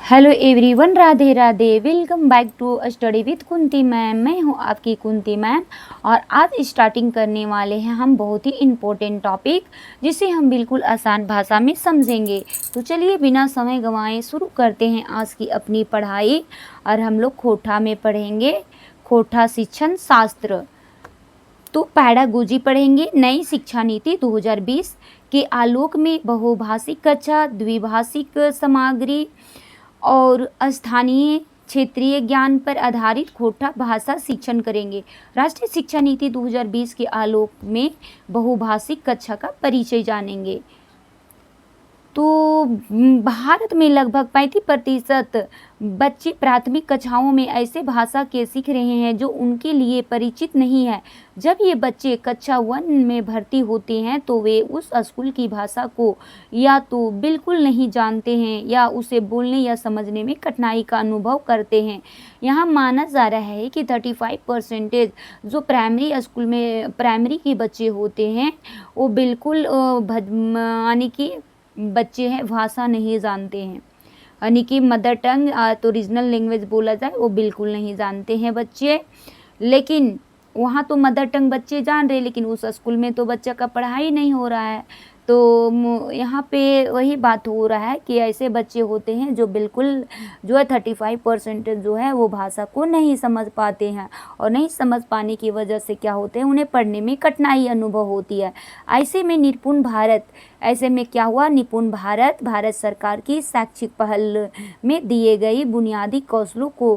Hello everyone, Radhe Radhe. Welcome back to study with Kunti ma'am. मैं हूं आपकी कुंती मैम और आज स्टार्टिंग करने वाले हैं हम बहुत ही इम्पोर्टेंट टॉपिक, जिसे हम बिल्कुल आसान भाषा में समझेंगे। तो चलिए बिना समय गंवाए शुरू करते हैं आज की अपनी पढ़ाई। और हम लोग खोटा में पढ़ेंगे खोटा शिक्षण शास्त्र। तो पैडागोजी पढ़ेंगे नई शिक्षा नीति 2020 के आलोक में बहुभाषिक कक्षा, द्विभाषिक सामग्री और स्थानीय क्षेत्रीय ज्ञान पर आधारित खोटा भाषा शिक्षण करेंगे। राष्ट्रीय शिक्षा नीति 2020 के आलोक में बहुभाषिक कक्षा का परिचय जानेंगे। तो भारत में लगभग 35% बच्चे प्राथमिक कक्षाओं में ऐसे भाषा के सीख रहे हैं जो उनके लिए परिचित नहीं है। जब ये बच्चे कक्षा 1 में भर्ती होते हैं तो वे उस स्कूल की भाषा को या तो बिल्कुल नहीं जानते हैं या उसे बोलने या समझने में कठिनाई का अनुभव करते हैं। यहाँ माना जा रहा है कि 35% जो प्राइमरी स्कूल में प्राइमरी के बच्चे होते हैं वो बिल्कुल यानी कि बच्चे हैं भाषा नहीं जानते हैं, यानी कि मदर टंग तो रीजनल लैंग्वेज बोला जाए वो बिल्कुल नहीं जानते हैं बच्चे। लेकिन वहाँ तो मदर टंग बच्चे जान रहे, लेकिन उस स्कूल में तो बच्चा का पढ़ाई नहीं हो रहा है। तो यहाँ पे वही बात हो रहा है कि ऐसे बच्चे होते हैं जो बिल्कुल जो है 35% जो है वो भाषा को नहीं समझ पाते हैं, और नहीं समझ पाने की वजह से क्या होते हैं, उन्हें पढ़ने में कठिनाई अनुभव होती है। ऐसे में क्या हुआ, निपुण भारत भारत सरकार की शैक्षिक पहल में दिए गए बुनियादी कौशलों को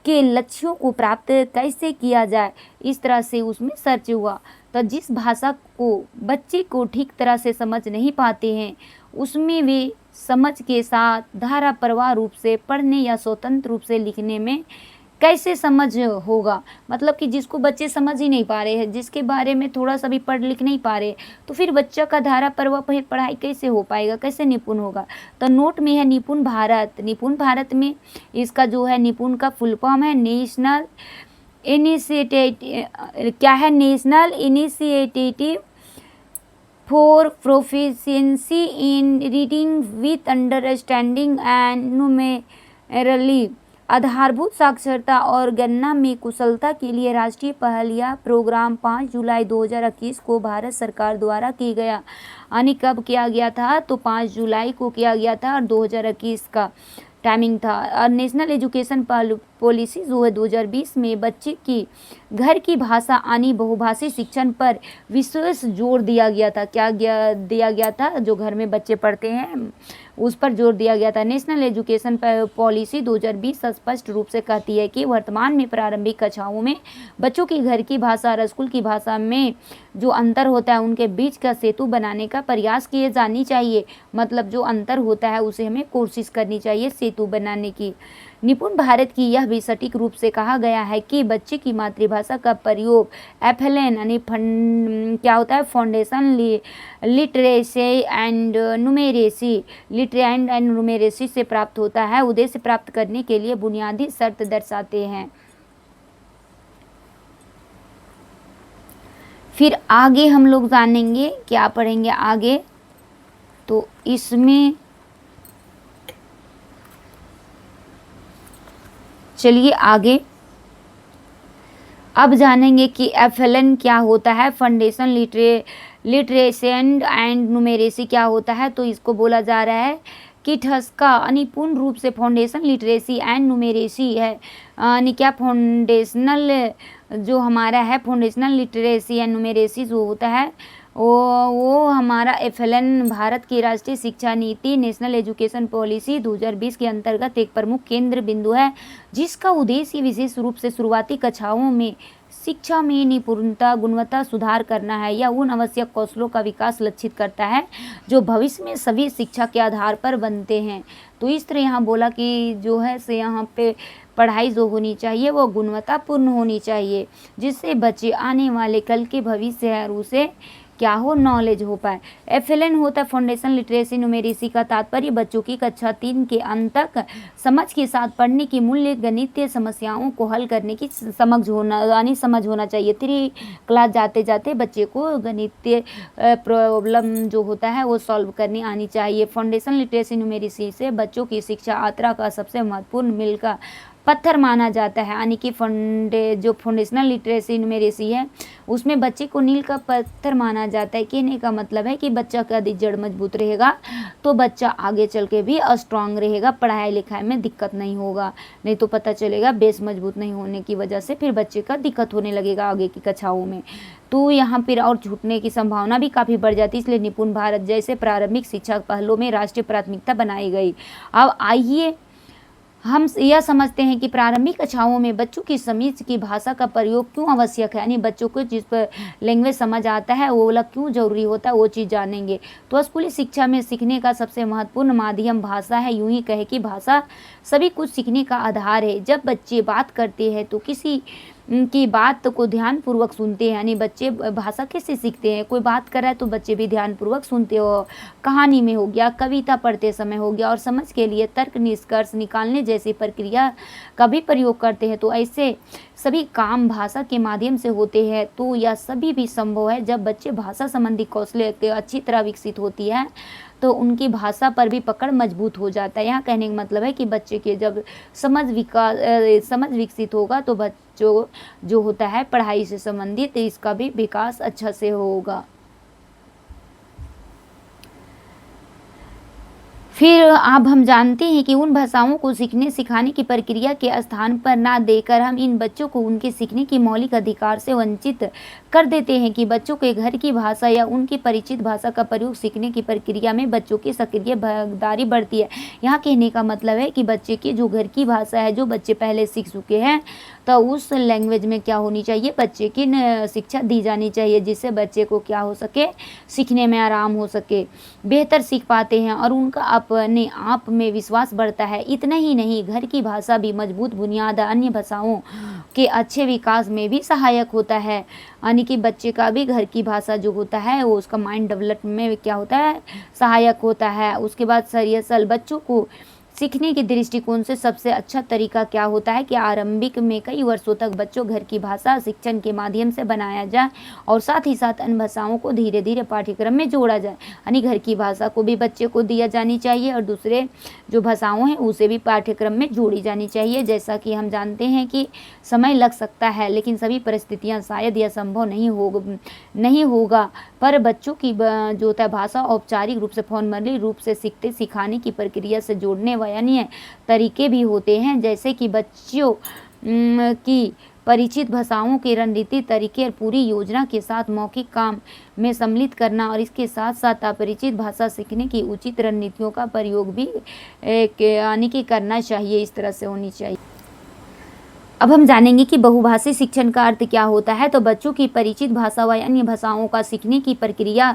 के लक्ष्यों को प्राप्त कैसे किया जाए, इस तरह से उसमें सर्च हुआ। तो जिस भाषा को बच्चे को ठीक तरह से समझ नहीं पाते हैं उसमें वे समझ के साथ धारा प्रवाह रूप से पढ़ने या स्वतंत्र रूप से लिखने में कैसे समझ होगा। मतलब कि जिसको बच्चे समझ ही नहीं पा रहे हैं, जिसके बारे में थोड़ा सा भी पढ़ लिख नहीं पा रहे, तो फिर बच्चा का धारा प्रवाह पढ़ाई कैसे हो पाएगा, कैसे निपुण होगा। तो नोट में है निपुण भारत। निपुण भारत में इसका जो है निपुण का फुल फॉर्म है national initiative for proficiency in reading with understanding and numerally. आधारभूत साक्षरता और गणना में कुशलता के लिए राष्ट्रीय पहल या प्रोग्राम 5 जुलाई 2021 को भारत सरकार द्वारा की गया। यानी कब किया गया था, तो 5 जुलाई को किया गया था और 2021 का टाइमिंग था। और नेशनल एजुकेशन पॉलिसी जो है 2020 में बच्चे की घर की भाषा यानी बहुभाषी शिक्षण पर विशेष जोर दिया गया था। दिया गया था, जो घर में बच्चे पढ़ते हैं उस पर जोर दिया गया था। नेशनल एजुकेशन पॉलिसी 2020 स्पष्ट रूप से कहती है कि वर्तमान में प्रारंभिक कक्षाओं में बच्चों की घर की भाषा और स्कूल की भाषा में जो अंतर होता है उनके बीच का सेतु बनाने का प्रयास किए जानी चाहिए। मतलब जो अंतर होता है उसे हमें कोशिश करनी चाहिए सेतु बनाने की। निपुण भारत की यह भी सटीक रूप से कहा गया है कि बच्चे की मातृभाषा का प्रयोग एफएलएन यानी क्या होता है, फाउंडेशन लिटरेसी एंड न्यूमेरेसी से प्राप्त होता है। उद्देश्य प्राप्त करने के लिए बुनियादी शर्त दर्शाते हैं। फिर आगे हम लोग जानेंगे क्या पढ़ेंगे आगे। तो इसमें चलिए आगे अब जानेंगे कि एफएलएन क्या होता है, फाउंडेशन लिटरेसी एंड न्यूमेरेसी क्या होता है। तो इसको बोला जा रहा है कि ठसका यानी पूर्ण रूप से फाउंडेशन लिटरेसी एंड न्यूमेरेसी है। यानी क्या फाउंडेशनल जो हमारा है फाउंडेशनल लिटरेसी एंड न्यूमेरेसी जो होता है वो हमारा एफएलएन भारत की राष्ट्रीय शिक्षा नीति नेशनल एजुकेशन पॉलिसी 2020 के अंतर्गत एक प्रमुख केंद्र बिंदु है, जिसका उद्देश्य विशेष रूप से शुरुआती कक्षाओं में शिक्षा में निपुणता गुणवत्ता सुधार करना है या उन आवश्यक कौशलों का विकास लक्षित करता है जो भविष्य में सभी शिक्षा के आधार पर बनते हैं। तो इस तरह यहाँ बोला कि जो है से यहाँ पे पढ़ाई जो होनी चाहिए वो गुणवत्तापूर्ण होनी चाहिए, जिससे बच्चे आने वाले कल के भविष्य है और उसे क्या हो, नॉलेज हो पाए। एफएलएन होता है फाउंडेशन लिटरेसी न्यूमेरेसी का तात्पर्य बच्चों की कक्षा 3 के अंत तक समझ के साथ पढ़ने की मूल्य गणितीय समस्याओं को हल करने की समझ होना यानी समझ होना चाहिए। 3 क्लास जाते जाते बच्चे को गणितीय प्रॉब्लम जो होता है वो सॉल्व करनी आनी चाहिए। फाउंडेशन लिटरेसी न्यूमेरेसी से बच्चों की शिक्षा यात्रा का सबसे महत्वपूर्ण मील का पत्थर माना जाता है। यानी कि जो फाउंडेशनल लिटरेसी न्यूमेरेसी है उसमें बच्चे को मील का पत्थर माना जाता है। कहने का मतलब है कि बच्चा का यदि जड़ मजबूत रहेगा तो बच्चा आगे चल के भी स्ट्रांग रहेगा, पढ़ाई लिखाई में दिक्कत नहीं होगा। नहीं तो पता चलेगा बेस मजबूत नहीं होने की वजह से फिर बच्चे का दिक्कत होने लगेगा आगे की कक्षाओं में, तो यहाँ फिर और छूटने की संभावना भी काफ़ी बढ़ जाती है। इसलिए निपुण भारत जैसे प्रारंभिक शिक्षा पहलों में राष्ट्रीय प्राथमिकता बनाई गई। अब आइए हम यह समझते हैं कि प्रारंभिक कक्षाओं में बच्चों की समझ की भाषा का प्रयोग क्यों आवश्यक है, यानी बच्चों को जिस पर लैंग्वेज समझ आता है वो वाला क्यों जरूरी होता है वो चीज़ जानेंगे। तो स्कूली शिक्षा में सीखने का सबसे महत्वपूर्ण माध्यम भाषा है। यूं ही कहे कि भाषा सभी कुछ सीखने का आधार है। जब बच्चे बात करते हैं तो किसी की बात को ध्यानपूर्वक सुनते हैं, यानी बच्चे भाषा कैसे सीखते हैं, कोई बात कर रहा है तो बच्चे भी ध्यानपूर्वक सुनते हो। कहानी में हो गया, कविता पढ़ते समय हो गया, और समझ के लिए तर्क निष्कर्ष निकालने जैसी प्रक्रिया का भी प्रयोग करते हैं। तो ऐसे सभी काम भाषा के माध्यम से होते हैं। तो यह सभी भी संभव है जब बच्चे भाषा संबंधी कौशल अच्छी तरह विकसित होती है तो उनकी भाषा पर भी पकड़ मजबूत हो जाता है। यहाँ कहने का मतलब है कि बच्चे के जब समझ विकसित होगा तो बच्चों जो होता है पढ़ाई से संबंधित इसका भी विकास अच्छा से होगा। फिर अब हम जानते हैं कि उन भाषाओं को सीखने सिखाने की प्रक्रिया के स्थान पर ना देकर हम इन बच्चों को उनके सीखने की मौलिक अधिकार से वंचित कर देते हैं कि बच्चों के घर की भाषा या उनकी परिचित भाषा का प्रयोग सीखने की प्रक्रिया में बच्चों की सक्रिय भागीदारी बढ़ती है। यहाँ कहने का मतलब है कि बच्चे की जो घर की भाषा है जो बच्चे पहले सीख चुके हैं तो उस लैंग्वेज में क्या होनी चाहिए, बच्चे की शिक्षा दी जानी चाहिए जिससे बच्चे को क्या हो सके, सीखने में आराम हो सके, बेहतर सीख पाते हैं और उनका अपने आप में विश्वास बढ़ता है। इतना ही नहीं, घर की भाषा भी मजबूत बुनियाद अन्य भाषाओं के अच्छे विकास में भी सहायक होता है। यानी कि बच्चे का भी घर की भाषा जो होता है वो उसका माइंड डेवलपमेंट में क्या होता है, सहायक होता है। उसके बाद दरअसल बच्चों को सीखने के दृष्टिकोण से सबसे अच्छा तरीका क्या होता है कि आरंभिक में कई वर्षों तक बच्चों घर की भाषा शिक्षण के माध्यम से बनाया जाए और साथ ही साथ अन्य भाषाओं को धीरे धीरे पाठ्यक्रम में जोड़ा जाए। यानी घर की भाषा को भी बच्चे को दिया जानी चाहिए और दूसरे जो भाषाओं हैं उसे भी पाठ्यक्रम में जोड़ी जानी चाहिए। जैसा कि हम जानते हैं कि समय लग सकता है लेकिन सभी परिस्थितियाँ शायद यह संभव नहीं होगा पर बच्चों की जो होता है भाषा औपचारिक रूप से फॉर्मली रूप से सीखते सिखाने की प्रक्रिया से जोड़ने यानी तरीके भी होते हैं, जैसे कि बच्चों की परिचित भाषाओं के रणनीति तरीके और पूरी योजना के साथ मौखिक काम में सम्मिलित करना और इसके साथ साथ अपरिचित भाषा सीखने की उचित रणनीतियों का प्रयोग भी यानी कि करना चाहिए। इस तरह से होनी चाहिए। अब हम जानेंगे कि बहुभाषी शिक्षण का अर्थ क्या होता है। तो बच्चों की परिचित भाषा व अन्य भाषाओं का सीखने की प्रक्रिया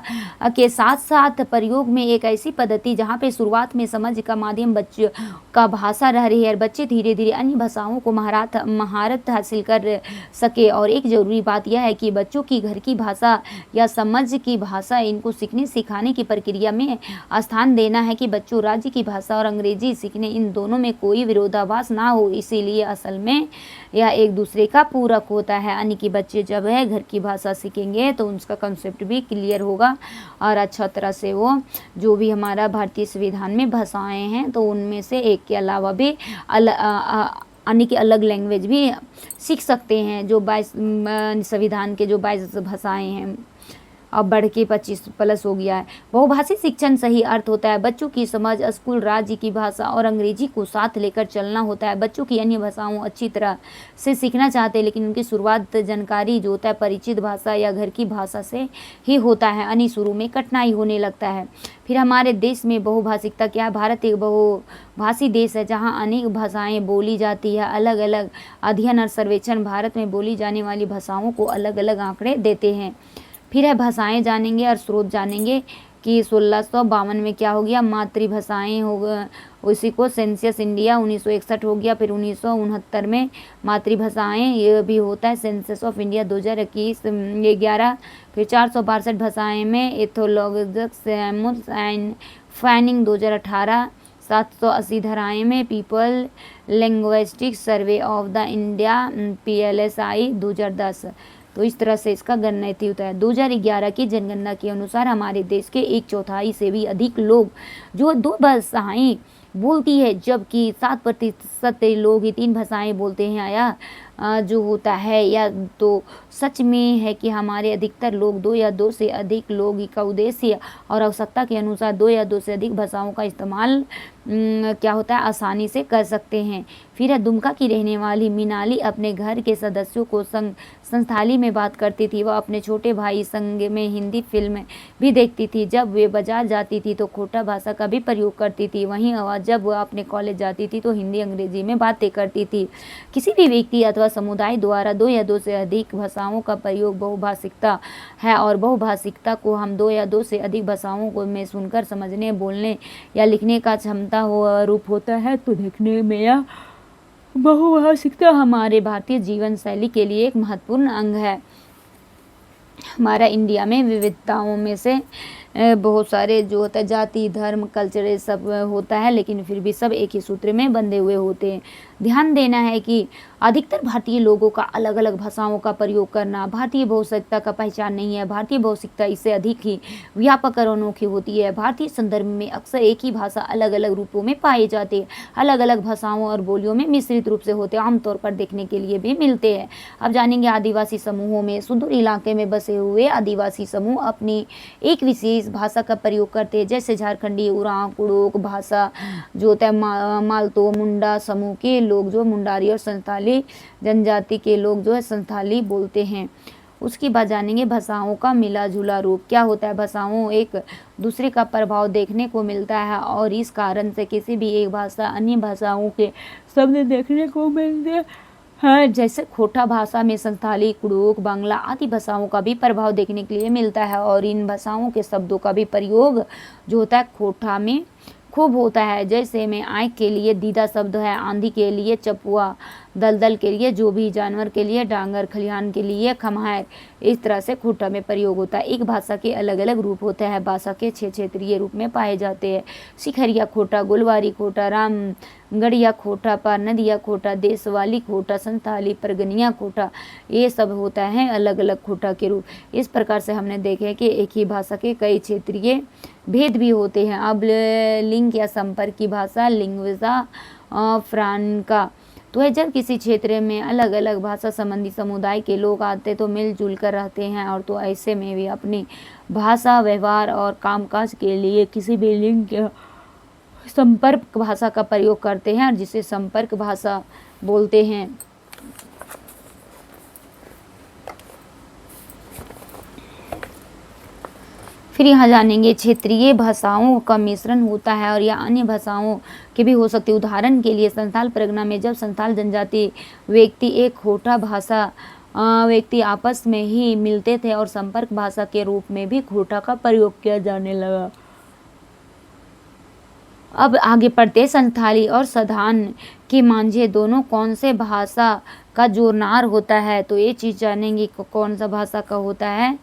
के साथ साथ प्रयोग में एक ऐसी पद्धति जहाँ पे शुरुआत में समझ का माध्यम बच्चों का भाषा रह रही है और बच्चे धीरे धीरे अन्य भाषाओं को महारत हासिल कर सके। और एक ज़रूरी बात यह है कि बच्चों की घर की भाषा या समझ की भाषा इनको सीखने सिखाने की प्रक्रिया में स्थान देना है कि बच्चों राज्य की भाषा और अंग्रेजी सीखने इन दोनों में कोई विरोधाभास ना हो। इसीलिए असल में यह एक दूसरे का पूरक होता है। यानी कि बच्चे जब है घर की भाषा सीखेंगे तो उनका कंसेप्ट भी क्लियर होगा और अच्छा तरह से वो जो भी हमारा भारतीय संविधान में भाषाएं हैं तो उनमें से एक के अलावा भी यानी कि अलग लैंग्वेज भी सीख सकते हैं। जो 22 संविधान के जो 22 भाषाएं हैं अब बढ़ के 25+ हो गया है। बहुभाषी शिक्षण सही अर्थ होता है बच्चों की समझ स्कूल राज्य की भाषा और अंग्रेजी को साथ लेकर चलना होता है। बच्चों की अन्य भाषाओं अच्छी तरह से सीखना चाहते हैं लेकिन उनकी शुरुआत जानकारी जो होता है परिचित भाषा या घर की भाषा से ही होता है, यानी शुरू में कठिनाई होने लगता है। फिर हमारे देश में बहुभाषिकता क्या है। भारत एक बहुभाषी देश है जहाँ अनेक भाषाएं बोली जाती है। अलग अलग अध्ययन और सर्वेक्षण भारत में बोली जाने वाली भाषाओं को अलग अलग आंकड़े देते हैं। फिर है भाषाएं जानेंगे और स्रोत जानेंगे कि 1652 में क्या हो गया, मातृभाषाएं उसी को सेंसस इंडिया 1961 हो गया। फिर 1969 में मातृभाषाएं ये भी होता है सेंसस ऑफ इंडिया 2021 11। फिर 462 भाषाएं में एथोलॉजिक्स एंड फाइनिंग 2018। 780 धाराएं में people linguistic survey of the India PLSI 2010। तो इस तरह से इसका गणित होता है। 2011 की जनगणना के अनुसार हमारे देश के 1/4 से भी अधिक लोग जो 2 भाषाएं बोलती है, जबकि 7% लोग ही 3 भाषाएं बोलते हैं। या जो होता है या तो सच में है कि हमारे अधिकतर लोग 2 या 2 से अधिक लोग का उद्देश्य और आवश्यकता के अनुसार 2 या 2 से अधिक भाषाओं का इस्तेमाल क्या होता है आसानी से कर सकते हैं। फिर दुमका की रहने वाली मीनाली अपने घर के सदस्यों को संथाली में बात करती थी। वह अपने छोटे भाई संग में हिंदी फिल्म भी देखती थी। जब वे बाजार जाती थी तो खोटा भाषा का भी प्रयोग करती थी। वहीं जब वह अपने कॉलेज जाती थी तो हिंदी अंग्रेजी में बातें करती थी। किसी भी व्यक्ति अथवा समुदाय द्वारा 2 या 2 से अधिक भाषाओं का प्रयोग बहुभाषिकता है और बहुभाषिकता को हम 2 या 2 से अधिक भाषाओं को में सुनकर समझने, बोलने या लिखने का क्षमता रूप होता है। तो देखने में यह बहुभाषिकता हमारे भारतीय जीवन शैली के लिए एक महत्वपूर्ण अंग है। हमारा इंडिया में विविधताओं में से बहुत सारे जो होता है जाति, धर्म, कल्चर ये सब होता है, लेकिन फिर भी सब एक ही सूत्र में बंधे हुए होते हैं। ध्यान देना है कि अधिकतर भारतीय लोगों का अलग अलग भाषाओं का प्रयोग करना भारतीय बहुभाषिकता का पहचान नहीं है। भारतीय बहुभाषिकता इससे अधिक ही व्यापक और अनोखी होती है। भारतीय संदर्भ में अक्सर एक ही भाषा अलग अलग रूपों में पाई जाती है, अलग अलग भाषाओं और बोलियों में मिश्रित रूप से होते हैं, आमतौर पर देखने के लिए भी मिलते हैं। अब जानेंगे आदिवासी समूहों में। सुदूर इलाके में बसे हुए आदिवासी समूह अपनी एक विशेष भाषा का प्रयोग करते हैं, जैसे झारखंडी उरांव कुड़ोक भाषा जो होता है, मालतो मुंडा समूह के लोग जो मुंडारी और संथाली जनजाति के लोग जो है संथाली बोलते हैं। उसके बाद जानेंगे भाषाओं का मिला जुला रूप क्या होता है। भाषाओं एक दूसरे का प्रभाव देखने को मिलता है और इस कारण से किसी भी एक भाषा अन्य भाषाओं के शब्द देखने को मिलते हैं। जैसे खोटा भाषा में संथाली, कुड़ूक, बांग्ला आदि भाषाओं का भी प्रभाव देखने के लिए मिलता है और इन भाषाओं के शब्दों का भी प्रयोग जो होता है खोटा में खूब होता है। जैसे में आँख के लिए दीदा शब्द है, आंधी के लिए चपुआ, दलदल के लिए जो भी, जानवर के लिए डांगर, खलिहान के लिए खम्हार। इस तरह से खोटा में प्रयोग होता है। एक भाषा के अलग अलग रूप होते हैं। भाषा के 6 क्षेत्रीय रूप में पाए जाते हैं। शिखरिया खोटा, गोलवारी खोटा, रामगढ़िया खोटा, पारनदिया खोटा, देशवाली खोटा, संथाली, परगनिया खोटा, ये सब होता है अलग अलग खोटा के रूप। इस प्रकार से हमने देखे कि एक ही भाषा के कई क्षेत्रीय भेद भी होते हैं। अब लिंग या संपर्क की भाषा, लिंग्विजा फ्रांका तो है जब किसी क्षेत्र में अलग अलग भाषा संबंधी समुदाय के लोग आते तो मिलजुल कर रहते हैं और तो ऐसे में भी अपनी भाषा, व्यवहार और कामकाज के लिए किसी भी लिंग के संपर्क भाषा का प्रयोग करते हैं और जिसे संपर्क भाषा बोलते हैं। फिर यहाँ जानेंगे क्षेत्रीय भाषाओं का मिश्रण होता है और या अन्य भाषाओं के भी हो सकती है। उदाहरण के लिए संथाल परगना में जब संथाल जनजाति व्यक्ति एक खोटा भाषा व्यक्ति आपस में ही मिलते थे और संपर्क भाषा के रूप में भी खोटा का प्रयोग किया जाने लगा। अब आगे पढ़ते संथाली और सधान के मांझे दोनों कौन से भाषा का जोरनार होता है। तो ये चीज़ जानेंगे कौन सा भाषा का होता है।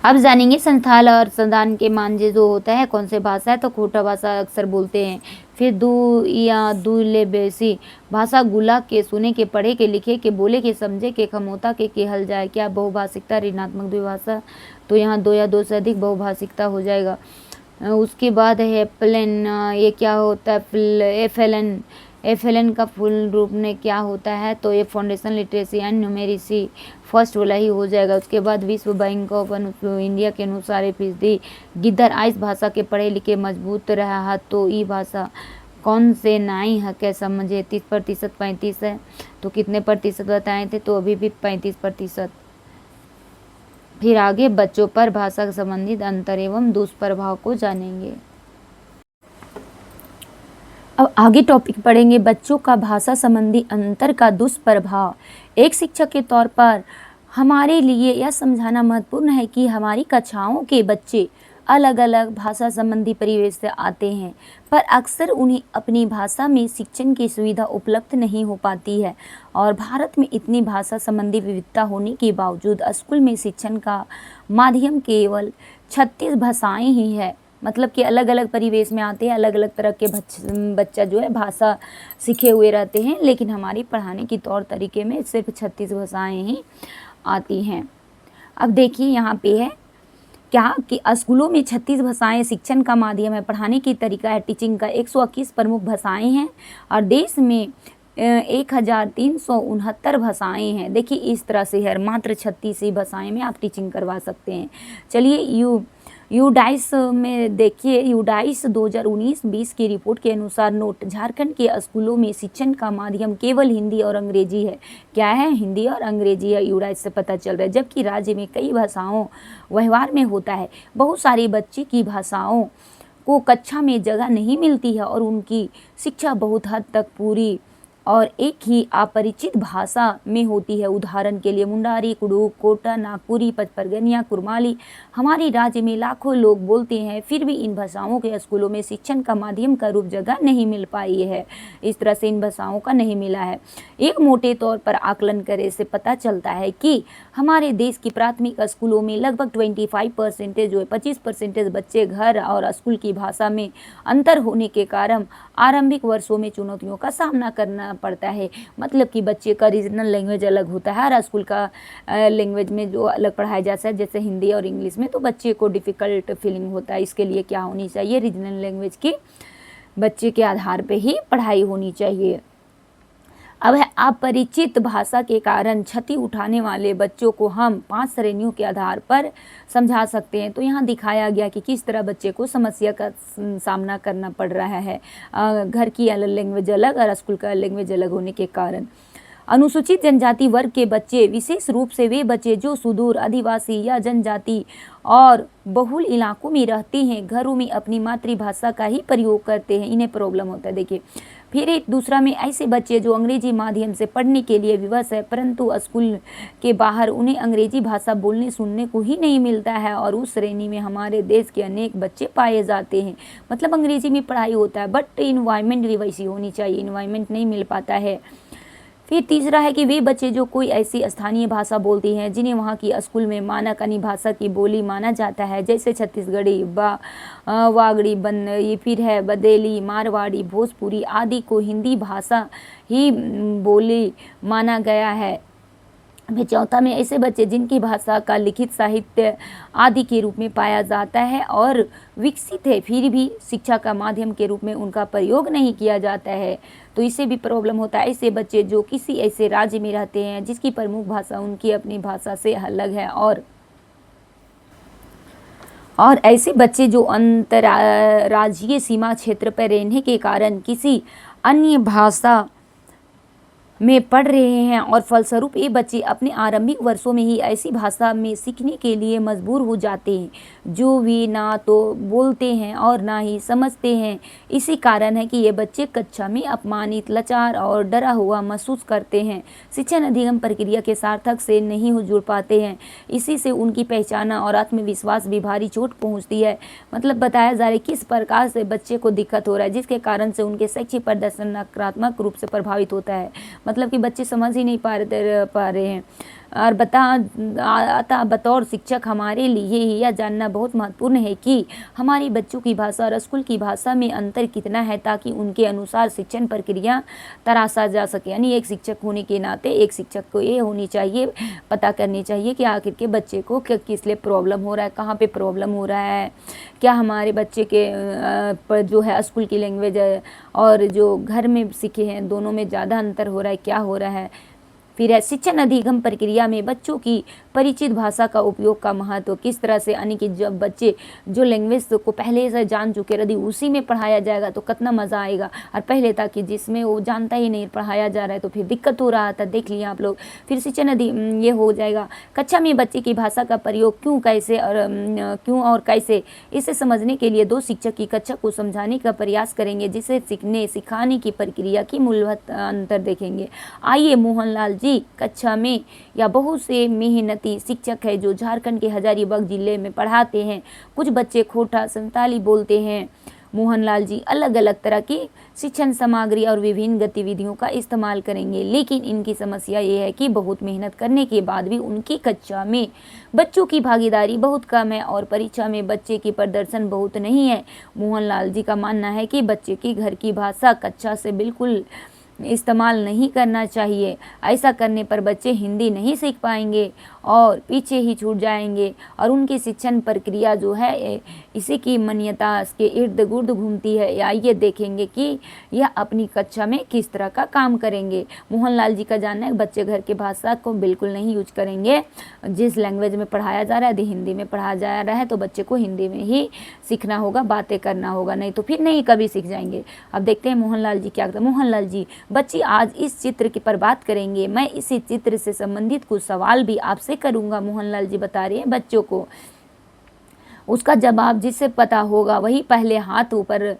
अब जानेंगे संथाल और सदान के मांझे जो होता है कौन से भाषा है। तो खोटा भाषा अक्सर बोलते हैं। फिर दू या दुलेबेसी भाषा गुला के सुने के, पढ़े के, लिखे के, बोले के, समझे के, खमोता के हल जाए। क्या बहुभाषिकता ऋणात्मक द्विभाषा। तो यहाँ 2 या 2 से अधिक बहुभाषिकता हो जाएगा। उसके बाद है प्लेन, ये क्या होता है। एफएलएन का फुल रूप में क्या होता है। तो ये foundation literacy and numeracy first वाला ही हो जाएगा। उसके बाद विश्व बैंक ऑफ इंडिया के अनुसार 1% गिद्धर आइस भाषा के पढ़े लिखे मजबूत रहा। तो ई भाषा कौन से नाई है क्या समझे। 30% 35 है। तो कितने प्रतिशत बताए थे। तो अभी भी 35%। फिर आगे बच्चों पर भाषा के संबंधित अंतर एवं दुष्प्रभाव को जानेंगे। अब आगे टॉपिक पढ़ेंगे बच्चों का भाषा संबंधी अंतर का दुष्प्रभाव। एक शिक्षक के तौर पर हमारे लिए यह समझाना महत्वपूर्ण है कि हमारी कक्षाओं के बच्चे अलग अलग भाषा संबंधी परिवेश से आते हैं, पर अक्सर उन्हें अपनी भाषा में शिक्षण की सुविधा उपलब्ध नहीं हो पाती है। और भारत में इतनी भाषा संबंधी विविधता होने के बावजूद स्कूल में शिक्षण का माध्यम केवल 36 भाषाएं ही है। मतलब कि अलग अलग परिवेश में आते हैं, अलग अलग तरह के बच्चा जो है भाषा सीखे हुए रहते हैं, लेकिन हमारी पढ़ाने की तौर तरीके में सिर्फ 36 भाषाएं ही आती हैं। अब देखिए यहाँ पे है क्या कि स्कूलों में 36 भाषाएं शिक्षण का माध्यम है, पढ़ाने की तरीका है टीचिंग का। 121 प्रमुख भाषाएं हैं और देश में 1369 भाषाएं हैं। देखिए इस तरह से है, मात्र 36 ही भाषाएं में आप टीचिंग करवा सकते हैं। चलिए यूडाइस में देखिए, यूडाइस 2019-20 की रिपोर्ट के अनुसार नोट, झारखंड के स्कूलों में शिक्षण का माध्यम केवल हिंदी और अंग्रेजी है। क्या है? हिंदी और अंग्रेजी है, यूडाइस से पता चल रहा है। जबकि राज्य में कई भाषाओं व्यवहार में होता है। बहुत सारे बच्चे की भाषाओं को कक्षा में जगह नहीं मिलती है और उनकी शिक्षा बहुत हद तक पूरी और एक ही अपरिचित भाषा में होती है। उदाहरण के लिए मुंडारी, कुडुख, कोटा, नागपुरी, पचपरगनिया, कुरमाली हमारे राज्य में लाखों लोग बोलते हैं, फिर भी इन भाषाओं के स्कूलों में शिक्षण का माध्यम का रूप जगह नहीं मिल पाई है। इस तरह से इन भाषाओं का नहीं मिला है। एक मोटे तौर पर आकलन करे से पता चलता है कि हमारे देश की प्राथमिक स्कूलों में लगभग 25% जो है 25% बच्चे घर और स्कूल की भाषा में अंतर होने के कारण आरंभिक वर्षों में चुनौतियों का सामना करना पड़ता है। मतलब कि बच्चे का रीजनल लैंग्वेज अलग होता है, हर स्कूल का लैंग्वेज में जो अलग पढ़ाया जाता है, जैसे हिंदी और इंग्लिश में, तो बच्चे को डिफ़िकल्ट फीलिंग होता है। इसके लिए क्या होनी चाहिए? रीजनल लैंग्वेज की बच्चे के आधार पे ही पढ़ाई होनी चाहिए। अब है अपरिचित भाषा के कारण क्षति उठाने वाले बच्चों को हम 5 श्रेणियों के आधार पर समझा सकते हैं। तो यहाँ दिखाया गया कि किस तरह बच्चे को समस्या का सामना करना पड़ रहा है, घर की लैंग्वेज अलग और स्कूल का लैंग्वेज अलग होने के कारण। अनुसूचित जनजाति वर्ग के बच्चे, विशेष रूप से वे बच्चे जो सुदूर, आदिवासी या जनजाति और बहुल इलाकों में रहते हैं, घरों में अपनी मातृभाषा का ही प्रयोग करते हैं, इन्हें प्रॉब्लम होता है। देखिए फिर एक दूसरा में ऐसे बच्चे जो अंग्रेजी माध्यम से पढ़ने के लिए विवश है, परंतु स्कूल के बाहर उन्हें अंग्रेजी भाषा बोलने सुनने को ही नहीं मिलता है, और उस श्रेणी में हमारे देश के अनेक बच्चे पाए जाते हैं। मतलब अंग्रेजी में पढ़ाई होता है, बट इन्वायरमेंट भी वैसी होनी चाहिए, इन्वायरमेंट नहीं मिल पाता है। फिर तीसरा है कि वे बच्चे जो कोई ऐसी स्थानीय भाषा बोलती हैं जिन्हें वहाँ की स्कूल में मानक अन्य भाषा की बोली माना जाता है, जैसे छत्तीसगढ़ी, वागड़ी, ये फिर है बदेली, मारवाड़ी, भोजपुरी आदि को हिंदी भाषा ही बोली माना गया है। फिर चौथा में ऐसे बच्चे जिनकी भाषा का लिखित साहित्य आदि के रूप में पाया जाता है और विकसित है, फिर भी शिक्षा का माध्यम के रूप में उनका प्रयोग नहीं किया जाता है, तो इससे भी प्रॉब्लम होता है। ऐसे बच्चे जो किसी ऐसे राज्य में रहते हैं जिसकी प्रमुख भाषा उनकी अपनी भाषा से अलग है, और ऐसे बच्चे जो अंतर्राज्यीय सीमा क्षेत्र पर रहने के कारण किसी अन्य भाषा में पढ़ रहे हैं, और फलस्वरूप ये बच्चे अपने आरंभिक वर्षों में ही ऐसी भाषा में सीखने के लिए मजबूर हो जाते हैं जो वे ना तो बोलते हैं और ना ही समझते हैं। इसी कारण है कि ये बच्चे कक्षा में अपमानित, लाचार और डरा हुआ महसूस करते हैं, शिक्षण अधिगम प्रक्रिया के सार्थक से नहीं जुड़ पाते हैं। इसी से उनकी पहचान और आत्मविश्वास भी भारी चोट पहुँचती है। मतलब बताया जा रहा है किस प्रकार से बच्चे को दिक्कत हो रहा है, जिसके कारण से उनके शैक्षिक प्रदर्शन नकारात्मक रूप से प्रभावित होता है। मतलब कि बच्चे समझ ही नहीं पा रहे हैं। और अतः बतौर शिक्षक हमारे लिए यह जानना बहुत महत्वपूर्ण है कि हमारी बच्चों की भाषा और स्कूल की भाषा में अंतर कितना है, ताकि उनके अनुसार शिक्षण प्रक्रिया तराशा जा सके। यानी एक शिक्षक होने के नाते एक शिक्षक को ये होनी चाहिए, पता करनी चाहिए कि आखिर के बच्चे को किस लिए प्रॉब्लम हो रहा है, कहाँ पे प्रॉब्लम हो रहा है, क्या हमारे बच्चे के पर जो है स्कूल की लैंग्वेज और जो घर में सीखे हैं दोनों में ज़्यादा अंतर हो रहा है, क्या हो रहा है। फिर है शिक्षण अधिगम प्रक्रिया में बच्चों की परिचित भाषा का उपयोग का महत्व, किस तरह से, यानी कि जब बच्चे जो लैंग्वेज को पहले से जान चुके यदि उसी में पढ़ाया जाएगा तो कितना मज़ा आएगा, और पहले था कि जिसमें वो जानता ही नहीं पढ़ाया जा रहा है तो फिर दिक्कत हो रहा था, देख लिया आप लोग। फिर शिक्षण ये हो जाएगा कक्षा में बच्चे की भाषा का प्रयोग क्यों, कैसे और कैसे, इसे समझने के लिए 2 शिक्षक की कक्षा को समझाने का प्रयास करेंगे, जिसे सीखने सिखाने की प्रक्रिया की मूलभूत अंतर देखेंगे। आइए मोहनलाल जी कक्षा में या बहुत से मेहनती भारती शिक्षक है जो झारखंड के हजारीबाग जिले में पढ़ाते हैं। कुछ बच्चे खोटा संताली बोलते हैं। मोहनलाल जी अलग अलग तरह की शिक्षण सामग्री और विभिन्न गतिविधियों का इस्तेमाल करेंगे, लेकिन इनकी समस्या ये है कि बहुत मेहनत करने के बाद भी उनकी कक्षा में बच्चों की भागीदारी बहुत कम है और परीक्षा में बच्चे की प्रदर्शन बहुत नहीं है। मोहनलाल जी का मानना है कि बच्चे की घर की भाषा कक्षा से बिल्कुल इस्तेमाल नहीं करना चाहिए। ऐसा करने पर बच्चे हिंदी नहीं सीख पाएंगे और पीछे ही छूट जाएंगे और उनकी शिक्षण प्रक्रिया जो है इसी की मान्यता के इर्द गिर्द घूमती है। आइए देखेंगे कि यह अपनी कक्षा में किस तरह का काम करेंगे। मोहनलाल जी का जानना है बच्चे घर की भाषा को बिल्कुल नहीं यूज करेंगे। जिस लैंग्वेज में पढ़ाया जा रहा है, यदि हिंदी में पढ़ाया जा रहा है तो बच्चे को हिंदी में ही सीखना होगा, बातें करना होगा, नहीं तो फिर नहीं कभी सीख जाएंगे। अब देखते हैं मोहनलाल जी क्या करते हैं। मोहनलाल जी, बच्चे आज इस चित्र की पर बात करेंगे। मैं इसी चित्र से संबंधित कुछ सवाल भी आपसे करूंगा। मोहनलाल जी बता रहे हैं बच्चों को, उसका जवाब जिससे पता होगा वही पहले हाथ ऊपर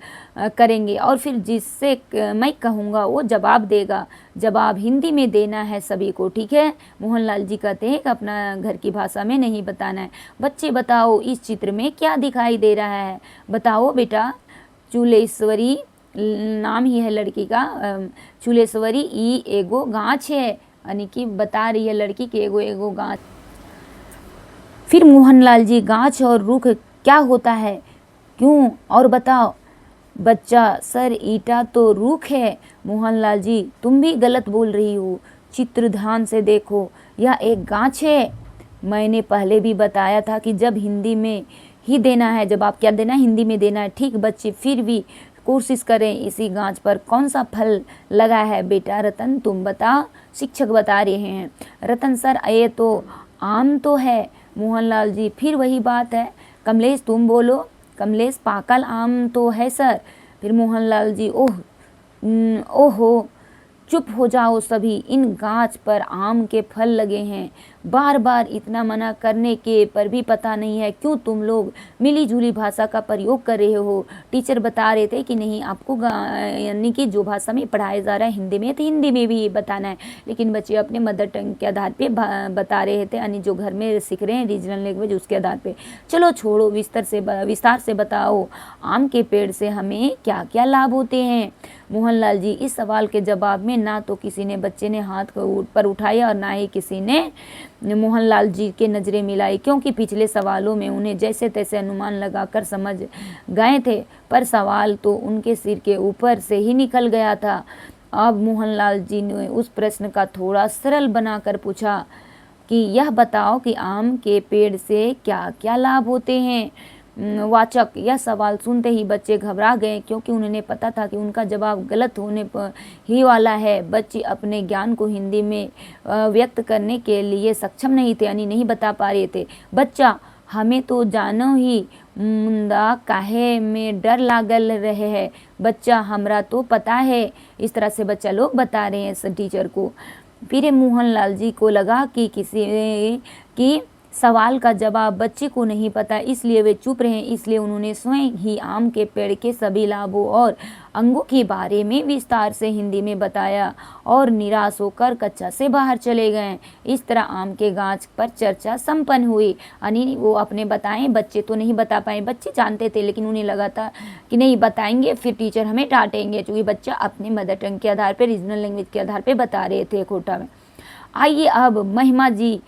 करेंगे और फिर जिससे मैं कहूँगा वो जवाब देगा। जवाब हिंदी में देना है सभी को, ठीक है। मोहनलाल जी कहते हैं कि अपना घर की भाषा में नहीं बताना है। बच्चे बताओ इस चित्र में क्या दिखाई दे रहा है। बताओ बेटा। चूलेश्वरी नाम ही है लड़की का। चूलेश्वरी ई एगो गाछ है, यानी कि बता रही है लड़की कि एगो एगो गाछ। फिर मोहनलाल जी, गाछ और रुख क्या होता है, क्यों, और बताओ। बच्चा, सर ईटा तो रुख है। मोहनलाल जी, तुम भी गलत बोल रही हो, चित्र ध्यान से देखो, यह एक गाछ है। मैंने पहले भी बताया था कि जब हिंदी में ही देना है, जब आप क्या देना है, हिंदी में देना है, ठीक। बच्चे फिर भी कोशिश करें। इसी गाछ पर कौन सा फल लगा है बेटा? रतन तुम बताओ। शिक्षक बता रहे हैं। रतन, सर ये तो आम तो है। मोहनलाल जी, फिर वही बात है। कमलेश तुम बोलो। कमलेश, पाकल आम तो है सर। फिर मोहनलाल जी, ओहो, चुप हो जाओ सभी, इन गाछ पर आम के फल लगे हैं। बार बार इतना मना करने के पर भी पता नहीं है क्यों तुम लोग मिली जुली भाषा का प्रयोग कर रहे हो। टीचर बता रहे थे कि नहीं आपको यानी कि जो भाषा में पढ़ाया जा रहा है हिंदी में, तो हिंदी में भी बताना है, लेकिन बच्चे अपने मदर टंग के आधार पे बता रहे थे, यानी जो घर में सीख रहे हैं रीजनल लैंग्वेज उसके आधार पे। चलो छोड़ो, विस्तार से बताओ आम के पेड़ से हमें क्या क्या लाभ होते हैं। मोहनलाल जी, इस सवाल के जवाब में ना तो किसी ने बच्चे ने हाथ पर उठाया और ना ही किसी ने मोहनलाल जी के नज़रें मिलाई, क्योंकि पिछले सवालों में उन्हें जैसे तैसे अनुमान लगाकर समझ गए थे, पर सवाल तो उनके सिर के ऊपर से ही निकल गया था। अब मोहनलाल जी ने उस प्रश्न का थोड़ा सरल बनाकर पूछा कि यह बताओ कि आम के पेड़ से क्या क्या लाभ होते हैं। वाचक, यह सवाल सुनते ही बच्चे घबरा गए, क्योंकि उन्हें पता था कि उनका जवाब गलत होने पर ही वाला है। बच्चे अपने ज्ञान को हिंदी में व्यक्त करने के लिए सक्षम नहीं थे, यानी नहीं बता पा रहे थे। बच्चा, हमें तो जानो ही मुंदा काहे में डर लागल रहे है। बच्चा, हमरा तो पता है। इस तरह से बच्चा लोग बता रहे हैं टीचर को। फिर मोहनलाल जी को लगा कि किसी की सवाल का जवाब बच्चे को नहीं पता, इसलिए वे चुप रहे। इसलिए उन्होंने स्वयं ही आम के पेड़ के सभी लाभों और अंगों के बारे में विस्तार से हिंदी में बताया और निराश होकर कक्षा से बाहर चले गए। इस तरह आम के गाछ पर चर्चा संपन्न हुई। यानी वो अपने बताएं, बच्चे तो नहीं बता पाए। बच्चे जानते थे, लेकिन उन्हें लगा था कि नहीं बताएंगे फिर टीचर हमें डांटेंगे, क्योंकि बच्चा अपने मदर टंग के आधार पर, रीजनल लैंग्वेज के आधार पर बता रहे थे कोटा में। आइए अब महिमा जी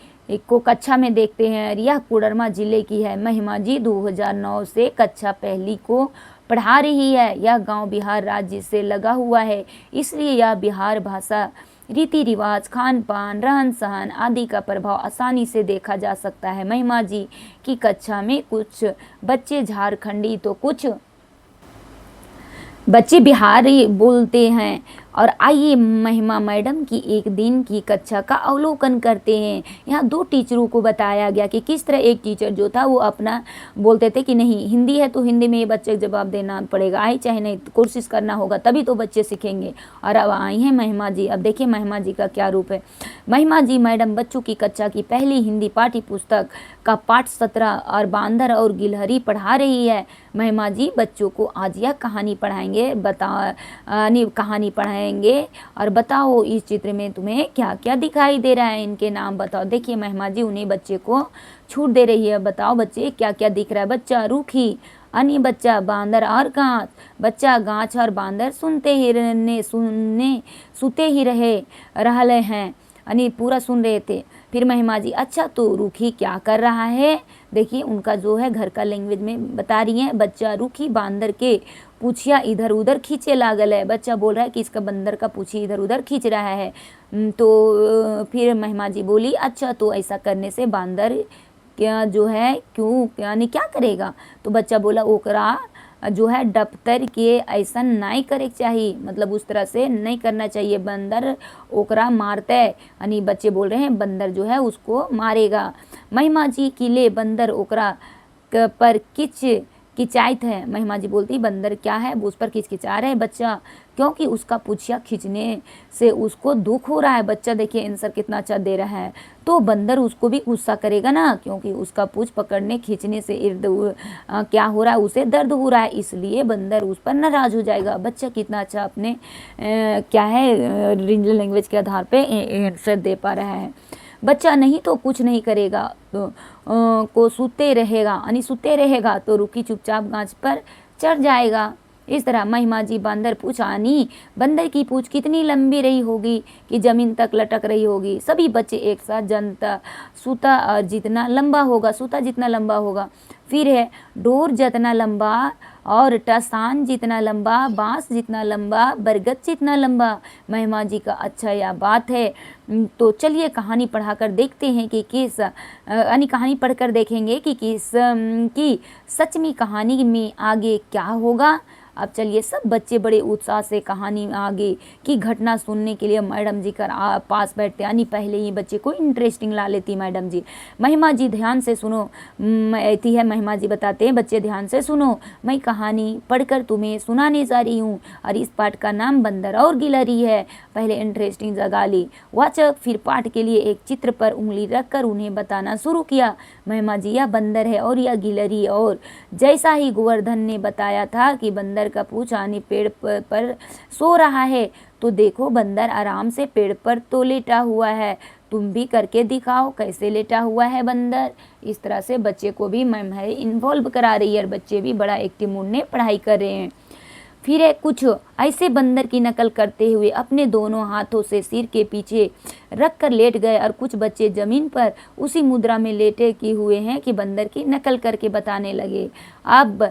को कक्षा में देखते हैं। यह कोडरमा जिले की है। महिमा जी 2009 से कक्षा पहली को पढ़ा रही है। यह गांव बिहार राज्य से लगा हुआ है, इसलिए यह बिहार भाषा, रीति रिवाज, खान पान, रहन सहन आदि का प्रभाव आसानी से देखा जा सकता है। महिमा जी की कक्षा में कुछ बच्चे झारखंडी तो कुछ बच्चे बिहारी बोलते हैं। और आइए महिमा मैडम की एक दिन की कक्षा का अवलोकन करते हैं। यहाँ दो टीचरों को बताया गया कि किस तरह एक टीचर जो था वो अपना बोलते थे कि नहीं हिंदी है तो हिंदी में ये बच्चे को जवाब देना पड़ेगा, आए चाहे नहीं, कोशिश करना होगा तभी तो बच्चे सीखेंगे। और अब आई हैं महिमा जी। अब देखिए महिमा जी का क्या रूप है। महिमा जी मैडम बच्चों की कक्षा की पहली हिंदी पाठ्य पुस्तक का पाठ 17 और बांदर और गिलहरी पढ़ा रही है। महिमा जी बच्चों को आज यह कहानी पढ़ाएंगे, कहानी पढ़ाएंगे जाएंगे और बताओ इस चित्र में तुम्हें क्या क्या दिखाई दे रहा है, इनके नाम बताओ। देखिए महिमा जी उन्हीं बच्चे को छूट दे रही है, बताओ बच्चे क्या क्या दिख रहा है। बच्चा रूखी, अन्य बच्चा बांदर और गाछ, बच्चा गाछ और बांदर सुनते ही सुते ही रहले हैं, यानी पूरा सुन रहे थे। फिर महिमा जी अच्छा तो रूखी क्या कर रहा है, देखिए उनका जो है घर का लैंग्वेज में बता रही है। बच्चा रूखी बांदर के पूछिया इधर उधर खींचे लागल है, बच्चा बोल रहा है कि इसका बंदर का पूछी इधर उधर खींच रहा है। तो फिर महिमा जी बोली अच्छा तो ऐसा करने से बांदर क्या जो है क्यों यानी क्या करेगा। तो बच्चा बोला ओकरा जो है दफ्तर के ऐसा नहीं करे चाहिए, मतलब उस तरह से नहीं करना चाहिए, बंदर ओकरा मारता है, यानी बच्चे बोल रहे हैं बंदर जो है उसको मारेगा। महिमा जी किले बंदर ओकरा पर किचाइत है, महिमा जी बोलती बंदर क्या है उस पर किचकिचा रहे बच्चा, क्योंकि उसका पूछिया खींचने से उसको दुख हो रहा है। बच्चा देखिए आंसर कितना अच्छा दे रहा है। तो बंदर उसको भी गुस्सा करेगा ना, क्योंकि उसका पूछ पकड़ने खींचने से क्या हो रहा है उसे दर्द हो रहा है, इसलिए बंदर उस पर नाराज हो जाएगा। बच्चा कितना अच्छा अपने क्या है रीजनल लैंग्वेज के आधार पे आंसर दे पा रहा है। बच्चा नहीं तो कुछ नहीं करेगा तो को सूते रहेगा, यानी सूते रहेगा तो रुकी चुपचाप गाछ पर चढ़ जाएगा। इस तरह महिमा जी बंदर पूछ आनी, बंदर की पूछ कितनी लंबी रही होगी कि जमीन तक लटक रही होगी। सभी बच्चे एक साथ जनता सूता जितना लंबा होगा, सूता जितना लंबा होगा। फिर है डोर जितना लंबा और टसान जितना लंबा, बांस जितना लंबा, बरगद जितना लंबा। महिमा जी का अच्छा यह बात है। तो चलिए कहानी पढ़ाकर देखते हैं कि किस यानी कहानी पढ़कर देखेंगे कि किस की सच में कहानी में आगे क्या होगा। अब चलिए सब बच्चे बड़े उत्साह से कहानी आगे की घटना सुनने के लिए मैडम जी का पास बैठते, यानी पहले ही बच्चे को इंटरेस्टिंग ला लेती मैडम जी। महिमा जी ध्यान से सुनो, ऐसी है महिमा जी बताते हैं बच्चे ध्यान से सुनो, मैं कहानी पढ़कर तुम्हें सुनाने जा रही हूँ और इस पाठ का नाम बंदर और गिलहरी है। पहले इंटरेस्टिंग जगा ली वाचक, फिर पाठ के लिए एक चित्र पर उंगली रखकर उन्हें बताना शुरू किया। महिमा जी यह बंदर है और यह गिलहरी, और जैसा ही गोवर्धन ने बताया था कि बंदर का पूंछ आनी पेड़ पर सो रहा है, तो देखो बंदर आराम से पेड़ पर तो लेटा हुआ है, तुम भी करके दिखाओ कैसे लेटा हुआ है बंदर। इस तरह से बच्चे को भी मैम है इन्वॉल्व करा रही है और बच्चे भी बड़ा एक्टिव मूड में पढ़ाई कर रहे हैं। फिर है कुछ ऐसे बंदर की नकल करते हुए अपने दोनों हाथों से सिर के पीछे रखकर लेट गए और कुछ बच्चे जमीन पर उसी मुद्रा में लेटे किए हुए हैं कि बंदर की नकल करके बताने लगे। अब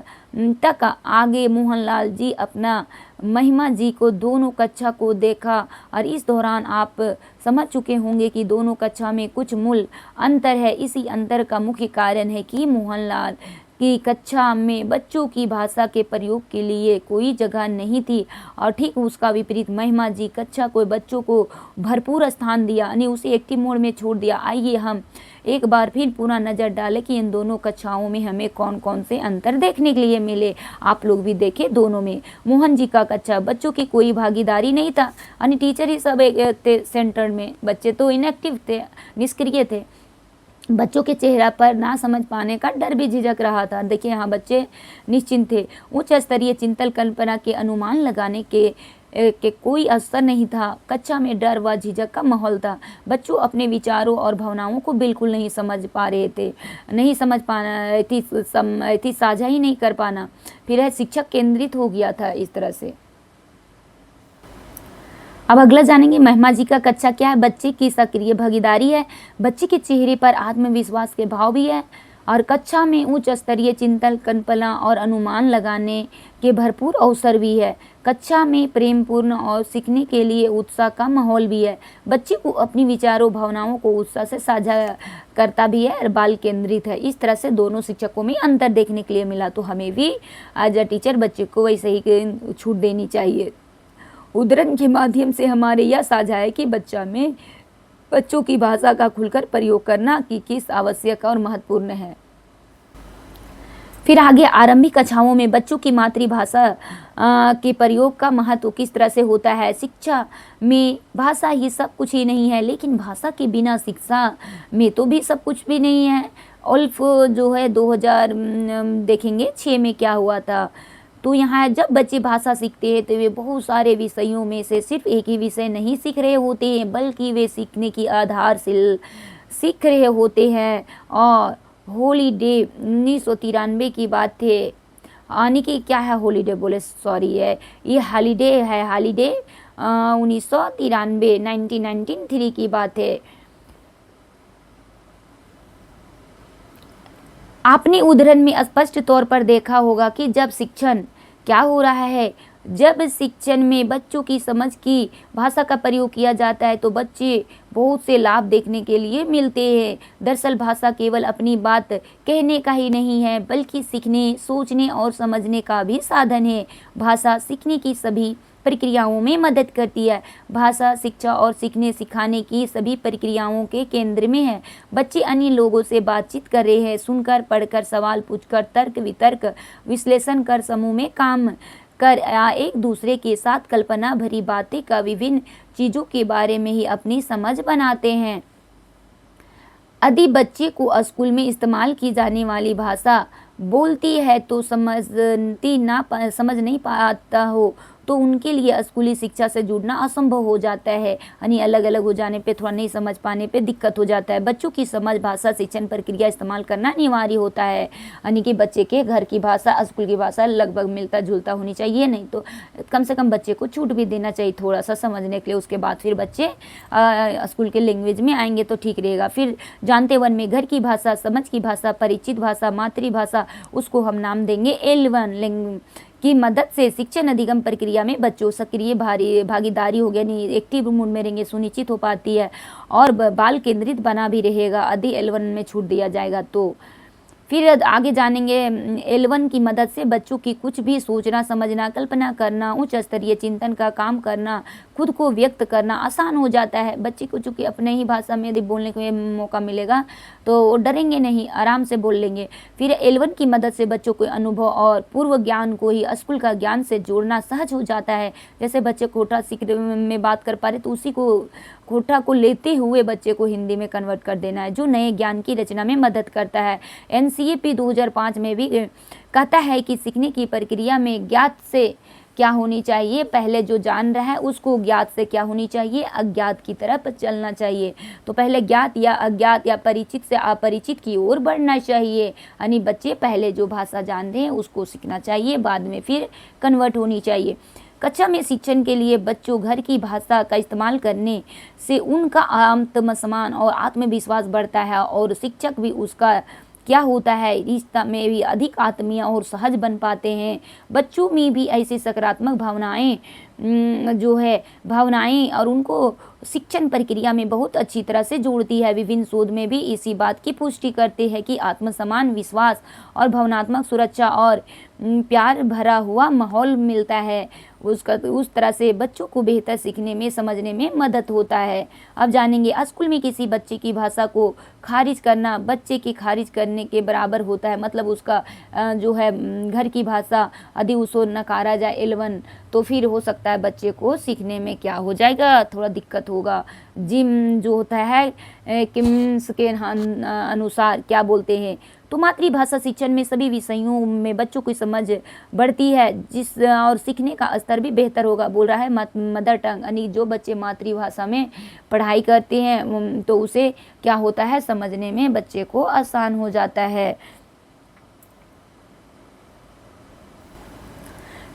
तक आगे मोहनलाल जी अपना महिमा जी को दोनों कक्षा को देखा और इस दौरान आप समझ चुके होंगे कि दोनों कक्षा में कुछ मूल अंतर है। इसी अंतर का मुख्य कारण है कि मोहनलाल की कक्षा में बच्चों की भाषा के प्रयोग के लिए कोई जगह नहीं थी और ठीक उसका विपरीत महिमा जी कक्षा को बच्चों को भरपूर स्थान दिया, यानी उसे एक्टिव मोड में छोड़ दिया। आइए हम एक बार फिर पूरा नज़र डालें कि इन दोनों कक्षाओं में हमें कौन कौन से अंतर देखने के लिए मिले। आप लोग भी देखें दोनों में। मोहन जी का कक्षा बच्चों की कोई भागीदारी नहीं था, यानी टीचर ही सब एक थे सेंटर में, बच्चे तो इनएक्टिव थे, निष्क्रिय थे। बच्चों के चेहरा पर ना समझ पाने का डर भी झिझक रहा था। देखिए यहाँ बच्चे निश्चिंत थे, उच्च स्तरीय चिंतन कल्पना के अनुमान लगाने के कोई असर नहीं था। कक्षा में डर व झिझक का माहौल था। बच्चों अपने विचारों और भावनाओं को बिल्कुल नहीं समझ पा रहे थे, नहीं समझ पाना थी साझा ही नहीं कर पाना। फिर है शिक्षक केंद्रित हो गया था इस तरह से। अब अगला जानेंगे महिमा जी का कक्षा क्या है। बच्चे की सक्रिय भागीदारी है, बच्चे के चेहरे पर आत्मविश्वास के भाव भी है और कक्षा में उच्च स्तरीय चिंतन कल्पना और अनुमान लगाने के भरपूर अवसर भी है। कक्षा में प्रेमपूर्ण और सीखने के लिए उत्साह का माहौल भी है। बच्चे को अपनी विचारों भावनाओं को उत्साह से साझा करता भी है और बाल केंद्रित है। इस तरह से दोनों शिक्षकों में अंतर देखने के लिए मिला। तो हमें भी एज अ टीचर बच्चे को वैसे ही छूट देनी चाहिए। उदाहरण के माध्यम से हमारे यह साझा है कि बच्चों की भाषा का खुलकर प्रयोग करना कि किस आवश्यक और महत्वपूर्ण है। फिर आगे आरंभिक कक्षाओं में बच्चों की मातृभाषा के प्रयोग का महत्व किस तरह से होता है। शिक्षा में भाषा ही सब कुछ ही नहीं है, लेकिन भाषा के बिना शिक्षा में तो भी सब कुछ भी नहीं है। उल्फ जो है 2000 देखेंगे 6 में क्या हुआ था, तो यहाँ जब बच्चे भाषा सीखते हैं तो वे बहुत सारे विषयों में से सिर्फ एक ही विषय नहीं सीख रहे होते हैं, बल्कि वे सीखने की आधारशिल सीख रहे होते हैं। और हॉलीडे 1993 की बात थे, यानी कि क्या है हॉलीडे बोले, सॉरी है ये हॉलीडे है, हॉलीडे 1993 1993 की बात है। आपने उदाहरण में स्पष्ट तौर पर देखा होगा कि जब शिक्षण क्या हो रहा है, जब शिक्षण में बच्चों की समझ की भाषा का प्रयोग किया जाता है तो बच्चे बहुत से लाभ देखने के लिए मिलते हैं। दरअसल भाषा केवल अपनी बात कहने का ही नहीं है, बल्कि सीखने, सोचने और समझने का भी साधन है। भाषा सीखने की सभी प्रक्रियाओं में मदद करती है। भाषा शिक्षा और सीखने सिखाने की सभी प्रक्रियाओं के केंद्र में है। बच्चे अन्य लोगों से बातचीत कर रहे हैं, सुनकर, पढ़कर, सवाल पूछकर, तर्क वितर्क विश्लेषण कर, समूह में काम कर या एक दूसरे के साथ कल्पना भरी बातें का विभिन्न चीज़ों के बारे में ही अपनी समझ बनाते हैं। यदि बच्चे को स्कूल में इस्तेमाल की जाने वाली भाषा बोलती है तो समझ नहीं पाता हो तो उनके लिए स्कूली शिक्षा से जुड़ना असंभव हो जाता है, यानी अलग अलग हो जाने पे, थोड़ा नहीं समझ पाने पे दिक्कत हो जाता है। बच्चों की समझ भाषा शिक्षण प्रक्रिया इस्तेमाल करना अनिवार्य होता है, यानी कि बच्चे के घर की भाषा स्कूल की भाषा लगभग मिलता जुलता होनी चाहिए, नहीं तो कम से कम बच्चे को छूट भी देना चाहिए थोड़ा सा समझने के लिए। उसके बाद फिर बच्चे स्कूल के लैंग्वेज में आएंगे तो ठीक रहेगा। फिर जानते वन में घर की भाषा, समझ की भाषा, परिचित भाषा, मातृभाषा, उसको हम नाम देंगे L1 की मदद से शिक्षण अधिगम प्रक्रिया में बच्चों सक्रिय भागीदारी हो गया, नहीं एक्टिव मूड में रहेंगे, सुनिश्चित हो पाती है और बाल केंद्रित बना भी रहेगा यदि L1 में छूट दिया जाएगा तो। फिर आगे जानेंगे L1 की मदद से बच्चों की कुछ भी सोचना, समझना, कल्पना करना, उच्च स्तरीय चिंतन का काम करना, खुद को व्यक्त करना आसान हो जाता है। बच्चे को चूँकि अपने ही भाषा में यदि बोलने को मौका मिलेगा तो वो डरेंगे नहीं, आराम से बोल लेंगे। फिर L1 की मदद से बच्चों को अनुभव और पूर्व ज्ञान को ही स्कूल का ज्ञान से जोड़ना सहज हो जाता है। जैसे बच्चे कोटा सीख में बात कर पा रहे तो उसी को कोटा को लेते हुए बच्चे को हिंदी में कन्वर्ट कर देना है, जो नए ज्ञान की रचना में मदद करता है। NCEP 2005 में भी कहता है कि सीखने की प्रक्रिया में ज्ञात से क्या होनी चाहिए, पहले जो जान रहा है उसको ज्ञात से क्या होनी चाहिए, अज्ञात की तरफ चलना चाहिए। तो पहले ज्ञात या अज्ञात या परिचित से अपरिचित की ओर बढ़ना चाहिए, यानी बच्चे पहले जो भाषा जान रहे हैं उसको सीखना चाहिए, बाद में फिर कन्वर्ट होनी चाहिए। कक्षा में शिक्षण के लिए बच्चों घर की भाषा का इस्तेमाल करने से उनका आत्मसम्मान और आत्मविश्वास बढ़ता है और शिक्षक भी उसका क्या होता है रिश्ता में भी अधिक आत्मीय और सहज बन पाते हैं। बच्चों में भी ऐसी सकारात्मक भावनाएं और उनको शिक्षण प्रक्रिया में बहुत अच्छी तरह से जोड़ती है। विभिन्न शोध में भी इसी बात की पुष्टि करते हैं कि आत्मसम्मान, विश्वास और भावनात्मक सुरक्षा और प्यार भरा हुआ माहौल मिलता है उस तरह से बच्चों को बेहतर सीखने में, समझने में मदद होता है। अब जानेंगे स्कूल में किसी बच्चे की भाषा को खारिज करना बच्चे के खारिज करने के बराबर होता है। मतलब उसका जो है घर की भाषा यदि उसको नकारा जाए L1 तो फिर हो सकता है बच्चे को सीखने में क्या हो जाएगा, थोड़ा दिक्कत होगा। जिम जो होता है किम्स के अनुसार क्या बोलते हैं, तो मातृभाषा शिक्षण में सभी विषयों में बच्चों की समझ बढ़ती है जिस और सीखने का स्तर भी बेहतर होगा। बोल रहा है मदर टंग, यानी जो बच्चे मातृभाषा में पढ़ाई करते हैं तो उसे क्या होता है, समझने में बच्चे को आसान हो जाता है।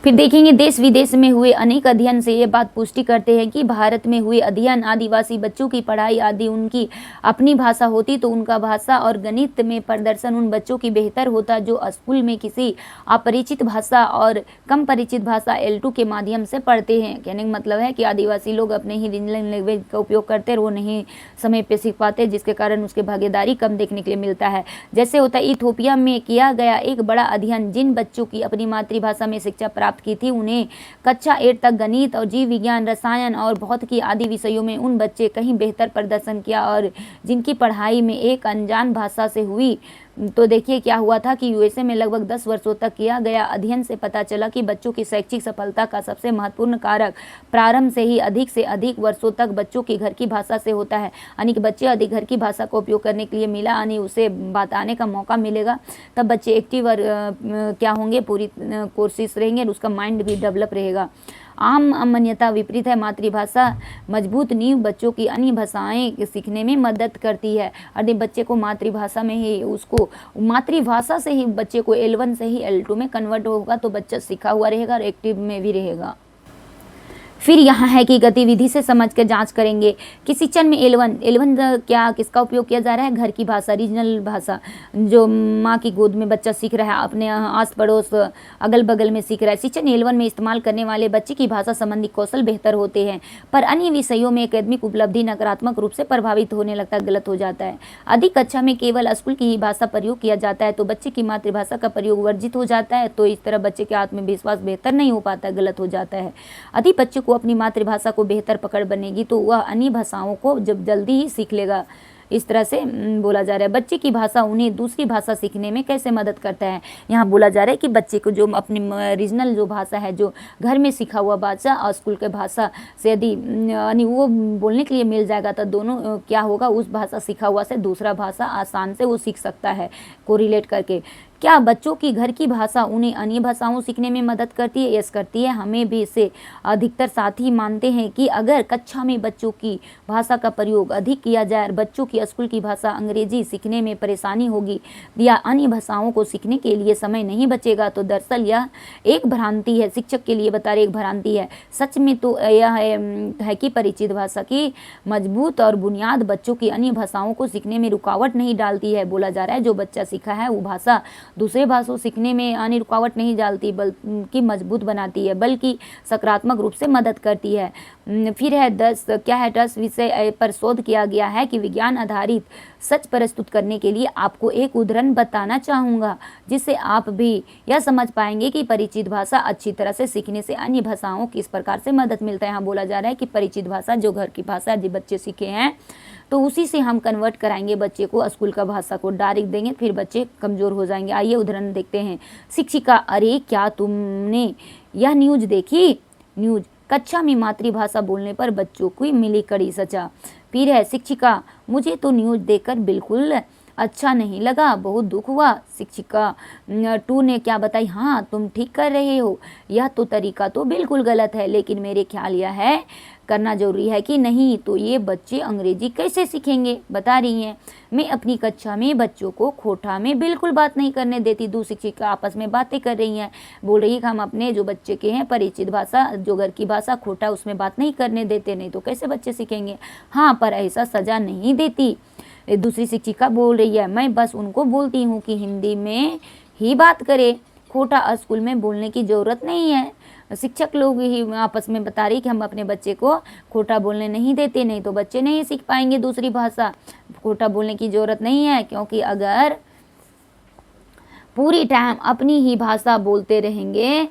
फिर देखेंगे देश विदेश में हुए अनेक अध्ययन से ये बात पुष्टि करते हैं कि भारत में हुए अध्ययन आदिवासी बच्चों की पढ़ाई आदि उनकी अपनी भाषा होती तो उनका भाषा और गणित में प्रदर्शन उन बच्चों की बेहतर होता जो स्कूल में किसी अपरिचित भाषा और कम परिचित भाषा L2 के माध्यम से पढ़ते हैं। कहने का मतलब है कि आदिवासी लोग अपने ही लैंग्वेज का उपयोग करते वो नहीं समय पे सीख पाते, जिसके कारण उसके भागीदारी कम देखने के लिए मिलता है। जैसे होता है इथियोपिया में किया गया एक बड़ा अध्ययन, जिन बच्चों की अपनी मातृभाषा में शिक्षा प्राप्त की थी उन्हें कक्षा 8 तक गणित और जीव विज्ञान, रसायन और भौतिकी आदि विषयों में उन बच्चे कहीं बेहतर प्रदर्शन किया और जिनकी पढ़ाई में एक अनजान भाषा से हुई तो देखिए क्या हुआ था कि यूएसए में लगभग 10 वर्षों तक किया गया अध्ययन से पता चला कि बच्चों की शैक्षिक सफलता का सबसे महत्वपूर्ण कारक प्रारंभ से अधिक वर्षों तक बच्चों की घर की भाषा से होता है। यानी कि बच्चे अधिक घर की भाषा का उपयोग करने के लिए मिला, यानी उसे बताने का मौका मिलेगा, तब बच्चे एक्टिव और क्या होंगे, पूरी कोशिश रहेंगे और उसका माइंड भी डेवलप रहेगा। आम मान्यता विपरीत है। मातृभाषा मजबूत नींव बच्चों की अन्य भाषाएं सीखने में मदद करती है। यदि बच्चे को मातृभाषा में ही उसको मातृभाषा से ही बच्चे को L1 से ही L2 में कन्वर्ट होगा तो बच्चा सीखा हुआ रहेगा और एक्टिव में भी रहेगा। फिर यहाँ है कि गतिविधि से समझ कर जांच करेंगे कि शिक्षण में L1 क्या किसका उपयोग किया जा रहा है, घर की भाषा, रीजनल भाषा, जो माँ की गोद में बच्चा सीख रहा है, अपने आस पड़ोस अगल बगल में सीख रहा है। शिक्षण L1 में इस्तेमाल करने वाले बच्चे की भाषा संबंधी कौशल बेहतर होते हैं, पर अन्य विषयों में एकेडमिक उपलब्धि नकारात्मक रूप से प्रभावित होने लगता है, गलत हो जाता है। अधिक कक्षा में केवल स्कूल की ही भाषा प्रयोग किया जाता है तो बच्चे की मातृभाषा का प्रयोग वर्जित हो जाता है, तो इस तरह बच्चे का आत्मविश्वास बेहतर नहीं हो पाता, गलत हो जाता है। अधिक बच्चे को अपनी मातृभाषा को बेहतर पकड़ बनेगी तो वह अन्य भाषाओं को जब जल्दी ही सीख लेगा। इस तरह से बोला जा रहा है। बच्चे की भाषा उन्हें दूसरी भाषा सीखने में कैसे मदद करता है। यहाँ बोला जा रहा है कि बच्चे को जो अपनी रीजनल जो भाषा है, जो घर में सीखा हुआ भाषा और स्कूल के भाषा से यदि वो बोलने के लिए मिल जाएगा तो दोनों क्या होगा, उस भाषा सीखा हुआ से दूसरा भाषा आसान से वो सीख सकता है कोरिलेट करके। क्या बच्चों की घर की भाषा उन्हें अन्य भाषाओं सीखने में मदद करती है? यस करती है। हमें भी इसे अधिकतर साथी मानते हैं कि अगर कक्षा में बच्चों की भाषा का प्रयोग अधिक किया जाए और बच्चों की स्कूल की भाषा अंग्रेजी सीखने में परेशानी होगी या अन्य भाषाओं को सीखने के लिए समय नहीं बचेगा तो दरअसल यह एक भ्रांति है। शिक्षक के लिए बता रहे एक भ्रांति है। सच में तो यह है कि परिचित भाषा की मजबूत और बुनियाद बच्चों की अन्य भाषाओं को सीखने में रुकावट नहीं डालती है। बोला जा रहा है जो बच्चा सीखा है वो भाषा दूसरे भाषाओं सीखने में आने रुकावट नहीं डालती बल्कि मजबूत बनाती है, बल्कि सकारात्मक रूप से मदद करती है। फिर है 10 विषय पर शोध किया गया है कि विज्ञान आधारित सच प्रस्तुत करने के लिए आपको एक उदाहरण बताना चाहूँगा जिससे आप भी यह समझ पाएंगे कि परिचित भाषा अच्छी तरह से सीखने से अन्य भाषाओं की इस प्रकार से मदद मिलता है। यहाँ बोला जा रहा है कि परिचित भाषा जो घर की भाषा जो बच्चे सीखे हैं तो उसी से हम कन्वर्ट कराएंगे बच्चे को, स्कूल का भाषा को डायरेक्ट देंगे, फिर बच्चे कमज़ोर हो जाएंगे। आइए उदाहरण देखते हैं। शिक्षिका, अरे क्या तुमने यह न्यूज़ देखी? न्यूज़, कक्षा में मातृभाषा बोलने पर बच्चों को मिली कड़ी सजा। फिर है शिक्षिका, मुझे तो न्यूज़ देखकर बिल्कुल अच्छा नहीं लगा, बहुत दुख हुआ। शिक्षिका 2 ने क्या बताई? हाँ तुम ठीक कर रहे हो, यह तो तरीका तो बिल्कुल गलत है, लेकिन मेरे ख्याल यह है करना जरूरी है कि नहीं तो ये बच्चे अंग्रेजी कैसे सीखेंगे। बता रही हैं, मैं अपनी कक्षा में बच्चों को खोटा में बिल्कुल बात नहीं करने देती। 2 शिक्षिका आपस में बातें कर रही हैं, बोल रही है कि हम अपने जो बच्चे के हैं परिचित भाषा जो घर की भाषा खोटा उसमें बात नहीं करने देते, नहीं तो कैसे बच्चे सीखेंगे। हाँ पर ऐसा सजा नहीं देती। दूसरी शिक्षिका बोल रही है, मैं बस उनको बोलती हूँ कि हिंदी में ही बात करे, खोटा स्कूल में बोलने की ज़रूरत नहीं है। शिक्षक लोग ही आपस में बता रही कि हम अपने बच्चे को खोटा बोलने नहीं देते, नहीं तो बच्चे नहीं सीख पाएंगे दूसरी भाषा। खोटा बोलने की ज़रूरत नहीं है, क्योंकि अगर पूरी टाइम अपनी ही भाषा बोलते रहेंगे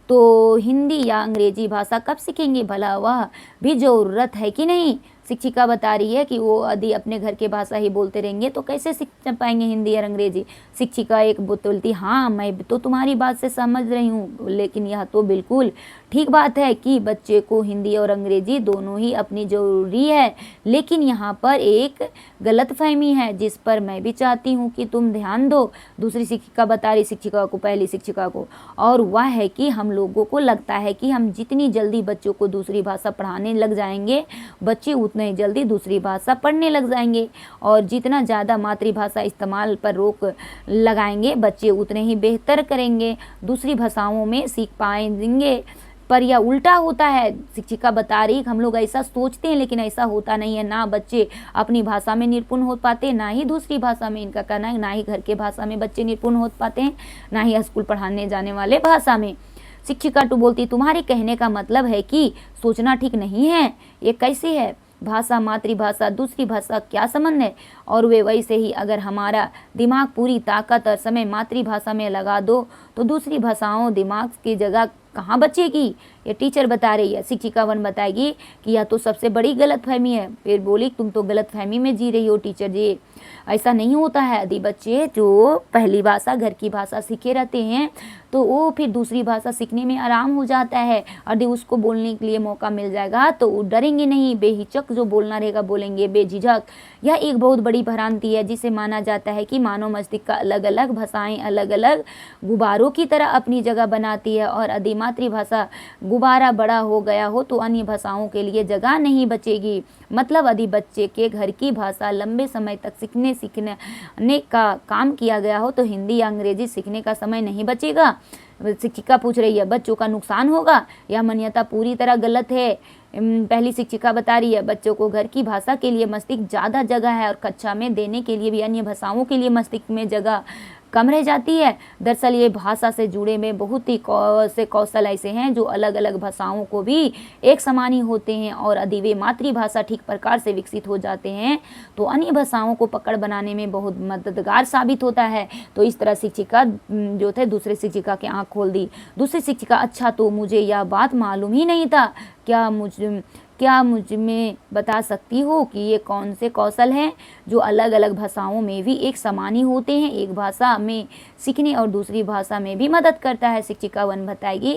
तो हिंदी या अंग्रेजी भाषा कब सीखेंगे भला, वह भी ज़रूरत है कि नहीं। शिक्षिका बता रही है कि वो यदि अपने घर के भाषा ही बोलते रहेंगे तो कैसे सीख पाएंगे हिंदी और अंग्रेजी। शिक्षिका एक बोलती, हाँ मैं तो तुम्हारी बात से समझ रही हूँ, लेकिन यह तो बिल्कुल ठीक बात है कि बच्चे को हिंदी और अंग्रेजी दोनों ही अपनी ज़रूरी है, लेकिन यहाँ पर एक गलतफहमी है जिस पर मैं भी चाहती हूँ कि तुम ध्यान दो। दूसरी शिक्षिका बता रही शिक्षिका को, पहली शिक्षिका को, और वह है कि हम लोगों को लगता है कि हम जितनी जल्दी बच्चों को दूसरी भाषा पढ़ाने लग जाएंगे बच्चे उतने ही जल्दी दूसरी भाषा पढ़ने लग जाएंगे, और जितना ज़्यादा मातृभाषा इस्तेमाल पर रोक लगाएंगे बच्चे उतने ही बेहतर करेंगे, दूसरी भाषाओं में सीख पाएंगे। पर यह उल्टा होता है। शिक्षिका बता रही हम लोग ऐसा सोचते हैं लेकिन ऐसा होता नहीं है। ना बच्चे अपनी भाषा में निपुण हो पाते, ना ही दूसरी भाषा में, इनका कहना है ना ही घर के भाषा में बच्चे निपुण हो पाते हैं, ना ही स्कूल पढ़ाने जाने वाले भाषा में। शिक्षिका 2 बोलती, तुम्हारे कहने का मतलब है कि सोचना ठीक नहीं है। ये कैसे है? भाषा, मातृभाषा, दूसरी भाषा क्या संबंध है? और वे वैसे ही अगर हमारा दिमाग पूरी ताकत और समय मातृभाषा में लगा दो तो दूसरी भाषाओं दिमाग की जगह कहाँ बचेगी, ये टीचर बता रही है। शिक्षिका 1 बताएगी कि यह तो सबसे बड़ी गलतफहमी है। फिर बोली तुम तो गलतफहमी में जी रही हो टीचर जी, ऐसा नहीं होता है। यदि बच्चे जो पहली भाषा घर की भाषा सीखे रहते हैं तो वो फिर दूसरी भाषा सीखने में आराम हो जाता है। यदि उसको बोलने के लिए मौका मिल जाएगा तो वो डरेंगे नहीं, बेहिचक जो बोलना रहेगा बोलेंगे, बेझिझक। यह एक बहुत बड़ी भ्रांति है जिसे माना जाता है कि मानव मस्तिष्क का अलग अलग भाषाएं अलग अलग गुब्बारों की तरह अपनी जगह बनाती है, और यदि मातृभाषा गुब्बारा बड़ा हो गया हो तो अन्य भाषाओं के लिए जगह नहीं बचेगी। मतलब यदि बच्चे के घर की भाषा लंबे समय तक सीखने का काम किया गया हो तो हिंदी या अंग्रेजी सीखने का समय नहीं बचेगा। शिक्षिका पूछ रही है बच्चों का नुकसान होगा। यह मान्यता पूरी तरह गलत है। पहली शिक्षिका बता रही है बच्चों को घर की भाषा के लिए मस्तिष्क ज़्यादा जगह है और कक्षा में देने के लिए भी अन्य भाषाओं के लिए मस्तिष्क में जगह कम रह जाती है। दरअसल ये भाषा से जुड़े में बहुत ही से कौशल ऐसे हैं जो अलग अलग भाषाओं को भी एक समान ही होते हैं, और यदि वे मातृभाषा ठीक प्रकार से विकसित हो जाते हैं तो अन्य भाषाओं को पकड़ बनाने में बहुत मददगार साबित होता है। तो इस तरह शिक्षिका जो थे दूसरे शिक्षिका की आँख खोल दी। दूसरी शिक्षिका अच्छा तो मुझे यह बात मालूम ही नहीं था, क्या मुझ में बता सकती हो कि ये कौन से कौशल हैं जो अलग अलग भाषाओं में भी एक समान ही होते हैं, एक भाषा में सीखने और दूसरी भाषा में भी मदद करता है। शिक्षिका 1 बताएगी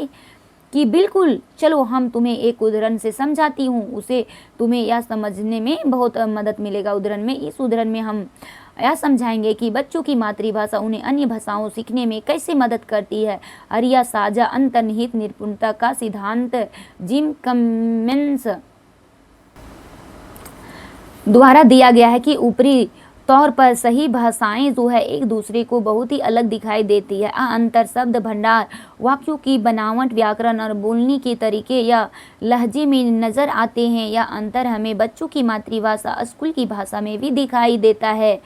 कि बिल्कुल, चलो हम तुम्हें एक उदाहरण से समझाती हूँ, उसे तुम्हें यह समझने में बहुत मदद मिलेगा। इस उदाहरण में हम यह समझाएंगे कि बच्चों की मातृभाषा उन्हें अन्य भाषाओं सीखने में कैसे मदद करती है। अरिया साझा अंतर्निहित निपुणता का सिद्धांत जिम कमिन्स द्वारा दिया गया है कि ऊपरी तौर पर सही भाषाएं जो है एक दूसरे को बहुत ही अलग दिखाई देती है। अंतर शब्द भंडार, वाक्यों की बनावट, व्याकरण और बोलने के तरीके या लहजे में नज़र आते हैं। यह अंतर हमें बच्चों की मातृभाषा स्कूल की भाषा में भी दिखाई देता है,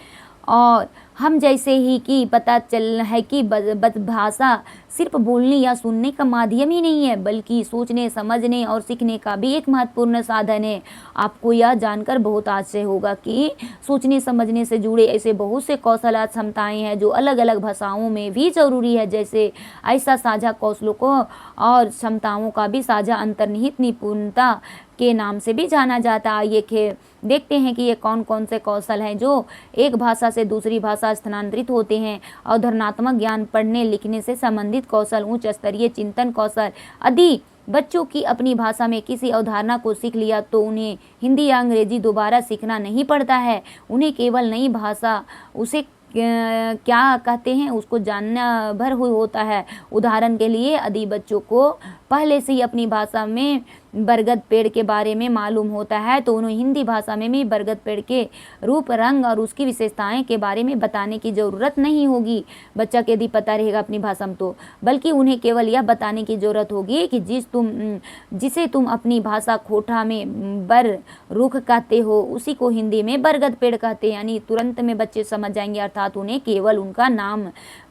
और हम जैसे ही कि पता चल है कि भाषा सिर्फ बोलने या सुनने का माध्यम ही नहीं है बल्कि सोचने, समझने और सीखने का भी एक महत्वपूर्ण साधन है। आपको यह जानकर बहुत आश्चर्य होगा कि सोचने समझने से जुड़े ऐसे बहुत से कौशल क्षमताएं हैं जो अलग अलग भाषाओं में भी जरूरी है। जैसे ऐसा साझा कौशलों को और क्षमताओं का भी साझा अंतर्निहित निपुणता के नाम से भी जाना जाता है। ये देखते हैं कि ये कौन कौन से कौशल हैं जो एक भाषा से दूसरी भाषा स्थानांतरित होते हैं। अवधारणात्मक ज्ञान, पढ़ने लिखने से संबंधित कौशल, उच्च स्तरीय चिंतन कौशल। यदि बच्चों की अपनी भाषा में किसी अवधारणा को सीख लिया तो उन्हें हिंदी या अंग्रेजी दोबारा सीखना नहीं पड़ता है। उन्हें केवल नई भाषा उसे क्या कहते हैं उसको जानना भर होता है। उदाहरण के लिए यदि बच्चों को पहले से ही अपनी भाषा में बरगद पेड़ के बारे में मालूम होता है तो उन्हें हिंदी भाषा में भी बरगद पेड़ के रूप, रंग और उसकी विशेषताएं के बारे में बताने की ज़रूरत नहीं होगी। बच्चा के यदि पता रहेगा अपनी भाषा में तो, बल्कि उन्हें केवल यह बताने की ज़रूरत होगी कि जिसे तुम अपनी भाषा खोटा में बर रुख कहते हो उसी को हिंदी में बरगद पेड़ कहते हैं। यानी तुरंत में बच्चे समझ जाएंगे, अर्थात उन्हें केवल उनका नाम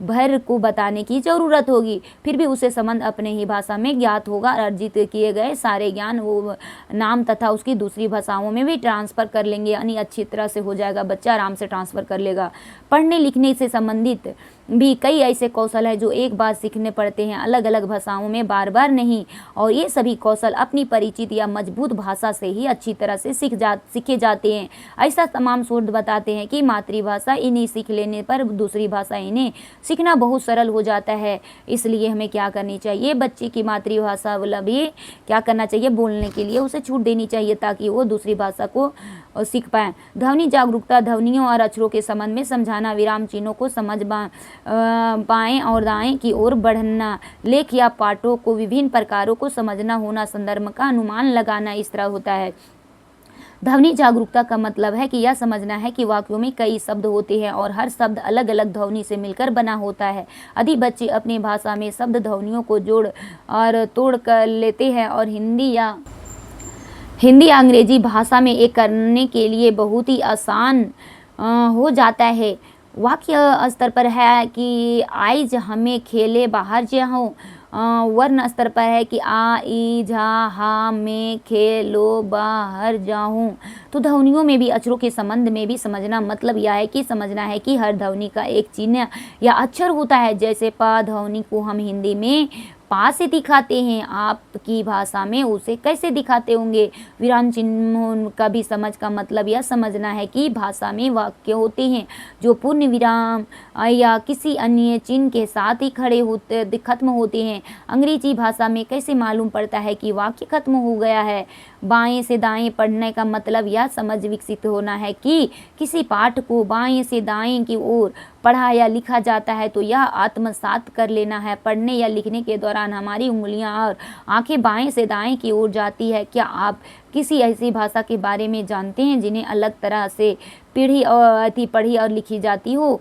भर को बताने की ज़रूरत होगी। फिर भी उसे संबंध अपने ही भाषा में ज्ञात होगा। अर्जित किए गए सारे ज्ञान वो नाम तथा उसकी दूसरी भाषाओं में भी ट्रांसफ़र कर लेंगे, यानी अच्छी तरह से हो जाएगा, बच्चा आराम से ट्रांसफ़र कर लेगा। पढ़ने लिखने से संबंधित भी कई ऐसे कौशल है जो एक बार सीखने पड़ते हैं, अलग अलग भाषाओं में बार बार नहीं, और ये सभी कौशल अपनी परिचित या मजबूत भाषा से ही अच्छी तरह से सीखे जाते हैं। ऐसा तमाम शोध बताते हैं कि मातृभाषा इन्हें सीख लेने पर दूसरी भाषा इन्हें सीखना बहुत सरल हो जाता है। इसलिए हमें क्या करनी चाहिए, बच्चे की मातृभाषा भी क्या करना चाहिए, बोलने के लिए उसे छूट देनी चाहिए ताकि वो दूसरी भाषा को सीख पाएँ। ध्वनि जागरूकता, ध्वनियों और अक्षरों के संबंध में समझाना, विराम चिन्हों को समझ बाएं और दाएं की ओर बढ़ना, लेख या पाठों को विभिन्न प्रकारों को समझना होना, संदर्भ का अनुमान लगाना, इस तरह होता है। ध्वनि जागरूकता का मतलब है कि यह समझना है कि वाक्यों में कई शब्द होते हैं और हर शब्द अलग अलग ध्वनि से मिलकर बना होता है। यदि बच्चे अपनी भाषा में शब्द ध्वनियों को जोड़ और तोड़ कर लेते हैं और हिंदी या अंग्रेजी भाषा में एक करने के लिए बहुत ही आसान हो जाता है। वाक्य स्तर पर है कि आइज हमें खेले बाहर जाऊँ, वर्ण स्तर पर है कि आ ई झा हा में खेलो बाहर जाऊँ। तो ध्वनियों में भी अक्षरों के संबंध में भी समझना मतलब यह है कि समझना है कि हर ध्वनि का एक चिन्ह या अक्षर होता है। जैसे प ध्वनि को हम हिंदी में पास से दिखाते हैं, आपकी भाषा में उसे कैसे दिखाते होंगे। विराम चिन्हों का भी समझ का मतलब यह समझना है कि भाषा में वाक्य होते हैं जो पूर्ण विराम या किसी अन्य चिन्ह के साथ ही खत्म होते हैं। अंग्रेजी भाषा में कैसे मालूम पड़ता है कि वाक्य खत्म हो गया है। बाएं से दाएं पढ़ने का मतलब यह समझ विकसित होना है कि किसी पाठ को बाएं से दाएं की ओर पढ़ा या लिखा जाता है तो यह आत्मसात कर लेना है। पढ़ने या लिखने के दौरान हमारी उंगलियां और आंखें बाएं से दाएं की ओर जाती है। क्या आप किसी ऐसी भाषा के बारे में जानते हैं जिन्हें अलग तरह से पढ़ी और लिखी जाती हो।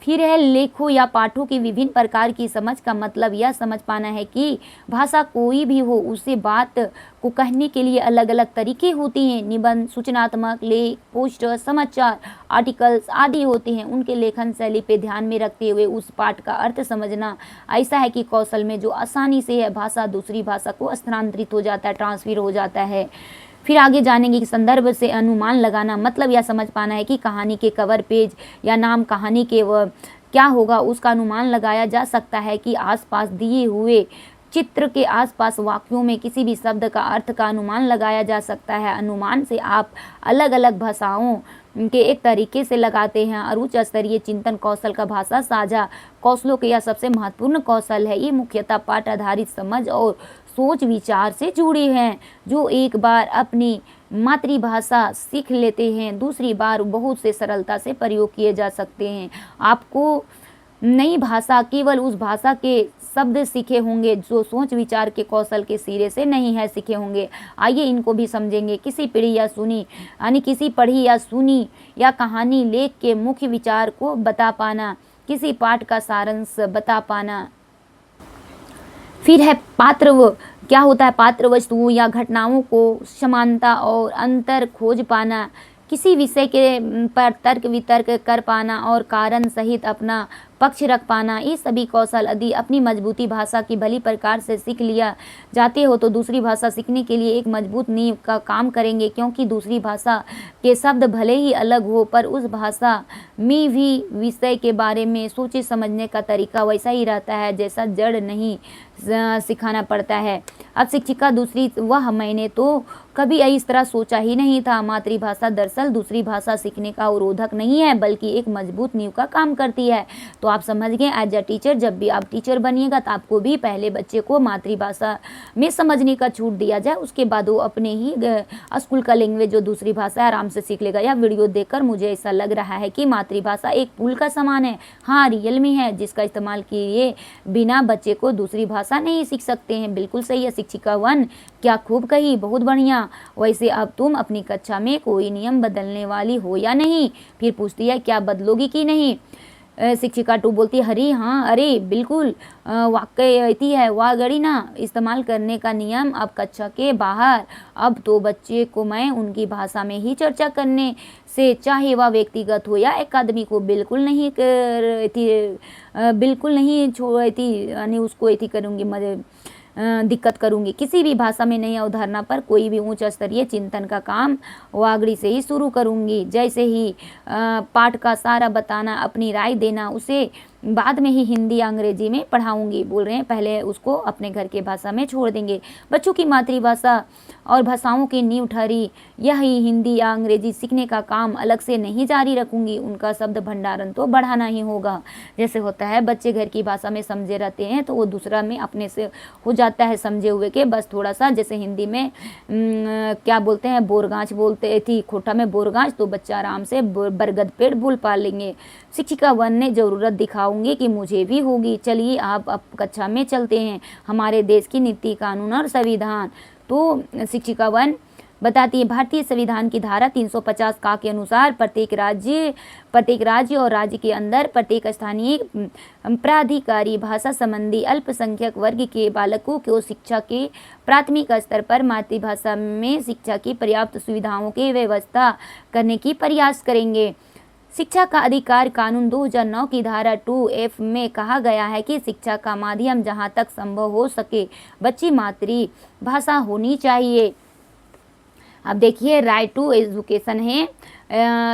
फिर है लेखों या पाठों की विभिन्न प्रकार की समझ का मतलब यह समझ पाना है कि भाषा कोई भी हो उसे बात को कहने के लिए अलग अलग तरीके होते हैं। निबंध, सूचनात्मक लेख, पोस्टर, समाचार, आर्टिकल्स आदि होते हैं। उनके लेखन शैली पे ध्यान में रखते हुए उस पाठ का अर्थ समझना ऐसा है कि कौशल में जो आसानी से है भाषा दूसरी भाषा को स्थानांतरित हो जाता है, ट्रांसफर हो जाता है। फिर आगे जानेंगे कि संदर्भ से अनुमान लगाना मतलब यह समझ पाना है कि कहानी के कवर पेज या नाम कहानी के क्या होगा उसका अनुमान लगाया जा सकता है कि आसपास दिए हुए चित्र के आसपास वाक्यों में किसी भी शब्द का अर्थ का अनुमान लगाया जा सकता है। अनुमान से आप अलग अलग भाषाओं के एक तरीके से लगाते हैं और उच्च स्तरीय चिंतन कौशल का भाषा साझा कौशलों के यह सबसे महत्वपूर्ण कौशल है। ये मुख्यतः पाठ आधारित समझ और सोच विचार से जुड़े हैं। जो एक बार अपनी मातृभाषा सीख लेते हैं दूसरी बार बहुत से सरलता से प्रयोग किए जा सकते हैं। आपको नई भाषा केवल उस भाषा के शब्द सीखे होंगे जो सोच विचार के कौशल के सिरे से नहीं है सीखे होंगे। आइए इनको भी समझेंगे। किसी पढ़ी या सुनी या कहानी लेख के मुख्य विचार को बता पाना, किसी पाठ का सारांश बता पाना। फिर है क्या होता है पात्र वस्तुओं या घटनाओं को समानता और अंतर खोज पाना, किसी विषय के पर तर्क वितर्क कर पाना और कारण सहित अपना पक्ष रख पाना। ये सभी कौशल यदि अपनी मजबूती भाषा की भली प्रकार से सीख लिया जाते हो तो दूसरी भाषा सीखने के लिए एक मजबूत नींव का काम करेंगे, क्योंकि दूसरी भाषा के शब्द भले ही अलग हो पर उस भाषा में भी विषय के बारे में सोचे समझने का तरीका वैसा ही रहता है जैसा जड़ नहीं सिखाना पड़ता है। अब शिक्षिका दूसरी मैंने तो कभी इस तरह सोचा ही नहीं था। मातृभाषा दरअसल दूसरी भाषा सीखने का अवरोधक नहीं है बल्कि एक मजबूत नींव का काम करती है। तो आप समझ गए एज अ टीचर जब भी आप टीचर बनिएगा तो आपको भी पहले बच्चे को मातृभाषा में समझने का छूट दिया जाए, उसके बाद वो अपने ही स्कूल का लैंग्वेज जो दूसरी भाषा आराम से सीख लेगा। यह वीडियो देखकर मुझे ऐसा लग रहा है कि मातृभाषा एक पुल का समान है। हाँ रियल में है, जिसका इस्तेमाल किए बिना बच्चे को दूसरी भाषा नहीं सीख सकते हैं। बिल्कुल सही है शिक्षिका 1, क्या खूब कही, बहुत बढ़िया। वैसे अब तुम अपनी कक्षा में कोई नियम बदलने वाली हो या नहीं? फिर पूछती है क्या बदलोगी कि नहीं? शिक्षिका 2 बोलती है हरी हाँ अरे बिल्कुल वाकई है वाह गड़ी ना इस्तेमाल करने का नियम अब कक्षा के बाहर। अब तो बच्चे को मैं उनकी भाषा में ही चर्चा करने से चाहे वह व्यक्तिगत हो या अकादमी को बिल्कुल नहीं छोड़ती यानी उसको करूँगी दिक्कत करूंगी। किसी भी भाषा में नई अवधारणा पर कोई भी उच्च स्तरीय चिंतन का काम वागड़ी से ही शुरू करूंगी। जैसे ही पाठ का सारा बताना, अपनी राय देना, उसे बाद में ही हिंदी या अंग्रेजी में पढ़ाऊंगी। बोल रहे हैं पहले उसको अपने घर के भाषा में छोड़ देंगे। बच्चों की मातृभाषा और भाषाओं की नींव ठहरी यही हिंदी या अंग्रेजी सीखने का काम अलग से नहीं जारी रखूंगी। उनका शब्द भंडारण तो बढ़ाना ही होगा। जैसे होता है बच्चे घर की भाषा में समझे रहते हैं तो वो दूसरा में अपने से हो जाता है समझे हुए के, बस थोड़ा सा जैसे हिंदी में क्या बोलते हैं बोरगाछ बोलते थी खोटा में बोरगाछ, तो बच्चा आराम से बरगद पेड़ बोल पा लेंगे। शिक्षिका 1 ने जरूरत दिखाऊंगी कि मुझे भी होगी। चलिए आप अब कक्षा में चलते हैं। हमारे देश की नीति कानून और संविधान। तो शिक्षिका 1 बताती है भारतीय संविधान की धारा 350 का के अनुसार प्रत्येक राज्य और राज्य के अंदर प्रत्येक स्थानीय प्राधिकारी भाषा संबंधी अल्पसंख्यक वर्ग के बालकों को शिक्षा के प्राथमिक स्तर पर मातृभाषा में शिक्षा की पर्याप्त सुविधाओं की व्यवस्था करने की प्रयास करेंगे। शिक्षा का अधिकार कानून 2009 की धारा 2F में कहा गया है कि शिक्षा का माध्यम जहां तक संभव हो सके बच्ची मातृभाषा होनी चाहिए। अब देखिए राइट टू एजुकेशन है,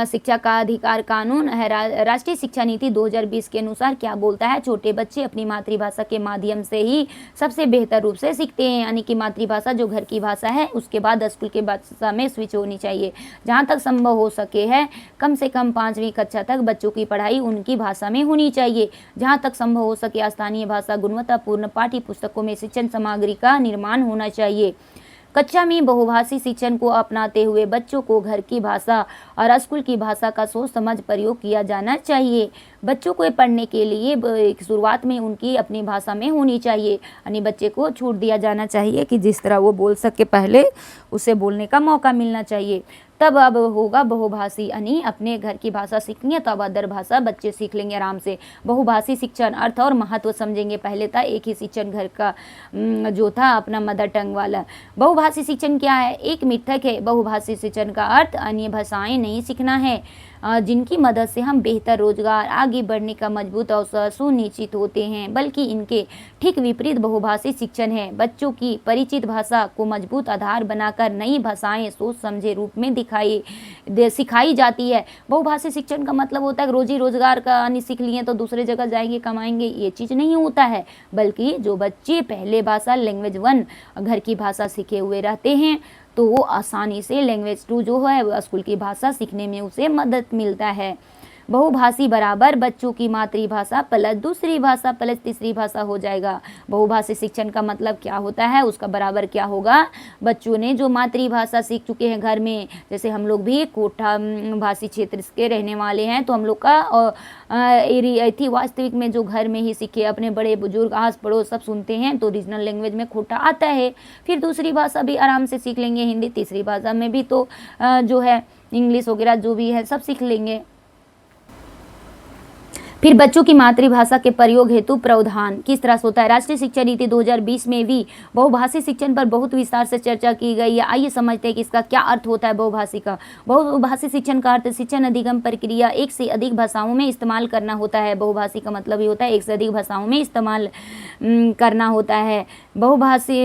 शिक्षा का अधिकार कानून है। राष्ट्रीय शिक्षा नीति 2020 के अनुसार क्या बोलता है, छोटे बच्चे अपनी मातृभाषा के माध्यम से ही सबसे बेहतर रूप से सीखते हैं, यानी कि मातृभाषा जो घर की भाषा है उसके बाद स्कूल के भाषा में स्विच होनी चाहिए। जहाँ तक संभव हो सके है कम से कम 5वीं कक्षा तक बच्चों की पढ़ाई उनकी भाषा में होनी चाहिए। जहाँ तक संभव हो सके स्थानीय भाषा गुणवत्तापूर्ण पाठ्य पुस्तकों में शिक्षण सामग्री का निर्माण होना चाहिए। कक्षा में बहुभाषी शिक्षण को अपनाते हुए बच्चों को घर की भाषा और स्कूल की भाषा का सोच समझ प्रयोग किया जाना चाहिए। बच्चों को पढ़ने के लिए शुरुआत में उनकी अपनी भाषा में होनी चाहिए, यानी बच्चे को छूट दिया जाना चाहिए कि जिस तरह वो बोल सके पहले उसे बोलने का मौका मिलना चाहिए। तब अब होगा बहुभाषी, यानी अपने घर की भाषा सीखेंगे तब अदर भाषा बच्चे सीख लेंगे आराम से। बहुभाषी शिक्षण अर्थ और महत्व समझेंगे। पहले था एक ही शिक्षण घर का जो था अपना मदर टंग वाला। बहुभाषी शिक्षण क्या है, एक मिथक है। बहुभाषी शिक्षण का अर्थ अन्य भाषाएं नहीं सीखना है जिनकी मदद से हम बेहतर रोजगार आगे बढ़ने का मजबूत अवसर सुनिश्चित होते हैं, बल्कि इनके ठीक विपरीत बहुभाषी शिक्षण है। बच्चों की परिचित भाषा को मजबूत आधार बनाकर नई भाषाएं सोच समझे रूप में सिखाई जाती है। बहुभाषी शिक्षण का मतलब होता है रोजी रोजगार का नहीं सीख लिए तो दूसरे जगह जाएंगे कमाएंगे, ये चीज़ नहीं होता है, बल्कि जो बच्चे पहले भाषा लैंग्वेज 1 घर की भाषा सीखे हुए रहते हैं तो वो आसानी से लैंग्वेज 2 जो है स्कूल की भाषा सीखने में उसे मदद मिलता है। बहुभाषी बराबर बच्चों की मातृभाषा प्लस दूसरी भाषा प्लस तीसरी भाषा हो जाएगा। बहुभाषी शिक्षण का मतलब क्या होता है, उसका बराबर क्या होगा, बच्चों ने जो मातृभाषा सीख चुके हैं घर में, जैसे हम लोग भी कोठा भाषी क्षेत्र के रहने वाले हैं तो हम लोग का एरिया थी वास्तविक में जो घर में ही सीखे, अपने बड़े बुजुर्ग आस पड़ोस सब सुनते हैं तो रीजनल लैंग्वेज में खोटा आता है। फिर दूसरी भाषा भी आराम से सीख लेंगे, हिंदी, तीसरी भाषा में भी तो जो है इंग्लिश वगैरह जो भी है सब सीख लेंगे। फिर बच्चों की मातृभाषा के प्रयोग हेतु प्रावधान किस तरह से होता है। राष्ट्रीय शिक्षा नीति 2020 में भी बहुभाषी शिक्षण पर बहुत विस्तार से चर्चा की गई है। आइए समझते हैं कि इसका क्या अर्थ होता है बहुभाषी का। बहुभाषी शिक्षण का अर्थ शिक्षण अधिगम प्रक्रिया एक से अधिक भाषाओं में इस्तेमाल करना होता है। बहुभाषी का मतलब ये होता है एक से अधिक भाषाओं में इस्तेमाल करना होता है। बहुभाषी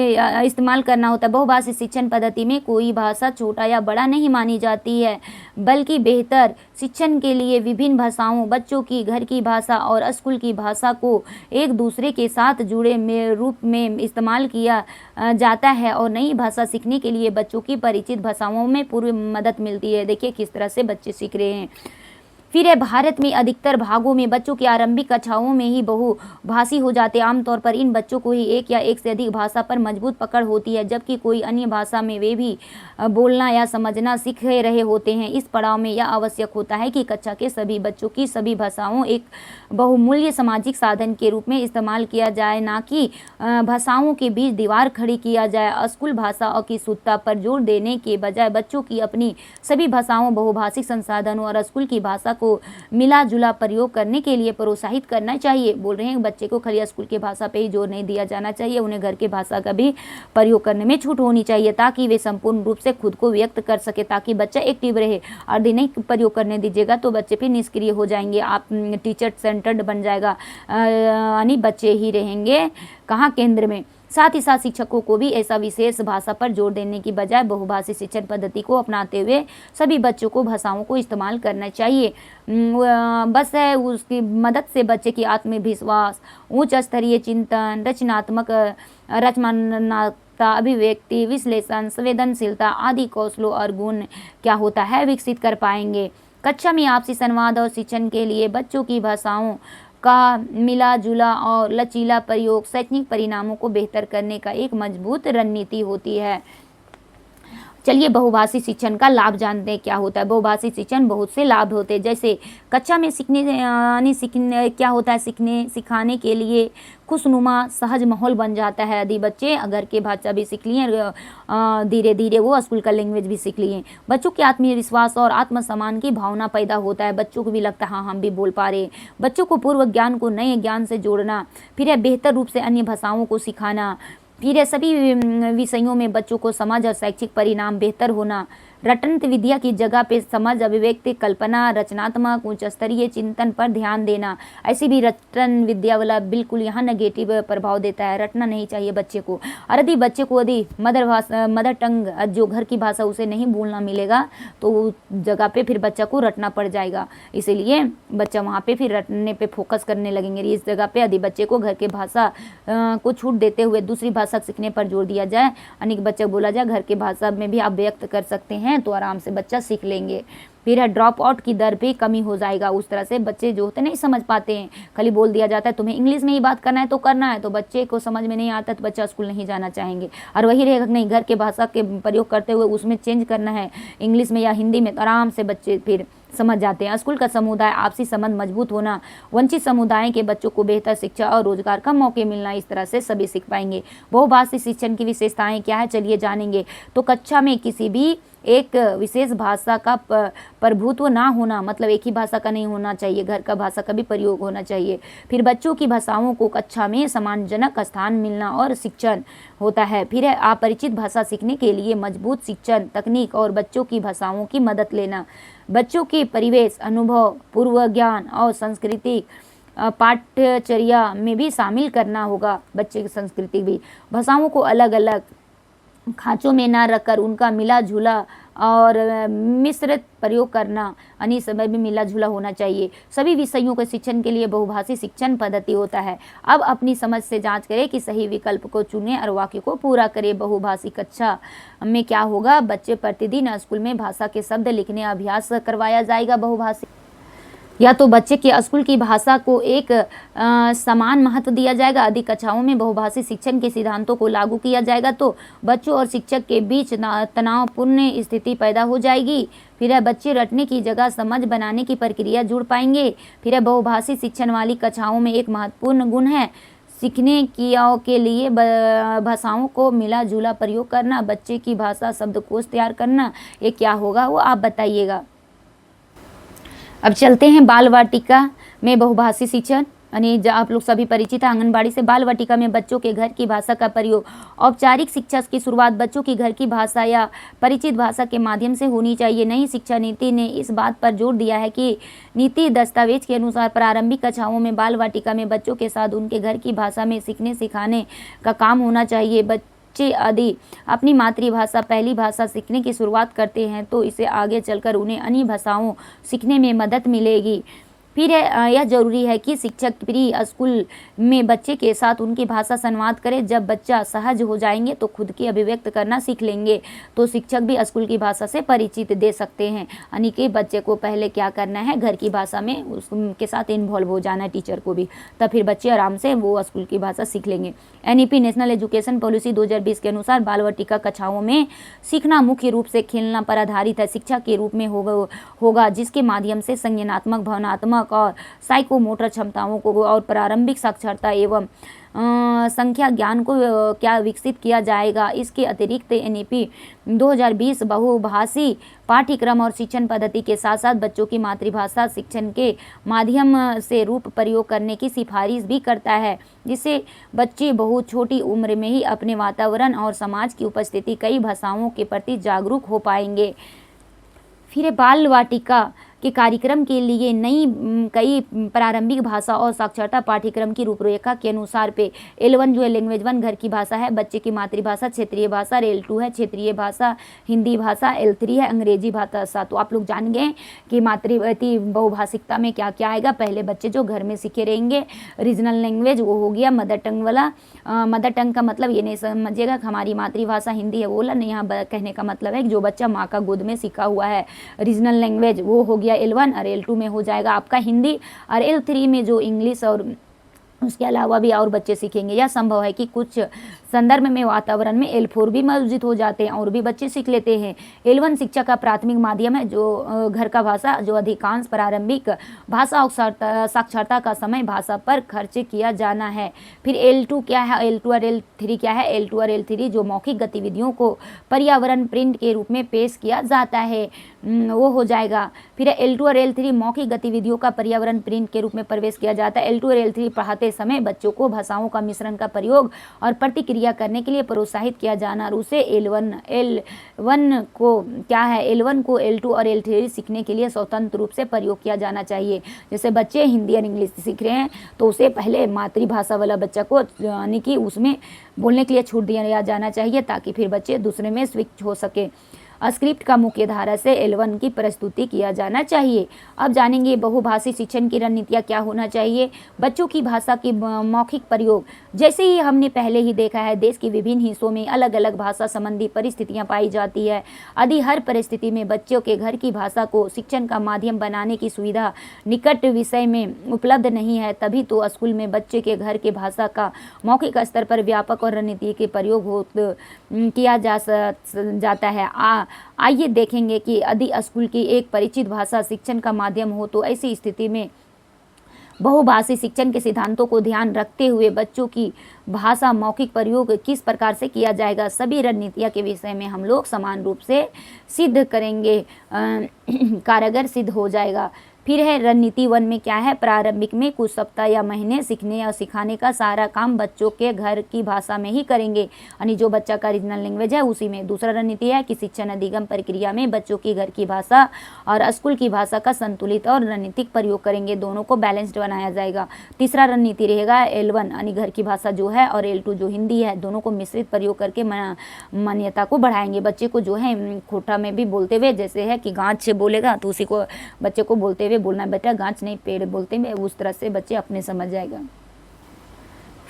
इस्तेमाल करना होता है। बहुभाषी शिक्षण पद्धति में कोई भाषा छोटा या बड़ा नहीं मानी जाती है, बल्कि बेहतर शिक्षण के लिए विभिन्न भाषाओं, बच्चों की घर की भाषा और स्कूल की भाषा को एक दूसरे के साथ जुड़े में रूप में इस्तेमाल किया जाता है और नई भाषा सीखने के लिए बच्चों की परिचित भाषाओं में पूरी मदद मिलती है। देखिए किस तरह से बच्चे सीख रहे हैं। फिर है भारत में अधिकतर भागों में बच्चों की आरंभिक कक्षाओं में ही बहुभाषी हो जाते हैं। आमतौर पर इन बच्चों को ही एक या एक से अधिक भाषा पर मजबूत पकड़ होती है, जबकि कोई अन्य भाषा में वे भी बोलना या समझना सीख रहे होते हैं। इस पड़ाव में यह आवश्यक होता है कि कक्षा के सभी बच्चों की सभी भाषाओं एक बहुमूल्य सामाजिक साधन के रूप में इस्तेमाल किया जाए, ना कि भाषाओं के बीच दीवार खड़ी किया जाए। स्कूल भाषा की शुद्धता पर जोर देने के बजाय बच्चों की अपनी सभी भाषाओं, बहुभाषिक संसाधनों और स्कूल की भाषा को मिला जुला प्रयोग करने के लिए प्रोत्साहित करना चाहिए। बोल रहे हैं बच्चे को खाली स्कूल की भाषा पे ही जोर नहीं दिया जाना चाहिए, उन्हें घर की भाषा का भी प्रयोग करने में छूट होनी चाहिए ताकि वे संपूर्ण रूप से खुद को व्यक्त कर सके, ताकि बच्चा एक्टिव रहे। और दिन नहीं प्रयोग करने दीजिएगा तो बच्चे फिर निष्क्रिय हो जाएंगे, आप टीचर सेंटर्ड बन जाएगा, यानी बच्चे ही रहेंगे कहाँ केंद्र में। साथ ही साथ शिक्षकों को भी ऐसा विशेष भाषा पर जोर देने की बजाय बहुभाषी शिक्षण पद्धति को अपनाते हुए सभी बच्चों को भाषाओं को इस्तेमाल करना चाहिए। बस है उसकी मदद से बच्चे की आत्मविश्वास, उच्च स्तरीय चिंतन, रचनात्मकता, अभिव्यक्ति, विश्लेषण, संवेदनशीलता आदि कौशलों और गुण क्या होता है विकसित कर पाएंगे। कक्षा में आपसी संवाद और शिक्षण के लिए बच्चों की भाषाओं का मिला जुला और लचीला प्रयोग शैक्षणिक परिणामों को बेहतर करने का एक मजबूत रणनीति होती है। चलिए बहुभाषी शिक्षण का लाभ जानते हैं क्या होता है। बहुभाषी शिक्षण बहुत से लाभ होते हैं, जैसे कक्षा में सीखने क्या होता है, सिखाने के लिए खुशनुमा सहज माहौल बन जाता है। यदि बच्चे घर के भाषा भी सीख लिए, धीरे धीरे वो स्कूल का लैंग्वेज भी सीख लिए, बच्चों के आत्मविश्वास और आत्मसम्मान की भावना पैदा होता है। बच्चों को भी लगता है हाँ हम भी बोल पा रहे। बच्चों को पूर्व ज्ञान को नए ज्ञान से जोड़ना, फिर है बेहतर रूप से अन्य भाषाओं को सिखाना, फिर है सभी विषयों में बच्चों को समझ और शैक्षिक परिणाम बेहतर होना, रटन विद्या की जगह पे समझ, अभिव्यक्ति, कल्पना, रचनात्मक, उच्च स्तरीय चिंतन पर ध्यान देना। ऐसी भी रटन विद्या वाला बिल्कुल यहाँ नेगेटिव प्रभाव देता है, रटना नहीं चाहिए बच्चे को। और यदि बच्चे को यदि मदर टंग जो घर की भाषा उसे नहीं बोलना मिलेगा तो जगह पे फिर बच्चा को रटना पड़ जाएगा, इसीलिए बच्चा वहाँ पे फिर रटने पे फोकस करने लगेंगे। इस जगह पे यदि बच्चे को घर के भाषा को छूट देते हुए दूसरी भाषा सीखने पर जोर दिया जाए, यानी कि बच्चे को बोला जाए घर के भाषा में भी आप व्यक्त कर सकते हैं, तो आराम से बच्चा सीख लेंगे। फिर है ड्रॉप आउट की दर भी कमी हो जाएगा। उस तरह से बच्चे जो होते नहीं समझ पाते हैं, खाली बोल दिया जाता है तुम्हें इंग्लिश में ही बात करना है तो करना है, तो बच्चे को समझ में नहीं आता तो बच्चा स्कूल नहीं जाना चाहेंगे। और वही रहेगा नहीं, घर के भाषा के प्रयोग करते हुए उसमें चेंज करना है इंग्लिश में या हिंदी में, तो आराम से बच्चे फिर समझ जाते हैं। स्कूल का समुदाय, आपसी संबंध मजबूत होना, वंचित समुदाय के बच्चों को बेहतर शिक्षा और रोजगार का मौके मिलना, इस तरह से सभी सीख पाएंगे। बहुभाषी शिक्षण की विशेषताएं क्या है, चलिए जानेंगे। तो कक्षा में किसी भी एक विशेष भाषा का प्रभुत्व ना होना, मतलब एक ही भाषा का नहीं होना चाहिए, घर का भाषा का भी प्रयोग होना चाहिए। फिर बच्चों की भाषाओं को कक्षा में सम्मानजनक स्थान मिलना और शिक्षण होता है। फिर है अपरिचित भाषा सीखने के लिए मजबूत शिक्षण तकनीक और बच्चों की भाषाओं की मदद लेना। बच्चों के परिवेश, अनुभव, पूर्व ज्ञान और सांस्कृतिक पाठ्यचर्या में भी शामिल करना होगा। बच्चे की संस्कृति भी, भाषाओं को अलग अलग खांचों में ना रखकर उनका मिला जुला और मिश्रित प्रयोग करना, यानी समय भी मिला जुला होना चाहिए। सभी विषयों के शिक्षण के लिए बहुभाषी शिक्षण पद्धति होता है। अब अपनी समझ से जांच करें कि सही विकल्प को चुनें और वाक्य को पूरा करें। बहुभाषी कक्षा में क्या होगा, बच्चे प्रतिदिन स्कूल में भाषा के शब्द लिखने अभ्यास करवाया जाएगा। बहुभाषी या तो बच्चे के स्कूल की भाषा को एक समान महत्व दिया जाएगा। अधिक कक्षाओं में बहुभाषी शिक्षण के सिद्धांतों को लागू किया जाएगा तो बच्चों और शिक्षक के बीच तनावपूर्ण स्थिति पैदा हो जाएगी। फिर है बच्चे रटने की जगह समझ बनाने की प्रक्रिया जुड़ पाएंगे। फिर है बहुभाषी शिक्षण वाली कक्षाओं में एक महत्वपूर्ण गुण है सीखने के लिए भाषाओं को मिला जुला प्रयोग करना, बच्चे की भाषा शब्दकोश तैयार करना। ये क्या होगा वो आप बताइएगा। अब चलते हैं बाल वाटिका में बहुभाषी शिक्षण, यानी आप लोग सभी परिचित हैं आंगनबाड़ी से। बाल वाटिका में बच्चों के घर की भाषा का प्रयोग। औपचारिक शिक्षा की शुरुआत बच्चों की घर की भाषा या परिचित भाषा के माध्यम से होनी चाहिए। नई शिक्षा नीति ने इस बात पर जोर दिया है कि नीति दस्तावेज के अनुसार प्रारंभिक कक्षाओं में बाल वाटिका में बच्चों के साथ उनके घर की भाषा में सीखने सिखाने का काम होना चाहिए। बच्चे यदि अपनी मातृभाषा पहली भाषा सीखने की शुरुआत करते हैं तो इसे आगे चलकर उन्हें अन्य भाषाओं सीखने में मदद मिलेगी। फिर है यह जरूरी है कि शिक्षक प्री स्कूल में बच्चे के साथ उनकी भाषा संवाद करें। जब बच्चा सहज हो जाएंगे तो खुद की अभिव्यक्त करना सीख लेंगे तो शिक्षक भी स्कूल की भाषा से परिचित दे सकते हैं, यानी कि बच्चे को पहले क्या करना है, घर की भाषा में उसके साथ इन्वॉल्व हो जाना है, टीचर को भी, तब फिर बच्चे आराम से वो स्कूल की भाषा सीख लेंगे। NEP नेशनल एजुकेशन पॉलिसी 2020 के अनुसार बाल वाटिका कक्षाओं में सीखना मुख्य रूप से खेलना पर आधारित है, शिक्षा के रूप में होगा जिसके माध्यम से संज्ञानात्मक, भावनात्मक और साइकोमोटर क्षमताओं को और प्रारंभिक साक्षरता एवं संख्या ज्ञान को क्या विकसित किया जाएगा। इसके अतिरिक्त NEP 2020 बहुभाषी पाठ्यक्रम और शिक्षण पद्धति के साथ साथ बच्चों की मातृभाषा शिक्षण के माध्यम से रूप प्रयोग करने की सिफारिश भी करता है, जिससे बच्चे बहुत छोटी उम्र में ही अपने वातावरण और समाज की उपस्थिति कई भाषाओं के प्रति जागरूक हो पाएंगे। फिर बाल वाटिका के कार्यक्रम के लिए कई प्रारंभिक भाषा और साक्षरता पाठ्यक्रम की रूपरेखा के अनुसार पे L1 जो है लैंग्वेज 1 घर की भाषा है, बच्चे की मातृभाषा क्षेत्रीय भाषा, L2 है क्षेत्रीय भाषा हिंदी भाषा, L3 है अंग्रेजी भाषा। तो आप लोग जान गए कि मातृभाषी बहुभाषिकता में क्या क्या आएगा। पहले बच्चे जो घर में सीखे रहेंगे रीजनल लैंग्वेज वो हो गया मदर टंग वाला। मदर टंग का मतलब ये नहीं समझिएगा कि हमारी मातृभाषा हिंदी है, बोला नहीं, यहाँ कहने का मतलब है कि जो बच्चा माँ का गोद में सीखा हुआ है। रीजनल लैंग्वेज वो हो गया L1 और L2 में हो जाएगा आपका हिंदी, और L3 में जो इंग्लिश और उसके अलावा भी और बच्चे सीखेंगे। यह संभव है कि कुछ संदर्भ में वातावरण में L4 भी मौजूद हो जाते हैं और भी बच्चे सीख लेते हैं। L1 शिक्षा का प्राथमिक माध्यम है जो घर का भाषा, जो अधिकांश प्रारंभिक भाषा और साक्षरता का समय भाषा पर खर्च किया जाना है। फिर L2 क्या है, L2 और L3 क्या है, L2 और L3 जो मौखिक गतिविधियों को पर्यावरण प्रिंट के रूप में पेश किया जाता है वो हो जाएगा। फिर L2 और L3 मौखिक गतिविधियों का पर्यावरण प्रिंट के रूप में प्रवेश किया जाता है। L2 और L3 पढ़ाते पढ़ाते समय बच्चों को भाषाओं का मिश्रण का प्रयोग और प्रतिक्रिया करने के लिए प्रोत्साहित किया जाना और उसे L1 को L2 और L3 सीखने के लिए स्वतंत्र रूप से प्रयोग किया जाना चाहिए। जैसे बच्चे हिंदी और इंग्लिश सीख रहे हैं तो उसे पहले मातृभाषा वाला बच्चा को यानी कि उसमें बोलने के लिए छूट दिया जाना चाहिए ताकि फिर बच्चे दूसरे में स्विच हो सके। स्क्रिप्ट का मुख्य धारा से L1 की प्रस्तुति किया जाना चाहिए। अब जानेंगे बहुभाषी शिक्षण की रणनीतियाँ क्या होना चाहिए। बच्चों की भाषा की मौखिक प्रयोग, जैसे ही हमने पहले ही देखा है देश के विभिन्न हिस्सों में अलग अलग भाषा संबंधी परिस्थितियाँ पाई जाती है। यदि हर परिस्थिति में बच्चों के घर की भाषा को शिक्षण का माध्यम बनाने की सुविधा निकट विषय में उपलब्ध नहीं है तभी तो स्कूल में बच्चे के घर के भाषा का मौखिक स्तर पर व्यापक और रणनीति के प्रयोग किया जाता है। आइए देखेंगे कि यदि स्कूल की एक परिचित भाषा शिक्षण का माध्यम हो तो ऐसी स्थिति में बहुभाषी शिक्षण के सिद्धांतों को ध्यान रखते हुए बच्चों की भाषा मौखिक प्रयोग किस प्रकार से किया जाएगा। सभी रणनीतियाँ के विषय में हम लोग समान रूप से सिद्ध करेंगे, कारगर सिद्ध हो जाएगा। फिर है रणनीति 1 में क्या है, प्रारंभिक में कुछ सप्ताह या महीने सीखने या सिखाने का सारा काम बच्चों के घर की भाषा में ही करेंगे, यानी जो बच्चा का रीजनल लैंग्वेज है उसी में। दूसरा रणनीति है कि शिक्षण अधिगम प्रक्रिया में बच्चों की घर की भाषा और स्कूल की भाषा का संतुलित और रणनीतिक प्रयोग करेंगे, दोनों को बैलेंस्ड बनाया जाएगा। तीसरा रणनीति रहेगा L1 यानी घर की भाषा जो है और L2 जो हिंदी है, दोनों को मिश्रित प्रयोग करके मान्यता को बढ़ाएंगे। बच्चे को जो है खोटा में भी बोलते हुए, जैसे है कि गाँच बोलेगा तो उसी को बच्चे को बोलते हुए बोलना, बेटा गांच नहीं पेड़ बोलते हैं, उस तरह से बच्चे अपने समझ जाएगा।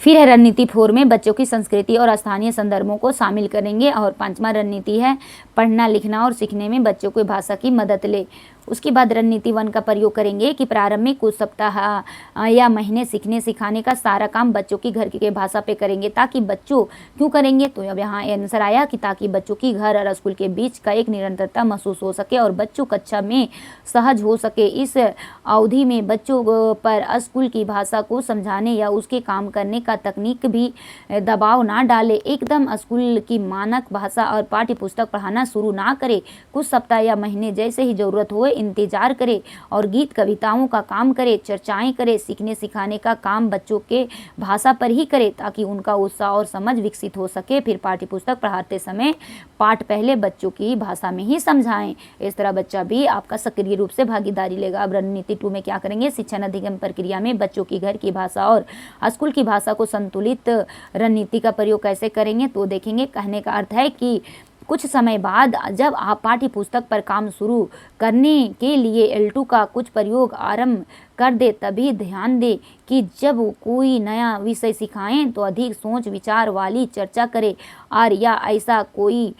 फिर है रणनीति 4 में बच्चों की संस्कृति और स्थानीय संदर्भों को शामिल करेंगे। और 5वां रणनीति है पढ़ना लिखना और सीखने में बच्चों को भाषा की मदद ले। उसके बाद रणनीति 1 का प्रयोग करेंगे कि प्रारंभिक कुछ सप्ताह या महीने सीखने सिखाने का सारा काम बच्चों की घर की भाषा पे करेंगे, ताकि बच्चों क्यों करेंगे, तो अब यहाँ आंसर आया कि ताकि बच्चों की घर और स्कूल के बीच का एक निरंतरता महसूस हो सके और बच्चों कक्षा में सहज हो सके। इस अवधि में बच्चों पर स्कूल की भाषा को समझाने या उसके काम करने का तकनीक भी दबाव ना डाले। एकदम स्कूल की मानक भाषा और पाठ्य पुस्तक पढ़ाना शुरू ना करे। कुछ सप्ताह या महीने जैसे ही जरूरत हो इंतजार करे और गीत कविताओं का काम करे, चर्चाएं करे। सीखने सिखाने का काम बच्चों के भाषा पर ही करे ताकि उनका उत्साह और समझ विकसित हो सके। फिर पाठ्य पुस्तक पढ़ाते समय पाठ पहले बच्चों की भाषा में ही समझाएं। इस तरह बच्चा भी आपका सक्रिय रूप से भागीदारी लेगा। अब रणनीति 2 में क्या करेंगे, शिक्षण अधिगम प्रक्रिया में बच्चों की घर की भाषा और स्कूल की भाषा को संतुलित रणनीति का प्रयोग कैसे करेंगे, तो देखेंगे। कहने का अर्थ है कि कुछ समय बाद जब आप पाठ्य पुस्तक पर काम शुरू करने के लिए L2 का कुछ प्रयोग आरंभ कर दे तभी ध्यान दें कि जब कोई नया विषय सिखाएं तो अधिक सोच विचार वाली चर्चा करें और या ऐसा कोई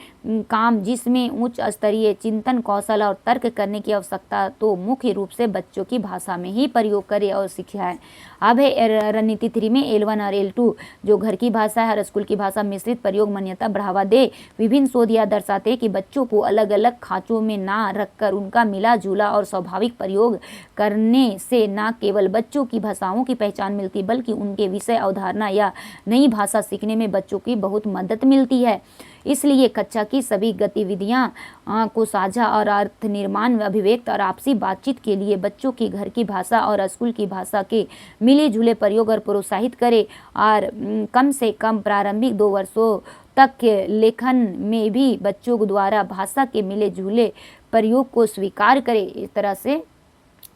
काम जिसमें उच्च स्तरीय चिंतन कौशल और तर्क करने की आवश्यकता तो मुख्य रूप से बच्चों की भाषा में ही प्रयोग करें और सिखाएं। अब है रणनीति 3 में L1 और L2 जो घर की भाषा है और स्कूल की भाषा मिश्रित प्रयोग मान्यता बढ़ावा दे। विभिन्न शोध यह दर्शाते कि बच्चों को अलग अलग खांचों में ना रखकर उनका मिला जुला और स्वाभाविक प्रयोग करने से न केवल बच्चों की भाषाओं की पहचान मिलती बल्कि उनके विषय अवधारणा या नई भाषा सीखने में बच्चों की बहुत मदद मिलती है। इसलिए कक्षा की सभी गतिविधियां को साझा और अर्थ निर्माण अभिव्यक्त और आपसी बातचीत के लिए बच्चों की घर की भाषा और स्कूल की भाषा के मिले जुले प्रयोग और प्रोत्साहित करें और कम से कम प्रारंभिक 2 वर्षों तक लेखन में भी बच्चों द्वारा भाषा के मिले जुले प्रयोग को स्वीकार करें। इस तरह से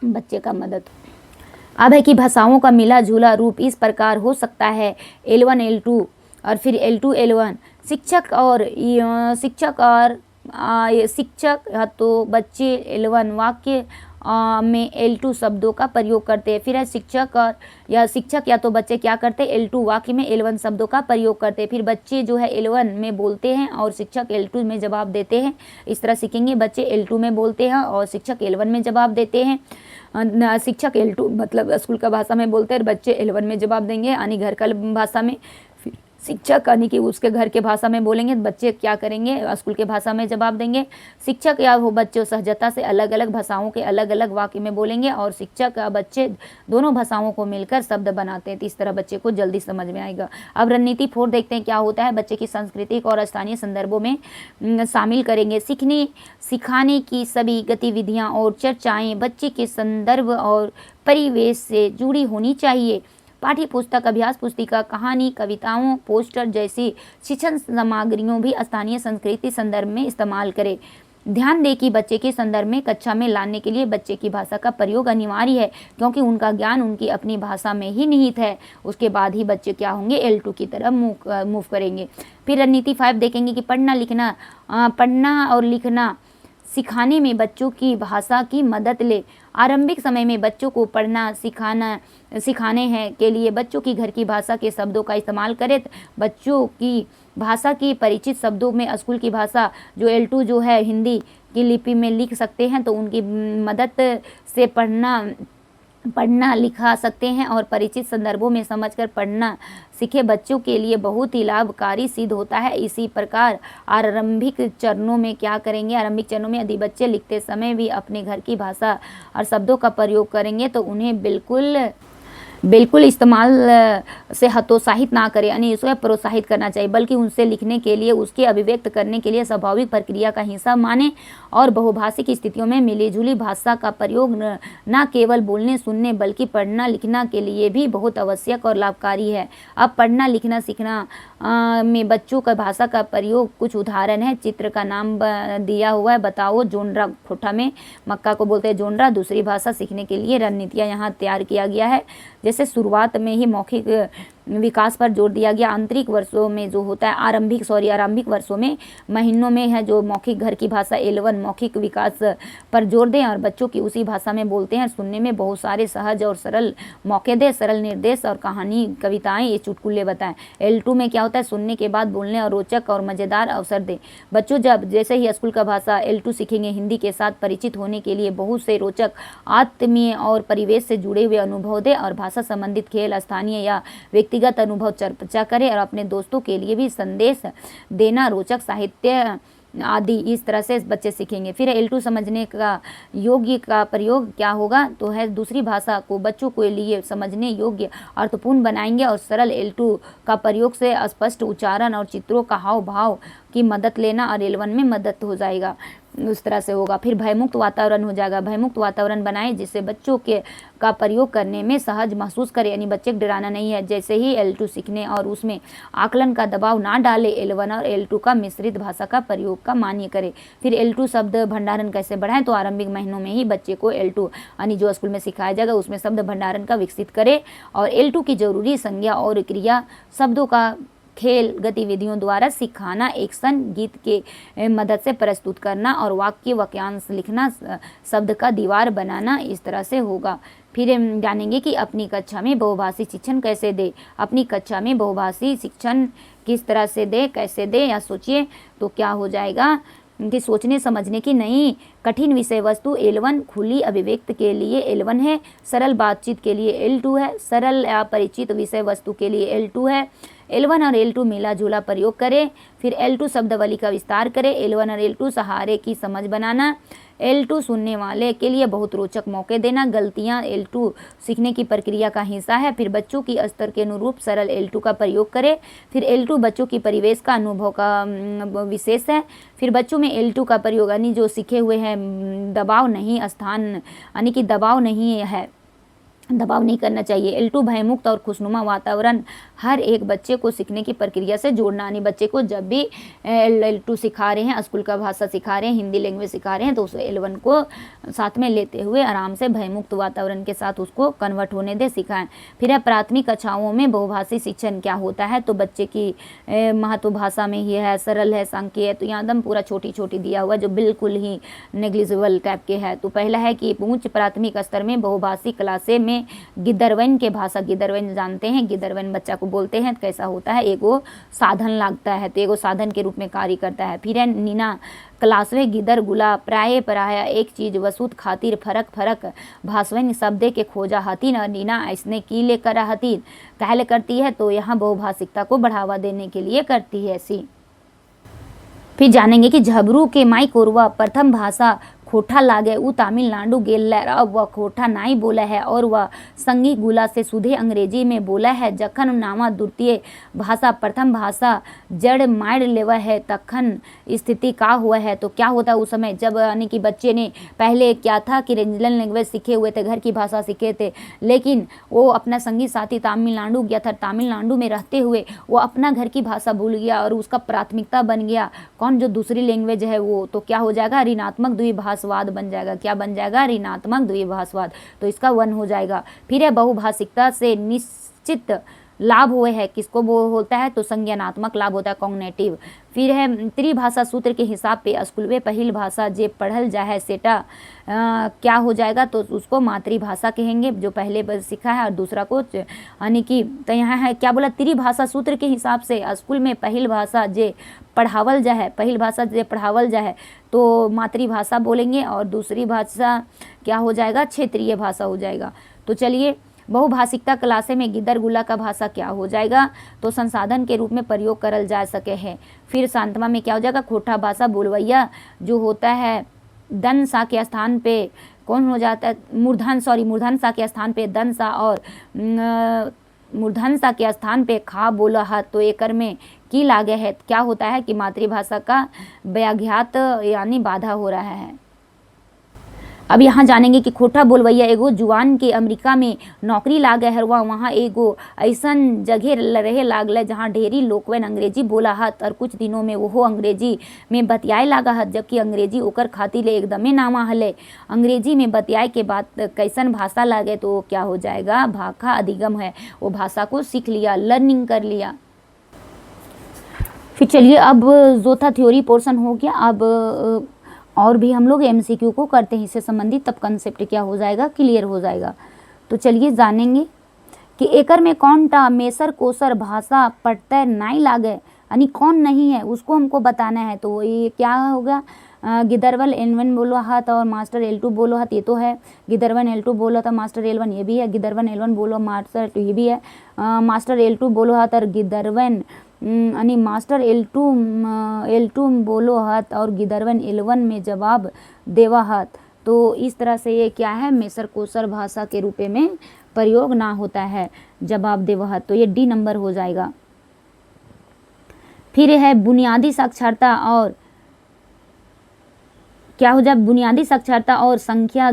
बच्चे का मदद। अब है कि भाषाओं का मिला जुला रूप इस प्रकार हो सकता है L1 L2 और फिर L2 L1। शिक्षक या तो बच्चे L1 वाक्य में L2 शब्दों का प्रयोग करते हैं। फिर है शिक्षक या तो बच्चे क्या करते हैं, L2 वाक्य में L1 शब्दों का प्रयोग करते हैं। फिर बच्चे जो है L1 में बोलते हैं और शिक्षक L2 में जवाब देते हैं। इस तरह सीखेंगे। बच्चे L2 में बोलते हैं और शिक्षक L1 में जवाब देते हैं। शिक्षक L2 मतलब स्कूल का भाषा में बोलते हैं, बच्चे L1 में जवाब देंगे यानी घर का भाषा में। शिक्षक यानी कि उसके घर के भाषा में बोलेंगे, बच्चे क्या करेंगे, स्कूल के भाषा में जवाब देंगे। शिक्षक या वो बच्चों सहजता से अलग अलग भाषाओं के अलग अलग वाक्य में बोलेंगे और शिक्षक या बच्चे दोनों भाषाओं को मिलकर शब्द बनाते हैं। तो इस तरह बच्चे को जल्दी समझ में आएगा। अब रणनीति 4 देखते हैं क्या होता है। बच्चे की सांस्कृतिक और स्थानीय संदर्भों में शामिल करेंगे। सीखने सिखाने की सभी गतिविधियाँ और चर्चाएँ बच्चे के संदर्भ और परिवेश से जुड़ी होनी चाहिए। पाठ्य पुस्तक, अभ्यास पुस्तिका, कहानी, कविताओं, पोस्टर जैसी शिक्षण सामग्रियों भी स्थानीय संस्कृति संदर्भ में इस्तेमाल करें। ध्यान दें कि बच्चे के संदर्भ में कक्षा में लाने के लिए बच्चे की भाषा का प्रयोग अनिवार्य है, क्योंकि उनका ज्ञान उनकी अपनी भाषा में ही निहित है। उसके बाद ही बच्चे क्या होंगे, L2 की तरफ मूव करेंगे। फिर रणनीति 5 देखेंगे कि पढ़ना और लिखना सिखाने में बच्चों की भाषा की मदद ले। आरंभिक समय में बच्चों को पढ़ना सिखाने हैं के लिए बच्चों की घर की भाषा के शब्दों का इस्तेमाल करें। बच्चों की भाषा की परिचित शब्दों में स्कूल की भाषा जो L2 जो है हिंदी की लिपि में लिख सकते हैं, तो उनकी मदद से पढ़ना लिखा सकते हैं और परिचित संदर्भों में समझकर पढ़ना सीखे बच्चों के लिए बहुत ही लाभकारी सिद्ध होता है। इसी प्रकार आरंभिक चरणों में क्या करेंगे, आरंभिक चरणों में यदि बच्चे लिखते समय भी अपने घर की भाषा और शब्दों का प्रयोग करेंगे तो उन्हें बिल्कुल इस्तेमाल से हतोत्साहित ना करें, यानी उसे प्रोत्साहित करना चाहिए, बल्कि उनसे लिखने के लिए, उसके अभिव्यक्त करने के लिए स्वाभाविक प्रक्रिया का हिस्सा माने और बहुभाषिक स्थितियों में मिलीजुली भाषा का प्रयोग न केवल बोलने सुनने बल्कि पढ़ना लिखना के लिए भी बहुत आवश्यक और लाभकारी है। अब पढ़ना लिखना सीखना में बच्चों का भाषा का प्रयोग कुछ उदाहरण है। चित्र का नाम दिया हुआ है, बताओ। जोनरा, ठोठा में मक्का को बोलते हैं जोनरा। दूसरी भाषा सीखने के लिए रणनीतियाँ यहाँ तैयार किया गया है। जैसे शुरुआत में ही मौखिक विकास पर जोर दिया गया। आंतरिक वर्षों में जो होता है आरंभिक वर्षों में महीनों में है जो मौखिक घर की भाषा L1 मौखिक विकास पर जोर दें और बच्चों की उसी भाषा में बोलते हैं। सुनने में बहुत सारे सहज और सरल मौके दें, सरल निर्देश और कहानी, कविताएं, ये चुटकुले बताएं। L2 में क्या होता है, सुनने के बाद बोलने और रोचक और मज़ेदार अवसर दें। बच्चों जैसे ही स्कूल का भाषा L2 सीखेंगे, हिंदी के साथ परिचित होने के लिए बहुत से रोचक, आत्मीय और परिवेश से जुड़े हुए अनुभव दें और भाषा संबंधित खेल, स्थानीय या व्यक्तिगत अनुभव चर्चा करें और अपने दोस्तों के लिए भी संदेश देना, रोचक साहित्य आदि। इस तरह से बच्चे सीखेंगे। फिर L2 समझने का योग्य का प्रयोग क्या होगा, तो है दूसरी भाषा को बच्चों के लिए समझने योग्य अर्थपूर्ण बनाएंगे और सरल L2 का प्रयोग से स्पष्ट उच्चारण और चित्रों का हाव भाव की मदद लेना और L1 में मदद हो जाएगा, उस तरह से होगा। फिर भयमुक्त वातावरण हो जाएगा। भयमुक्त वातावरण बनाएं जिससे बच्चों का प्रयोग करने में सहज महसूस करें, यानी बच्चे को डराना नहीं है। जैसे ही L2 सीखने और उसमें आकलन का दबाव ना डाले। L1 और L2 का मिश्रित भाषा का प्रयोग का मान्य करें। फिर L2 शब्द भंडारण कैसे बढ़ाएं, तो आरंभिक महीनों में ही बच्चे को L2 यानी जो स्कूल में सिखाया जाएगा उसमें शब्द भंडारण का विकसित करें और L2 की जरूरी संज्ञा और क्रिया शब्दों का खेल गतिविधियों द्वारा सिखाना, एक्शन गीत के मदद से प्रस्तुत करना और वाक्यांश लिखना, शब्द का दीवार बनाना, इस तरह से होगा। फिर हम जानेंगे कि अपनी कक्षा में बहुभाषी शिक्षण कैसे दे। अपनी कक्षा में बहुभाषी शिक्षण किस तरह से दे, कैसे दे, या सोचिए तो क्या हो जाएगा कि सोचने समझने की नई कठिन विषय वस्तु L1, खुली अभिव्यक्त के लिए L1 है, सरल बातचीत के लिए L2 है, सरल या परिचित विषय वस्तु के लिए L2 है। L1 और L2 मिला जुला प्रयोग करें। फिर L2 शब्दावली का विस्तार करें। L1 और L2 सहारे की समझ बनाना। L2 सुनने वाले के लिए बहुत रोचक मौके देना। गलतियां L2 सीखने की प्रक्रिया का हिस्सा है। फिर बच्चों की स्तर के अनुरूप सरल L2 का प्रयोग करें। फिर L2 बच्चों की परिवेश का अनुभव का विशेष है। फिर बच्चों में L2 का प्रयोग यानी जो सीखे हुए हैं दबाव नहीं, स्थान यानी कि दबाव नहीं है, दबाव नहीं करना चाहिए। L2 भयमुक्त और खुशनुमा वातावरण हर एक बच्चे को सीखने की प्रक्रिया से जोड़ना, यानी बच्चे को जब भी L2 सिखा रहे हैं, स्कूल का भाषा सिखा रहे हैं, हिंदी लैंग्वेज सिखा रहे हैं, तो उस L1 को साथ में लेते हुए आराम से भयमुक्त वातावरण के साथ उसको कन्वर्ट होने दे, सिखाएं। फिर है प्राथमिक कक्षाओं में बहुभाषी शिक्षण क्या होता है, तो बच्चे की मातृभाषा में ही है, सरल है, सांख्यिक है, तो यहाँ एकदम पूरा छोटी छोटी दिया हुआ जो बिल्कुल ही नेग्लिजिबल टाइप के है। तो पहला है कि उच्च प्राथमिक स्तर में बहुभाषी क्लासे में गिद्दरवन के भाषा, गिद्दरवन जानते हैं, गिद्दरवन बच्चा को बोलते हैं, कैसा होता है, एगो साधन लगता है, तो एगो साधन के रूप में कार्य करता है। फिर है नीना क्लासवे गिदर गुला प्राय पराया एक चीज वसूत खातिर फरक फरक भाषवन शब्द के खोजा हतीन और नीना ऐसने की ले करा हतीन कहले करती है, तो यहाँ बहुभाषिकता को बढ़ावा देने के लिए करती है ऐसी। फिर जानेंगे कि झबरू के माई कोरवा प्रथम भाषा खोठा लागे उ तमिलनाडु गेल अब वह खोठा नहीं बोला है और वह संगी गुला से सुधे अंग्रेजी में बोला है। जखन नामा द्वितीय भाषा प्रथम भाषा जड़ मार लेवा है तखन स्थिति का हुआ है। तो क्या होता है उस समय जब यानी कि बच्चे ने पहले क्या था कि रीजनल लैंग्वेज सीखे हुए थे, घर की भाषा सीखे थे, लेकिन वो अपना संगी साथी तमिलनाडु गया था, तमिलनाडु में रहते हुए वो अपना घर की भाषा भूल गया और उसका प्राथमिकता बन गया कौन, जो दूसरी लैंग्वेज है वो। तो क्या हो जाएगा, ऋणात्मक द्विभाषवाद बन जाएगा। क्या बन जाएगा, ऋणात्मक द्विभाषवाद। तो इसका 1 हो जाएगा। फिर है बहुभाषिकता से निश्चित लाभ हुए हैं, किसको वो होता है, तो संज्ञानात्मक लाभ होता है, कॉग्निटिव। फिर है त्रिभाषा सूत्र के हिसाब पे स्कूल में पहिल भाषा जे पढ़ल जाए सेटा क्या हो जाएगा, तो उसको मातृभाषा कहेंगे जो पहले सीखा है, और दूसरा को यानी कि तो यहाँ है क्या बोला, त्रिभाषा सूत्र के हिसाब से स्कूल में पहिल भाषा जे पढ़ावल जाए, पहिल भाषा जे पढ़ावल जाए तो मातृभाषा बोलेंगे, और दूसरी भाषा क्या हो जाएगा, क्षेत्रीय भाषा हो जाएगा। तो चलिए बहुभाषिकता क्लासे में गिदर गुला का भाषा क्या हो जाएगा, तो संसाधन के रूप में प्रयोग करल जा सके है। फिर शांतमा में क्या हो जाएगा, खोठा भाषा बोलवैया जो होता है दन सा के स्थान पे कौन हो जाता है, मूर्धन सा के स्थान पे दन सा और मूर्धन सा के स्थान पे खा बोला है। तो एकर में की लागे है, क्या होता है कि मातृभाषा का व्याघात यानी बाधा हो रहा है। अब यहाँ जानेंगे कि खोठा बोलवैया एगो जुआन के अमेरिका में नौकरी लागे है, वहाँ एगो ऐसन जगह रहे लागल जहाँ ढेरी लोगवन अंग्रेजी बोला हत और कुछ दिनों में वो अंग्रेजी में बतियाए लागा हत, जबकि अंग्रेजी ओकर खातिर एकदमे नामा हले। अंग्रेजी में बतियाए के बाद कैसन भाषा लागे, तो क्या हो जाएगा, भाषा अधिगम है, वो भाषा को सीख लिया, लर्निंग कर लिया। फिर चलिए अब जो था थ्योरी पोर्शन हो गया, अब और भी हम लोग MCQ को करते हैं इससे संबंधित, तब कंसेप्ट क्या हो जाएगा, क्लियर हो जाएगा। तो चलिए जानेंगे कि एकर में कौन टा मेसर कोसर भाषा पढ़ते नहीं लागे, यानी कौन नहीं है उसको हमको बताना है। तो ये क्या होगा, गिदरवल L1 बोलो हाथ और मास्टर L2 बोलो हाथ, ये तो है। गिदरवन L2 बोलो था मास्टर L1, ये भी है। गिदरवन L1 बोलो मास्टर ये भी है। मास्टर L2 बोलो हाथ और गिदरवन यानी मास्टर L2 बोलो हाथ और गिदरवन L1 में जवाब देवा हाथ। तो इस तरह से ये क्या है, मेसर कोसर भाषा के रूप में प्रयोग ना होता है, जवाब देवा हाथ। तो ये D नंबर हो जाएगा। फिर है बुनियादी साक्षरता और क्या हो जाए, बुनियादी साक्षरता और संख्या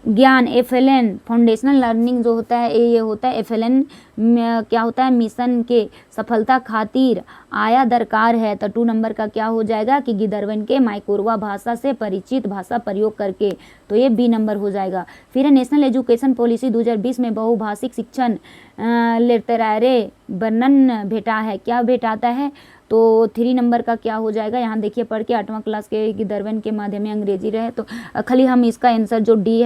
ज्ञान FLN फाउंडेशनल लर्निंग जो होता है ये होता है FLN क्या होता है, मिशन के सफलता खातिर आया दरकार है। तो 2 नंबर का क्या हो जाएगा कि गिदरवन के माइकोरवा भाषा से परिचित भाषा प्रयोग करके, तो ये B नंबर हो जाएगा। फिर है नेशनल एजुकेशन पॉलिसी 2020 में बहुभाषिक शिक्षण लेतरारे वर्णन भेटा है, क्या भेटाता है, तो 3 नंबर का क्या हो जाएगा, यहाँ देखिए पढ़ के 8वां क्लास के गिदरवन के माध्यम में अंग्रेजी रहे, तो खाली हम इसका आंसर जो D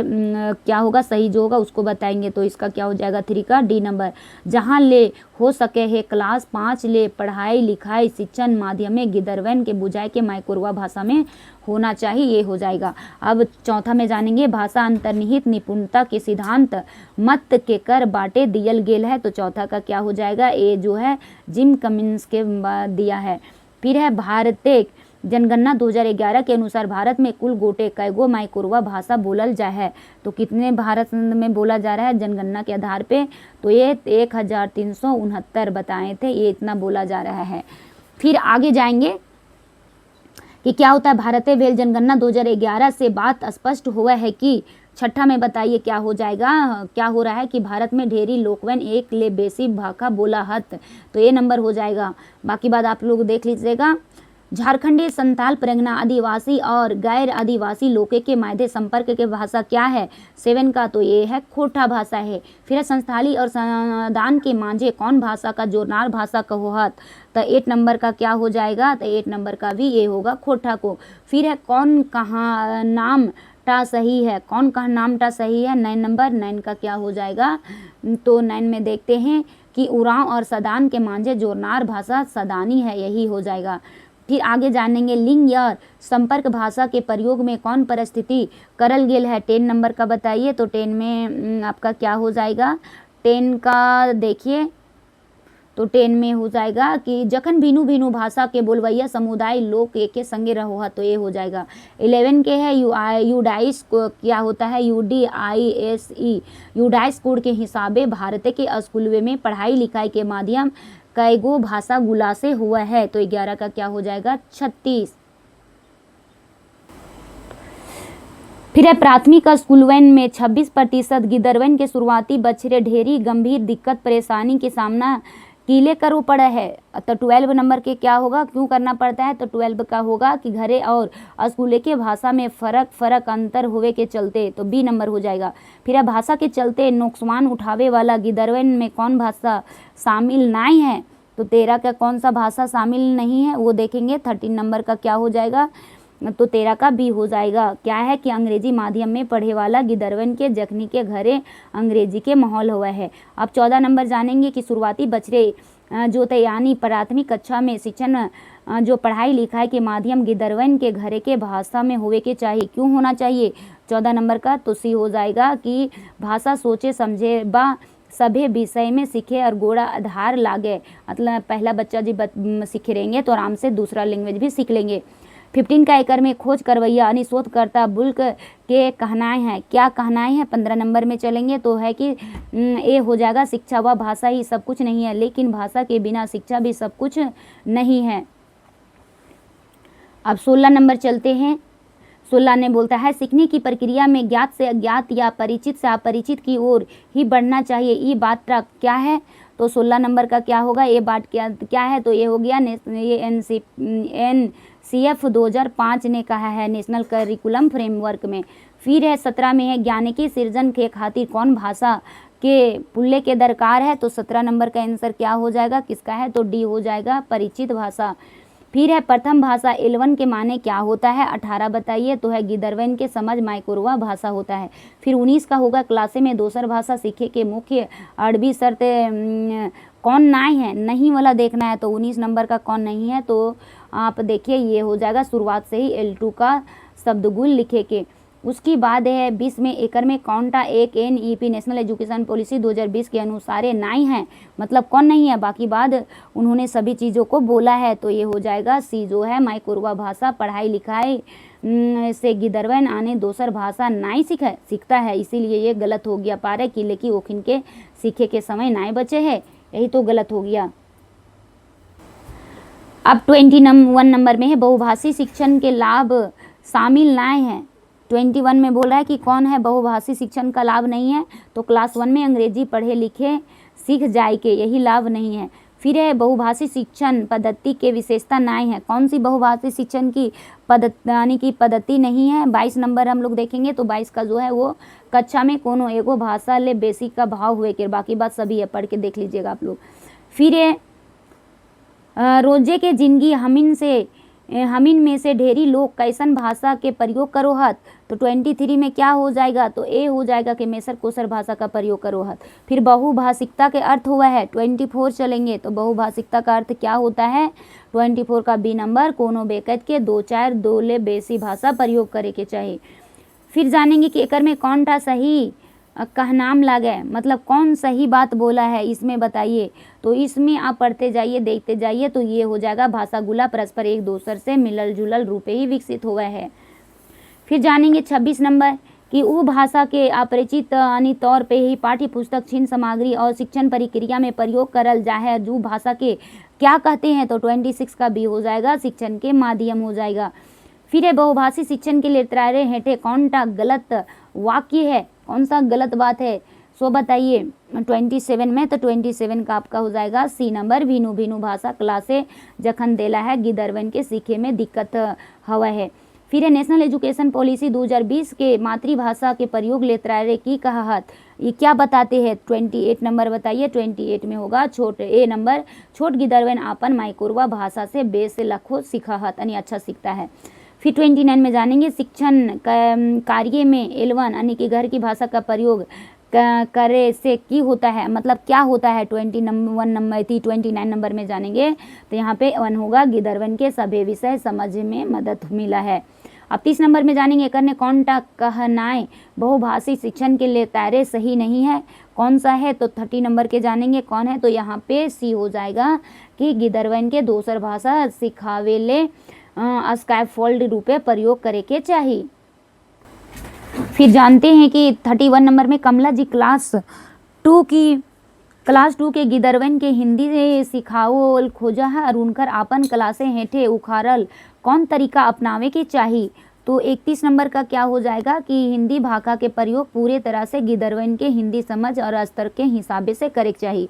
क्या होगा सही जो होगा उसको बताएंगे। तो इसका क्या हो जाएगा 3 का D नंबर। जहाँ ले हो सके है क्लास 5 ले पढ़ाई लिखाई शिक्षण माध्यम गिदरवन के बुझाए के माइकोरवा भाषा में होना चाहिए, ये हो जाएगा। अब चौथा में जानेंगे भाषा अंतर्निहित निपुणता के सिद्धांत मत के कर बाटे दियल गेल है। तो चौथा का क्या हो जाएगा, ये जो है जिम कमिंस के दिया है। फिर है भारतीय जनगणना 2011 के अनुसार भारत में कुल गोटे कैगो माइकोरवा भाषा बोलल जा है, तो कितने भारत में बोला जा रहा है जनगणना के आधार पे, तो ये 1369 बताए थे, ये इतना बोला जा रहा है। फिर आगे जाएंगे कि क्या होता है भारतीय भेल जनगणना 2011 से बात स्पष्ट हुआ है कि छठा में बताइए क्या हो जाएगा, क्या हो रहा है कि भारत में ढेरी लोकवन एक ले बेसी भाषा बोला हत, तो ये नंबर हो जाएगा। बाकी बात आप लोग देख लीजिएगा। झारखंडी संताल परगना आदिवासी और गैर आदिवासी लोके के माध्यम संपर्क के भाषा क्या है 7 का, तो ये है खोठा भाषा है। फिर संस्थाली और संदान के मांझे कौन भाषा का जोरनार भाषा कहोहत, तो 8 नंबर का क्या हो जाएगा, तो 8 नंबर का भी ये होगा खोठा को। फिर है कौन कहाँ नाम टा सही है, कौन कहाँ नाम टा सही है, 9 नंबर, 9 का क्या हो जाएगा, तो 9 में देखते हैं कि उरांव और सदान के मांझे जोरनार भाषा सदानी है, यही हो जाएगा। फिर आगे जानेंगे लिंग या संपर्क भाषा के प्रयोग में कौन परिस्थिति करल गेल है, 10 नंबर का बताइए। तो 10 में आपका क्या हो जाएगा, 10 का देखिए तो 10 में हो जाएगा कि जखन भिनु भिनु भाषा के बोलवैया समुदाय लोग एक संगे रहो है, तो ये हो जाएगा। 11 के है यूडाइस को क्या होता है, UDISE यूडाइस कोड के हिसाबे भारत के स्कूल में पढ़ाई लिखाई के माध्यम कईगो भाषा गुला से हुआ है, तो 11 का क्या हो जाएगा 36। फिर है प्राथमिक स्कूलवन में 26% गिदरवन के शुरुआती बछड़े ढेरी गंभीर दिक्कत परेशानी के सामना कीले करो पड़ा है। तो 12 नंबर के क्या होगा, क्यों करना पड़ता है, तो 12 का होगा कि घरे और स्कूल के भाषा में फर्क अंतर हुए के चलते, तो बी नंबर हो जाएगा। फिर भाषा के चलते नुकसान उठावे वाला गिदरवन में कौन भाषा शामिल नहीं है, तो 13 का कौन सा भाषा शामिल नहीं है वो देखेंगे। 13 नंबर का क्या हो जाएगा, तो 13 का बी हो जाएगा। क्या है कि अंग्रेजी माध्यम में पढ़े वाला गिदरवन के जखनी के घरे अंग्रेजी के माहौल हुआ है। अब 14 नंबर जानेंगे कि शुरुआती बछड़े जो थे यानी प्राथमिक कक्षा में शिक्षण जो पढ़ाई लिखाई के माध्यम गिदरवन के घरे के भाषा में होवे के चाहिए, क्यों होना चाहिए 14 नंबर का, तो सी हो जाएगा कि भाषा सोचे समझे बा सभी विषय में सीखे और गोड़ा आधार लागे, मतलब पहला बच्चा जी सीखे रहेंगे तो आराम से दूसरा लैंग्वेज भी सीख लेंगे। 15 का एकर में खोज करवैया यानी शोधकर्ता बुल्क के कहनाएं हैं, क्या कहनाएं हैं 15 नंबर में चलेंगे, तो है कि ये हो जाएगा शिक्षा व भाषा ही सब कुछ नहीं है, लेकिन भाषा के बिना शिक्षा भी सब कुछ नहीं है। अब 16 नंबर चलते हैं। 16 ने बोलता है सीखने की प्रक्रिया में ज्ञात से अज्ञात या परिचित से अपरिचित की ओर ही बढ़ना चाहिए, ये बात क्या है, तो 16 नंबर का क्या होगा, ये बात क्या है, तो ये हो गया ये NCF 2005 ने कहा है नेशनल करिकुलम फ्रेमवर्क में। फिर है 17 में है ज्ञानिकी सृजन के खातिर कौन भाषा के पुल्ले के दरकार है, तो 17 नंबर का आंसर क्या हो जाएगा, किसका है, तो डी हो जाएगा परिचित भाषा। फिर है प्रथम भाषा 11 के माने क्या होता है, 18 बताइए, तो है गिदरवन के समझ माइकोरवा भाषा होता है। फिर 19 का होगा क्लासे में दूसर भाषा सीखे के मुख्य अरबी शर्त कौन नहीं है, नहीं वाला देखना है, तो 19 नंबर का कौन नहीं है, तो आप देखिए ये हो जाएगा शुरुआत से ही L2 का शब्दगुल लिखे के। उसकी बाद है 20 में एकर में कौनटा एक NEP नेशनल एजुकेशन पॉलिसी 2020 के अनुसार नहीं है, मतलब कौन नहीं है, बाकी बाद उन्होंने सभी चीज़ों को बोला है, तो ये हो जाएगा सी जो है माइकोरवा भाषा पढ़ाई लिखाई से गिदरवन आने दोसर भाषा नहीं सीखता है, इसीलिए ये गलत हो गया। पारे किले की ओखिन के सीखे के समय नहीं बचे है, यही तो गलत हो गया। अब 21 नंबर में है बहुभाषी शिक्षण के लाभ शामिल नहीं है। 21 में बोल रहा है कि कौन है बहुभाषी शिक्षण का लाभ नहीं है, तो क्लास 1 में अंग्रेजी पढ़े लिखे सीख जाए के, यही लाभ नहीं है। फिर है बहुभाषी शिक्षण पद्धति के विशेषता नहीं है, कौन सी बहुभाषी शिक्षण की पद्धति नहीं है, 22 नंबर हम लोग देखेंगे, तो 22 का जो है वो कक्षा में कोनो एगो भाषा ले बेसिक का भाव हुए के, बाकी बात सभी है, पढ़ के देख लीजिएगा आप लोग। फिर है रोजे के जिंदगी हमिन में से ढेरी लोग कैसन भाषा के प्रयोग करो हत, तो 23 में क्या हो जाएगा, तो ए हो जाएगा कि मेसर कोसर भाषा का प्रयोग करो हत। फिर बहुभाषिकता के अर्थ हुआ है 24 चलेंगे, तो बहुभाषिकता का अर्थ क्या होता है, 24 का बी नंबर कोनो बेकत के 2 ले बेसी भाषा प्रयोग करे के चाहिए। फिर जानेंगे कि एकर में कौन सा सही कहनाम लागे, मतलब कौन सही बात बोला है इसमें बताइए, तो इसमें आप पढ़ते जाइए देखते जाइए, तो ये हो जाएगा भाषा गुला परस्पर एक दूसरे से मिलल जुलल रूपे ही विकसित हुआ है। फिर जानेंगे 26 नंबर कि वो भाषा के अपरिचित तौर पे ही पाठ्य पुस्तक छिन्न सामग्री और शिक्षण प्रक्रिया में प्रयोग करल जाए जो भाषा के क्या कहते हैं, तो 26 का बी हो जाएगा शिक्षण के माध्यम हो जाएगा। फिर है बहुभाषी शिक्षण के लिए तरारे हेठे कौन सा गलत वाक्य है, कौन सा गलत बात है, सो बताइए 27 में, तो 27 का आपका हो जाएगा सी नंबर भिनु भाषा क्लासे जखन देला है गिदरवन के सीखे में दिक्कत हवा है। फिर है नेशनल एजुकेशन पॉलिसी 2020 के मातृभाषा के प्रयोग लेतरारे की कहावत, ये क्या बताते हैं, 28 नंबर बताइए, 28 में होगा छोट ए नंबर छोट गिदरवन आपन माइकोरवा भाषा से बेस से लखो सीखत यानी अच्छा सीखता है। फिर 29 में जानेंगे शिक्षण कार्य में L1 यानी कि घर की भाषा का प्रयोग करे से की होता है, मतलब क्या होता है, 29 नंबर में जानेंगे, तो यहाँ पे 1 होगा गिदरवन के सभी विषय समझ में मदद मिला है। अब 30 नंबर में जानेंगे करने कौन टा कहनाए बहुभाषी शिक्षण के लिए तैरे सही नहीं है, कौन सा है, तो 30 नंबर के जानेंगे कौन है, तो यहाँ पे सी हो जाएगा कि गिदरवन के दोसर भाषा सिखावेले स्कैफोल्ड रूपे प्रयोग करे के चाहिए। फिर जानते हैं कि 31 नंबर में कमला जी क्लास 2 के गिदरवन के हिंदी से सिखाओल खोजा है और उनकर आपन क्लासे हेठे उखाड़ल कौन तरीका अपनावे के चाहिए, तो 31 नंबर का क्या हो जाएगा कि हिंदी भाषा के प्रयोग पूरे तरह से गिदरवन के हिंदी समझ और स्तर के हिसाब से करे चाहिए।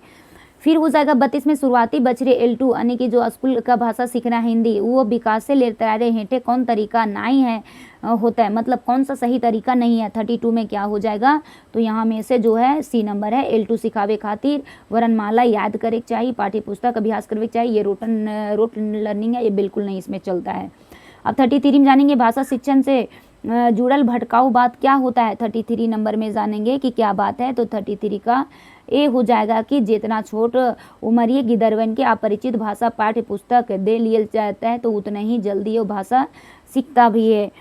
फिर हो जाएगा 32 में शुरुआती बछरे L2 यानी कि जो स्कूल का भाषा सीखना है हिंदी वो विकास से ले तैयारे हेठे कौन तरीका नहीं है होता है, मतलब कौन सा सही तरीका नहीं है। 32 में क्या हो जाएगा, तो यहाँ में से जो है सी नंबर है L2 सिखावे खातिर वर्णमाला याद करे चाहिए, पाठ्य पुस्तक अभ्यास करवे चाहिए, ये रोटन लर्निंग है, ये बिल्कुल नहीं इसमें चलता है। अब 33 में जानेंगे भाषा शिक्षण से जुड़ल भटकाऊ बात क्या होता है, 33 नंबर में जानेंगे कि क्या बात है, तो 33 का ए हो जाएगा कि जितना छोट उम्र गिदरवन के अपरिचित भाषा पाठ्य पुस्तक दे लिया जाता है तो उतना ही जल्दी वो भाषा सीखता भी है।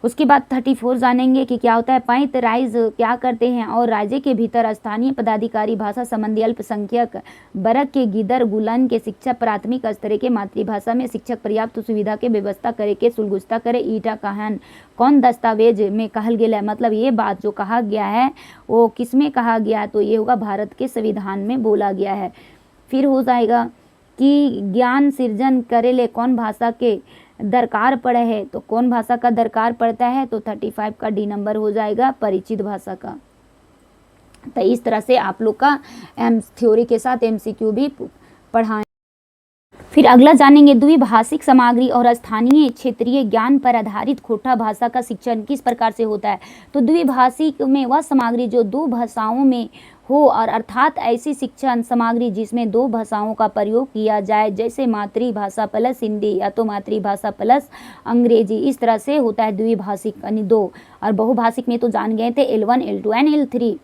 उसके बाद 34 जानेंगे कि क्या होता है पैंत राइज क्या करते हैं और राज्य के भीतर स्थानीय पदाधिकारी भाषा संबंधी अल्पसंख्यक वर्ग के गिदर गुलन के शिक्षा प्राथमिक स्तर के मातृभाषा में शिक्षक पर्याप्त सुविधा के व्यवस्था करे के सुलगुस्ता करे ईटा कहन कौन दस्तावेज में कहल गया है, मतलब ये बात जो कहा गया है वो किस में कहा गया है, तो ये होगा भारत के संविधान में बोला गया है। फिर हो जाएगा कि ज्ञान सृजन करे ले कौन भाषा के दरकार पड़े है, तो कौन भाषा का दरकार पड़ता है, तो 35 का डी नंबर हो जाएगा परिचित भाषा का। तो इस तरह से आप लोग का थ्योरी के साथ MCQ भी पढ़ाएं। फिर अगला जानेंगे द्विभाषिक सामग्री और स्थानीय क्षेत्रीय ज्ञान पर आधारित खोटा भाषा का शिक्षण किस प्रकार से होता है, तो द्विभाषिक में वह सामग्री जो दो भाषाओं में हो और अर्थात ऐसी शिक्षण सामग्री जिसमें दो भाषाओं का प्रयोग किया जाए जैसे मातृभाषा प्लस हिंदी या तो मातृभाषा प्लस अंग्रेजी, इस तरह से होता है द्विभाषिक यानी दो। और बहुभाषिक में तो जान गए थे L1 L2 एंड L3,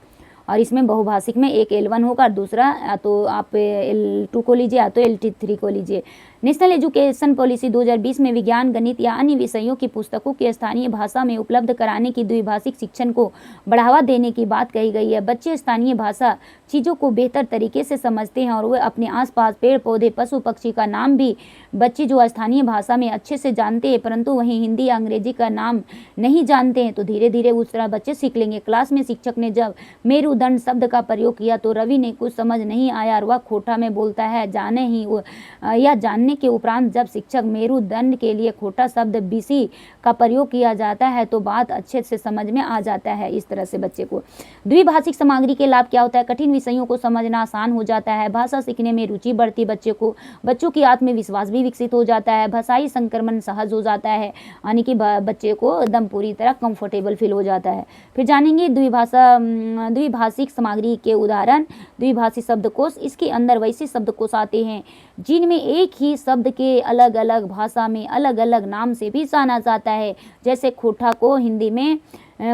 और इसमें बहुभाषिक में एक L1 होगा और दूसरा या तो आप L2 को लीजिए या तो L3 को लीजिए। नेशनल एजुकेशन पॉलिसी 2020 में विज्ञान गणित या अन्य विषयों की पुस्तकों की स्थानीय भाषा में उपलब्ध कराने की द्विभाषिक शिक्षण को बढ़ावा देने की बात कही गई है। बच्चे स्थानीय भाषा चीज़ों को बेहतर तरीके से समझते हैं और वे अपने आसपास पेड़ पौधे पशु पक्षी का नाम भी बच्चे जो स्थानीय भाषा में अच्छे से जानते हैं, परंतु वहीं हिंदी या अंग्रेजी का नाम नहीं जानते हैं, तो धीरे धीरे उस तरह बच्चे सीख लेंगे। क्लास में शिक्षक ने जब मेरुदंड शब्द का प्रयोग किया तो रवि ने कुछ समझ नहीं आया और वह खोटा में बोलता है जाने ही या जानने के उपरांत जब शिक्षक मेरुदंड के लिए खोटा शब्द बीसी का प्रयोग किया जाता है तो बात अच्छे से समझ में आ जाता है। इस तरह से बच्चे को द्विभाषिक सामग्री के लाभ क्या होता है, कठिन विषयों को समझना आसान हो जाता है, भाषा सीखने में रुचि बढ़ती बच्चों की आत्मविश्वास भी विकसित हो जाता है, भाषाई संक्रमण सहज हो जाता है, यानी कि बच्चे को एकदम पूरी तरह कंफर्टेबल फील हो जाता है। फिर जानेंगे द्विभाषिक सामग्री के उदाहरण। द्विभाषी शब्दकोश, इसके अंदर वैसे शब्दकोश आते हैं जिनमें एक ही शब्द के अलग अलग भाषा में अलग अलग नाम से भी जाना जाता है, जैसे खोटा को हिंदी में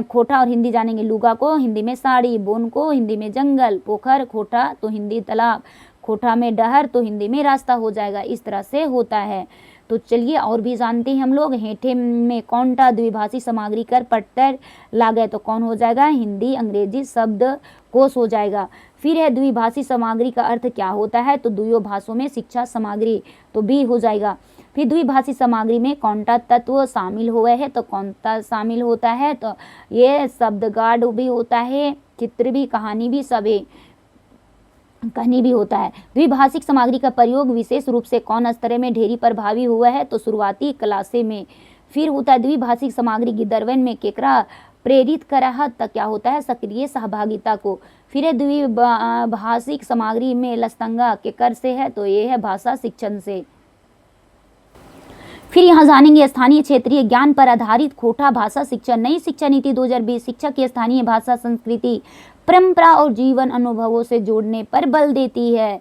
खोटा और हिंदी जानेंगे, लुगा को हिंदी में साड़ी, बोन को हिंदी में जंगल, पोखर खोटा तो हिंदी तालाब, खोटा में डहर तो हिंदी में रास्ता हो जाएगा। इस तरह से होता है। तो चलिए और भी जानते हैं हम लोग। हेठे में कौनटा द्विभाषी सामग्री कर पट्टर लागे, तो कौन हो जाएगा, हिंदी अंग्रेजी शब्द कोश हो जाएगा। फिर है द्विभाषी सामग्री का अर्थ क्या होता है, तो दुइयों भाषाओं में शिक्षा सामग्री, तो बी हो जाएगा। फिर द्विभाषी सामग्री में कौनटा तत्व शामिल हुए हैं, तो कौनता शामिल होता है, तो ये शब्द गाढ़ भी होता है, चित्र भी, कहानी भी, सभी कहानी भी होता है। द्विभाषिक सामग्री का प्रयोग विशेष रूप से कौन स्तर में ढेरी प्रभावी हुआ है, तो शुरुआती क्लासे में। फिर होता है द्विभाषिक सामग्री गिदरवन में केकरा प्रेरित करा तक क्या होता है, सक्रिय सहभागिता को। फिर है द्विभाषिक सामग्री में लस्तंगा केकर से है, तो ये है भाषा शिक्षण से। फिर यहाँ जानेंगे स्थानीय क्षेत्रीय ज्ञान पर आधारित खोटा भाषा शिक्षण। नई शिक्षा नीति 2020 शिक्षा की स्थानीय भाषा संस्कृति परंपरा और जीवन अनुभवों से जोड़ने पर बल देती है।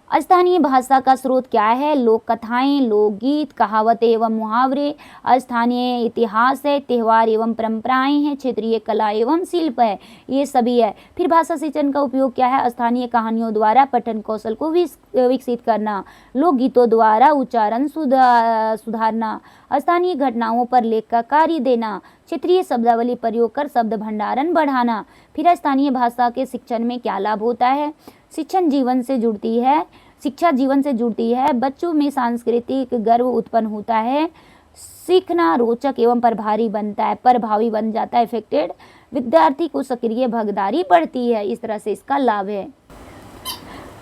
स्थानीय भाषा का स्रोत क्या है? लोक कथाएं, लोकगीत, कहावतें एवं मुहावरे, स्थानीय इतिहास है, त्यौहार एवं परंपराएं हैं, क्षेत्रीय कला एवं शिल्प है, ये सभी है। फिर भाषा सिंचन का उपयोग क्या है? स्थानीय कहानियों द्वारा पठन कौशल को विकसित करना, लोकगीतों द्वारा उच्चारण सुधारना, स्थानीय घटनाओं पर लेख का कार्य देना, क्षेत्रीय शब्दावली प्रयोग कर शब्द भंडारण बढ़ाना। फिर स्थानीय भाषा के शिक्षण में क्या लाभ होता है? शिक्षा जीवन से जुड़ती है, बच्चों में सांस्कृतिक गर्व उत्पन्न होता है, सीखना रोचक एवं प्रभावी बन जाता है, इफेक्टेड, विद्यार्थी को सक्रिय भागीदारी बढ़ती है। इस तरह से इसका लाभ है।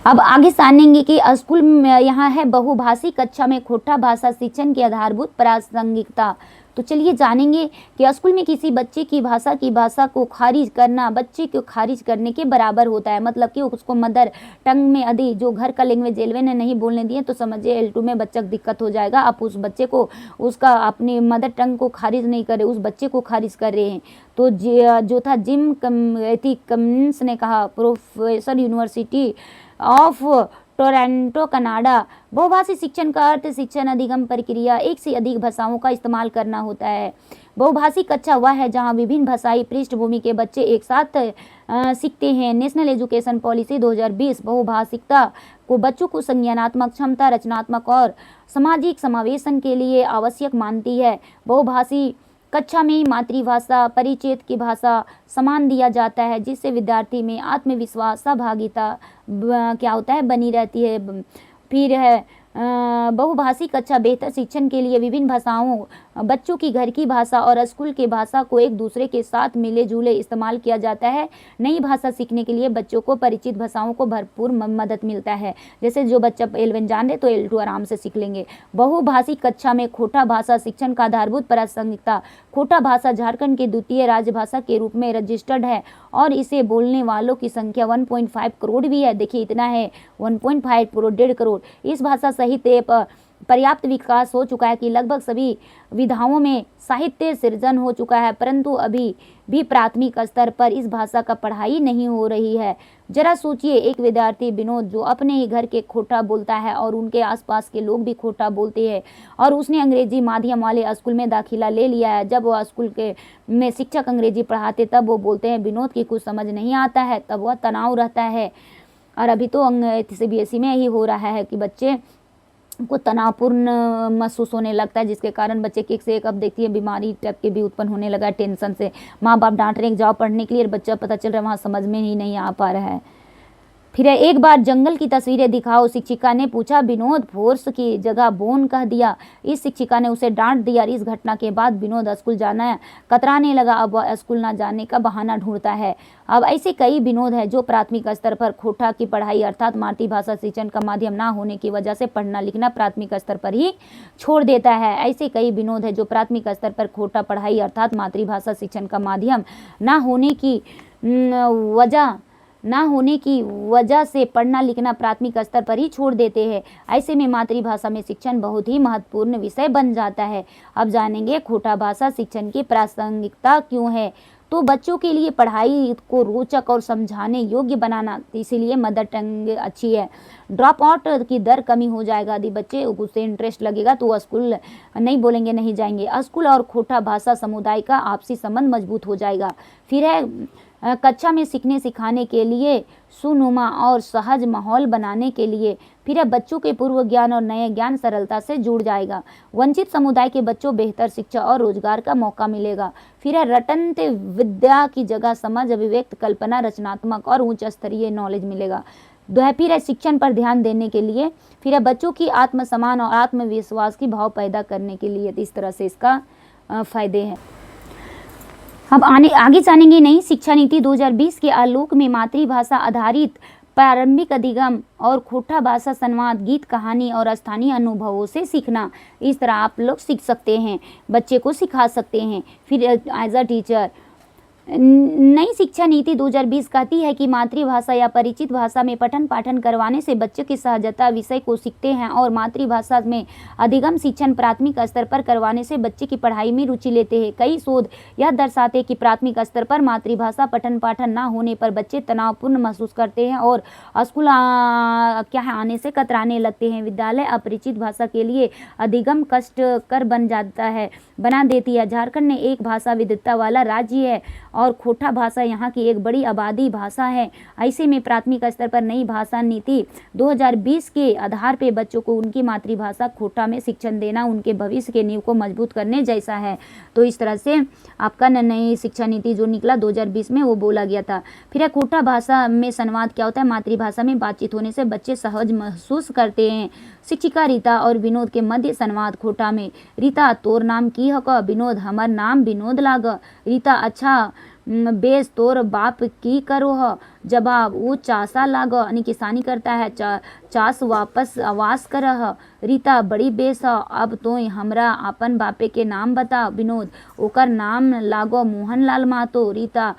अब आगे जानेंगे कि स्कूल में यहाँ है बहुभाषी कक्षा में खोटा भाषा शिक्षण की आधारभूत प्रासंगिकता। तो चलिए जानेंगे कि स्कूल में किसी बच्चे की भाषा को खारिज करना बच्चे को खारिज करने के बराबर होता है। मतलब कि उसको मदर टंग में यदि जो घर का लैंग्वेज एलवे ने नहीं बोलने दिए तो समझिए L2 में बच्चा को दिक्कत हो जाएगा। आप उस बच्चे को उसका अपनी मदर टंग को खारिज नहीं कर रहे, उस बच्चे को खारिज कर रहे हैं। तो जो था जिम कमिंस ने कहा, professor university of Toronto Canada, बहुभाषी शिक्षण का अर्थ शिक्षण अधिगम प्रक्रिया एक से अधिक भाषाओं का इस्तेमाल करना होता है। बहुभाषी कक्षा वह है जहां विभिन्न भाषाई पृष्ठभूमि के बच्चे एक साथ सीखते हैं। नेशनल एजुकेशन पॉलिसी 2020 बहुभाषिकता को बच्चों को संज्ञानात्मक क्षमता, रचनात्मक और सामाजिक समावेशन के लिए आवश्यक मानती है। बहुभाषी कक्षा में मातृभाषा परिचय की भाषा समान दिया जाता है, जिससे विद्यार्थी में आत्मविश्वास, सहभागिता क्या होता है बनी रहती है। फिर है बहुभाषी कक्षा बेहतर शिक्षण के लिए विभिन्न भाषाओं बच्चों की घर की भाषा और स्कूल के भाषा को एक दूसरे के साथ मिले जुले इस्तेमाल किया जाता है। नई भाषा सीखने के लिए बच्चों को परिचित भाषाओं को भरपूर मदद मिलता है। जैसे जो बच्चा L1 जान रहे तो L2 आराम से सीख लेंगे। बहुभाषी कक्षा में खोटा भाषा शिक्षण का आधारभूत प्रासंगिकता। खोटा भाषा झारखंड की द्वितीय राजभाषा के रूप में रजिस्टर्ड है और इसे बोलने वालों की संख्या 1.5 करोड़ भी है। देखिए इतना है, 1.5 करोड़, 1.5 करोड़। इस भाषा सहित पर्याप्त विकास हो चुका है कि लगभग सभी विधाओं में साहित्य सृजन हो चुका है, परंतु अभी भी प्राथमिक स्तर पर इस भाषा का पढ़ाई नहीं हो रही है। जरा सोचिए, एक विद्यार्थी विनोद जो अपने ही घर के खोटा बोलता है और उनके आसपास के लोग भी खोटा बोलते हैं और उसने अंग्रेजी माध्यम वाले स्कूल में दाखिला ले लिया है। जब वह स्कूल के में शिक्षक अंग्रेजी पढ़ाते तब वो बोलते हैं विनोद की कुछ समझ नहीं आता है, तब वह तनाव रहता है। और अभी तो CBSE में यही हो रहा है कि बच्चे को तनावपूर्ण महसूस होने लगता है, जिसके कारण बच्चे के एक से एक अब देखिए बीमारी टाइप के भी उत्पन्न होने लगा है टेंशन से। माँ बाप डांट रहे हैं जाओ पढ़ने के लिए, बच्चा पता चल रहा है वहाँ समझ में ही नहीं आ पा रहा है। फिर एक बार जंगल की तस्वीरें दिखाओ, शिक्षिका ने पूछा। विनोद फोर्स की जगह बोन कह दिया। इस शिक्षिका ने उसे डांट दिया। इस घटना के बाद विनोद स्कूल जाना कतराने लगा। अब वह स्कूल ना जाने का बहाना ढूंढता है। अब ऐसे कई विनोद हैं जो प्राथमिक स्तर पर खोटा की पढ़ाई अर्थात मातृभाषा शिक्षण का माध्यम ना होने की वजह से पढ़ना लिखना प्राथमिक स्तर पर ही छोड़ देता है। ऐसे कई विनोद हैं जो प्राथमिक स्तर पर खोटा पढ़ाई अर्थात मातृभाषा शिक्षण का माध्यम ना होने की वजह से पढ़ना लिखना प्राथमिक स्तर पर ही छोड़ देते हैं। ऐसे में मातृभाषा में शिक्षण बहुत ही महत्वपूर्ण विषय बन जाता है। अब जानेंगे खोटा भाषा शिक्षण की प्रासंगिकता क्यों है। तो बच्चों के लिए पढ़ाई को रोचक और समझाने योग्य बनाना, इसीलिए मदर टंग अच्छी है। ड्रॉप आउट की दर कमी हो जाएगा। यदि बच्चे उससे इंटरेस्ट लगेगा तो वह स्कूल नहीं बोलेंगे, नहीं जाएंगे। स्कूल और खोटा भाषा समुदाय का आपसी संबंध मजबूत हो जाएगा। फिर है कक्षा में सीखने सिखाने के लिए सुनुमा और सहज माहौल बनाने के लिए। फिर है बच्चों के पूर्व ज्ञान और नए ज्ञान सरलता से जुड़ जाएगा। वंचित समुदाय के बच्चों बेहतर शिक्षा और रोजगार का मौका मिलेगा। फिर है रटंत विद्या की जगह समझ, अभिव्यक्त, कल्पना, रचनात्मक और उच्च स्तरीय नॉलेज मिलेगा। फिर है शिक्षण पर ध्यान देने के लिए। फिर है बच्चों की आत्मसम्मान और आत्मविश्वास की भाव पैदा करने के लिए। इस तरह से इसका फायदे हैं। अब आगे जानेंगे नई शिक्षा नीति 2020 के आलोक में मातृभाषा आधारित प्रारंभिक अधिगम और खोटा भाषा संवाद, गीत, कहानी और स्थानीय अनुभवों से सीखना। इस तरह आप लोग सीख सकते हैं, बच्चे को सिखा सकते हैं। फिर एज अ टीचर नई शिक्षा नीति 2020 कहती है कि मातृभाषा या परिचित भाषा में पठन पाठन करवाने से बच्चों की सहजता विषय को सीखते हैं और मातृभाषा में अधिगम शिक्षण प्राथमिक स्तर पर करवाने से बच्चे की पढ़ाई में रुचि लेते हैं। कई शोध यह दर्शाते हैं कि प्राथमिक स्तर पर मातृभाषा पठन पाठन न होने पर बच्चे तनावपूर्ण महसूस करते हैं और स्कूल आने से कतराने लगते हैं। विद्यालय अपरिचित भाषा के लिए अधिगम कष्टकर बना देती है। झारखंड ने एक भाषा विविधता वाला राज्य है और खोटा भाषा यहाँ की एक बड़ी आबादी भाषा है। ऐसे में प्राथमिक स्तर पर नई भाषा नीति 2020 के आधार पर बच्चों को उनकी मातृभाषा खोटा में शिक्षण देना उनके भविष्य के नींव को मजबूत करने जैसा है। तो इस तरह से आपका नई शिक्षा नीति जो निकला 2020 में वो बोला गया था। फिर खोटा भाषा में संवाद क्या होता है? मातृभाषा में बातचीत होने से बच्चे सहज महसूस करते हैं। शिक्षिका रीता और विनोद के मध्य संवाद खोटा में। रीता, तोर नाम की हक? विनोद, हमर नाम विनोद लाग। रीता, अच्छा बेस तोर बाप की करो ह? जवाब, वो चासा लाग यानी किसानी करता है। चास वापस आवास कर ह? रीता, बड़ी बेस ह। अब तो हमरा अपन बापे के नाम बता। विनोद, ओकर नाम लागो मोहन लाल महतो। रीता,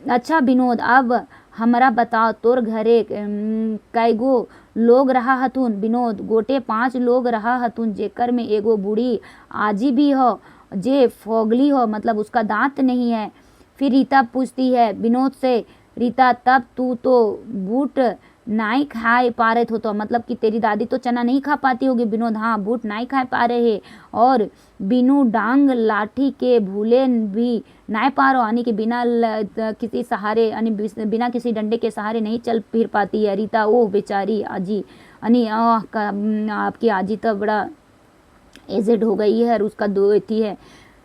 अच्छा विनोद, अब हमरा बताओ तोर घरे कैगो लोग रहा हथुन? विनोद, गोटे 5 लोग रहा हथुन, जेकर में एगो बूढ़ी आजी भी हो जे फोगली हो, मतलब उसका दांत नहीं है। फिर रीता पूछती है विनोद से, रीता, तब तू तो बूट नहीं खा पा रहे हो? तो मतलब कि तेरी दादी तो चना नहीं खा पाती होगी। विनोद, हाँ, बूट नहीं खा पा रहे और बिनु डांग लाठी के भूले भी नहीं पा रहे यानी कि बिना किसी सहारे यानी बिना किसी डंडे के सहारे नहीं चल फिर पाती है। रीता, ओह बेचारी आजी यानी आपकी आजी तो बड़ा एजेड हो गई है और उसका दो एथी है।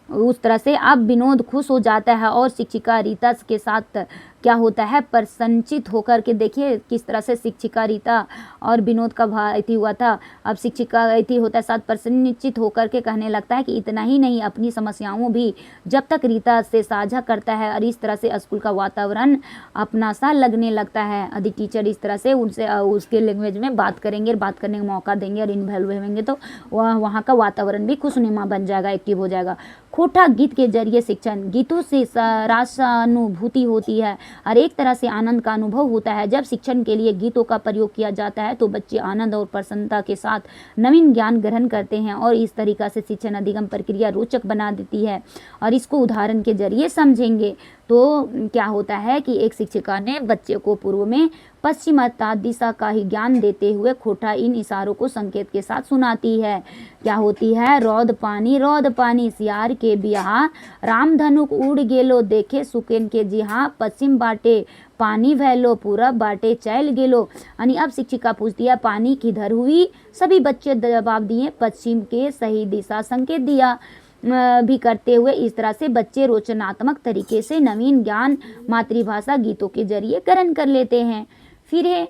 उस तरह से अब विनोद खुश हो जाता है और शिक्षिका रीता के साथ क्या होता है? प्रसन्नचित होकर के, देखिए किस तरह से शिक्षिका रीता और विनोद का भाई हुआ था। अब शिक्षिका होता है साथ प्रसन्नचित होकर के कहने लगता है कि इतना ही नहीं, अपनी समस्याओं भी जब तक रीता से साझा करता है और इस तरह से स्कूल का वातावरण अपना सा लगने लगता है। यदि टीचर इस तरह से उनसे उसके लैंग्वेज में बात करेंगे, बात करने का मौका देंगे और इन्वॉल्व होंगे तो वहाँ का वातावरण भी खुशनुमा बन जाएगा, एक्टिव हो जाएगा। खोटा गीत के जरिए शिक्षण। गीतों से रसानुभूति होती है और एक तरह से आनंद का अनुभव होता है। जब शिक्षण के लिए गीतों का प्रयोग किया जाता है तो बच्चे आनंद और प्रसन्नता के साथ नवीन ज्ञान ग्रहण करते हैं और इस तरीका से शिक्षण अधिगम प्रक्रिया रोचक बना देती है। और इसको उदाहरण के जरिए समझेंगे तो क्या होता है कि एक शिक्षिका ने बच्चे को पूर्व में पश्चिमता दिशा का ही ज्ञान देते हुए खोटा इन इशारों को संकेत के साथ सुनाती है। क्या होती है? रौद पानी सियार के बिहा, राम धनुक उड़ गेलो देखे सुकेन के जिहा, पश्चिम बाटे पानी भैलो पूरब बाटे चल गेलो। यानी अब शिक्षिका पूछती है पानी किधर हुई? सभी बच्चे जवाब दिए पश्चिम के सही दिशा संकेत दिया भी करते हुए। इस तरह से बच्चे रोचनात्मक तरीके से नवीन ज्ञान मातृभाषा गीतों के जरिए ग्रहण कर लेते हैं। फिर है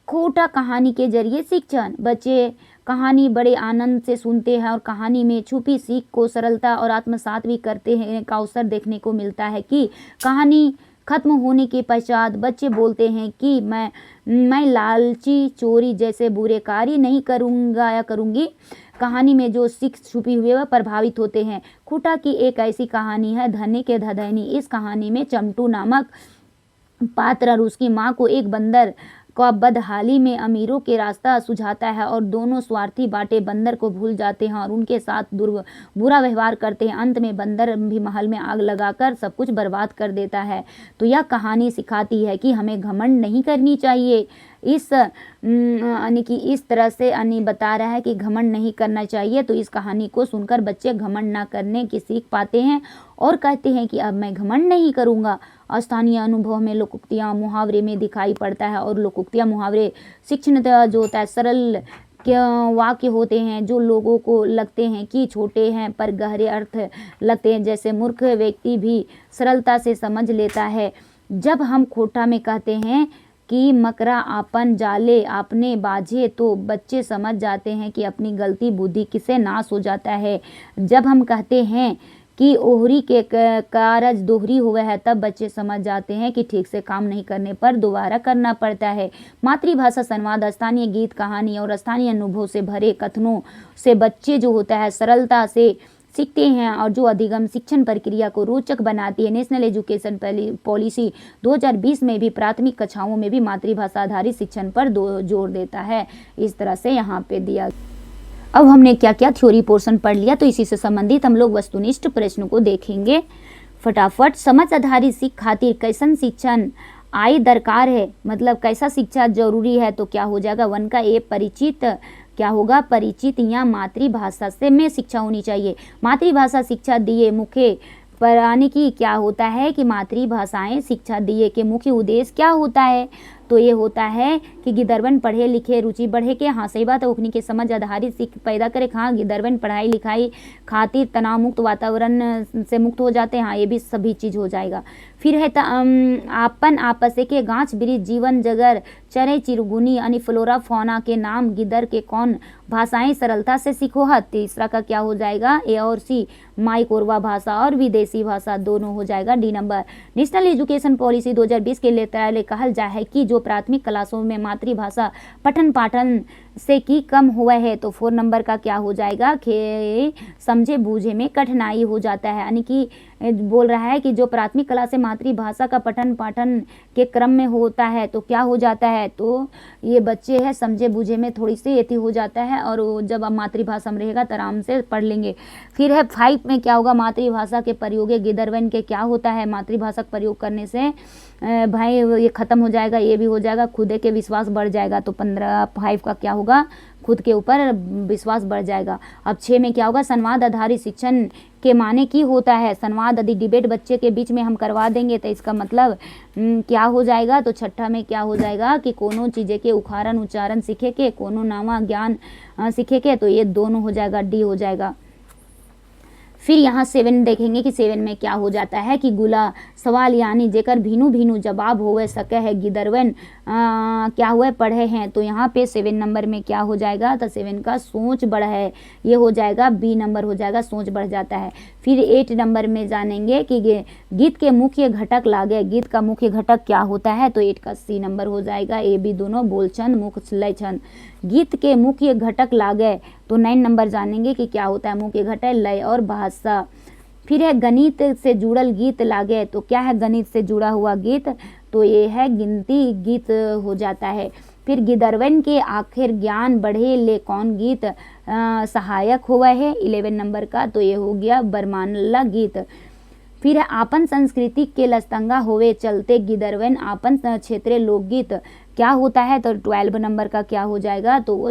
खोटा कहानी के जरिए शिक्षण। बच्चे कहानी बड़े आनंद से सुनते हैं और कहानी में छुपी सीख को सरलता और आत्मसात भी करते हैं का अवसर देखने को मिलता है कि कहानी खत्म होने के पश्चात बच्चे बोलते हैं कि मैं लालची चोरी जैसे बुरे कार्य नहीं करूँगा या करूँगी। कहानी में जो सीख छुपी हुई है वह प्रभावित होते हैं। खोटा की एक ऐसी कहानी है धनी के धधैनी। इस कहानी में चमटू नामक पात्र और उसकी माँ को एक बंदर का बदहाली में अमीरों के रास्ता सुझाता है और दोनों स्वार्थी बाटे बंदर को भूल जाते हैं और उनके साथ बुरा व्यवहार करते हैं। अंत में बंदर भी महल में आग लगाकर सब कुछ बर्बाद कर देता है। तो यह कहानी सिखाती है कि हमें घमंड नहीं करनी चाहिए। इस यानी कि इस तरह से यानी बता रहा है कि घमंड नहीं करना चाहिए। तो इस कहानी को सुनकर बच्चे घमंड ना करने की सीख पाते हैं और कहते हैं कि अब मैं घमंड नहीं करूँगा। स्थानीय अनुभव में लोकोक्तियाँ मुहावरे में दिखाई पड़ता है और लोकोक्तियाँ मुहावरे शिक्षण जो होता है सरल वाक्य होते हैं जो लोगों को लगते हैं कि छोटे हैं पर गहरे अर्थ लगते हैं, जैसे मूर्ख व्यक्ति भी सरलता से समझ लेता है। जब हम खोटा में कहते हैं कि मकरा आपन जाले आपने बाझे तो बच्चे समझ जाते हैं कि अपनी गलती बुद्धि किसे नाश हो जाता है। जब हम कहते हैं कि ओहरी के कारज दोहरी हुआ है तब बच्चे समझ जाते हैं कि ठीक से काम नहीं करने पर दोबारा करना पड़ता है। मातृभाषा संवाद स्थानीय गीत कहानी और स्थानीय अनुभव से भरे कथनों से बच्चे जो होता है सरलता से सीखते हैं और जो अधिगम शिक्षण प्रक्रिया को रोचक बनाती है। नेशनल एजुकेशन पॉलिसी 2020 में भी प्राथमिक कक्षाओं में भी मातृभाषा आधारित शिक्षण पर जोर देता है। इस तरह से यहाँ पे दिया। अब हमने क्या क्या थ्योरी पोर्शन पढ़ लिया, तो इसी से संबंधित हम लोग वस्तुनिष्ठ प्रश्नों को देखेंगे फटाफट। समझ आधारित सीख खातिर कैसन शिक्षण आई दरकार है, मतलब कैसा शिक्षा जरूरी है, तो क्या हो जाएगा 1 का ए परिचित, क्या होगा परिचित या मातृभाषा से में शिक्षा होनी चाहिए। मातृभाषा शिक्षा दिए मुख्य यानी कि क्या होता है कि मातृभाषाएं शिक्षा दिए के मुख्य उद्देश्य क्या होता है, तो ये होता है कि गिदरवन पढ़े लिखे रुचि बढ़े के, हाँ सही बात है, उखनी के समझ आधारित सीख पैदा करे। हाँ गिदरवन पढ़ाई लिखाई खातिर तनाव मुक्त वातावरण से मुक्त हो जाते हैं, हाँ ये भी सभी चीज़ हो जाएगा। फिर है आपन आपस के गाछ वृक्ष जीवन जगर चरे चिरगुनी यानी फ्लोरा फौना के नाम गिदर के कौन भाषाएं सरलता से सीखो है। तीसरा का क्या हो जाएगा ए और सी माई कोरवा भाषा और विदेशी भाषा दोनों हो जाएगा D number. National education policy 2020 के लिए कहल जाए है कि जो प्राथमिक क्लासों में मातृभाषा पठन पाठन से की कम हुआ है, तो 4 नंबर का क्या हो जाएगा कि समझे बूझे में कठिनाई हो जाता है। यानी कि बोल रहा है कि जो प्राथमिक कला से मातृभाषा का पठन पाठन के क्रम में होता है तो क्या हो जाता है, तो ये बच्चे हैं समझे बूझे में थोड़ी सी एथी हो जाता है, और जब अब मातृभाषा में रहेगा तो आराम से पढ़ लेंगे। फिर है 5 में क्या होगा मातृभाषा के प्रयोग गिदरवन के क्या होता है, मातृभाषा का प्रयोग करने से भाई ये ख़त्म हो जाएगा, ये भी हो जाएगा, खुद के विश्वास बढ़ जाएगा। तो 5 का क्या होगा खुद के ऊपर विश्वास बढ़ जाएगा। अब 6 में क्या होगा संवाद आधारित शिक्षण के माने की होता है, संवाद आदि डिबेट बच्चे के बीच में हम करवा देंगे तो इसका मतलब क्या हो जाएगा, तो 6ठा में क्या हो जाएगा कि कोनो चीज़ें के उच्चारण उच्चारण सीखे के, कोनो नामा ज्ञान सीखे के, तो ये दोनों हो जाएगा डी हो जाएगा। फिर यहाँ 7 देखेंगे कि 7 में क्या हो जाता है कि गुला सवाल यानी जेकर भीनू भीनू जवाब होवे सके है गिदरवन क्या हुए पढ़े हैं, तो यहाँ पे 7 नंबर में क्या हो जाएगा, तो 7 का सोच बढ़ है, ये हो जाएगा बी नंबर हो जाएगा, सोच बढ़ जाता है। फिर 8 नंबर में जानेंगे कि गीत के मुख्य घटक लागे, गीत का मुख्य घटक क्या होता है, तो 8 का सी नंबर हो जाएगा, ए बी दोनों बोलछंद मुख्य लय छंद। गीत के मुख्य घटक लागे तो 9 नंबर जानेंगे कि क्या होता है मुख्य घटक लय और भाषा। फिर है गणित से जुड़ल गीत लागे, तो क्या है गणित से जुड़ा हुआ गीत, तो ये है गिनती गीत हो जाता है। फिर गिदरवन के आखिर ज्ञान बढ़े ले कौन गीत सहायक हुआ है 11 नंबर का, तो ये हो गया बरमानला गीत। फिर है आपन संस्कृति के लस्तंगा होवे चलते गिदरवन आपन क्षेत्रीय लोकगीत क्या होता है, तो 12 नंबर का क्या हो जाएगा, तो वो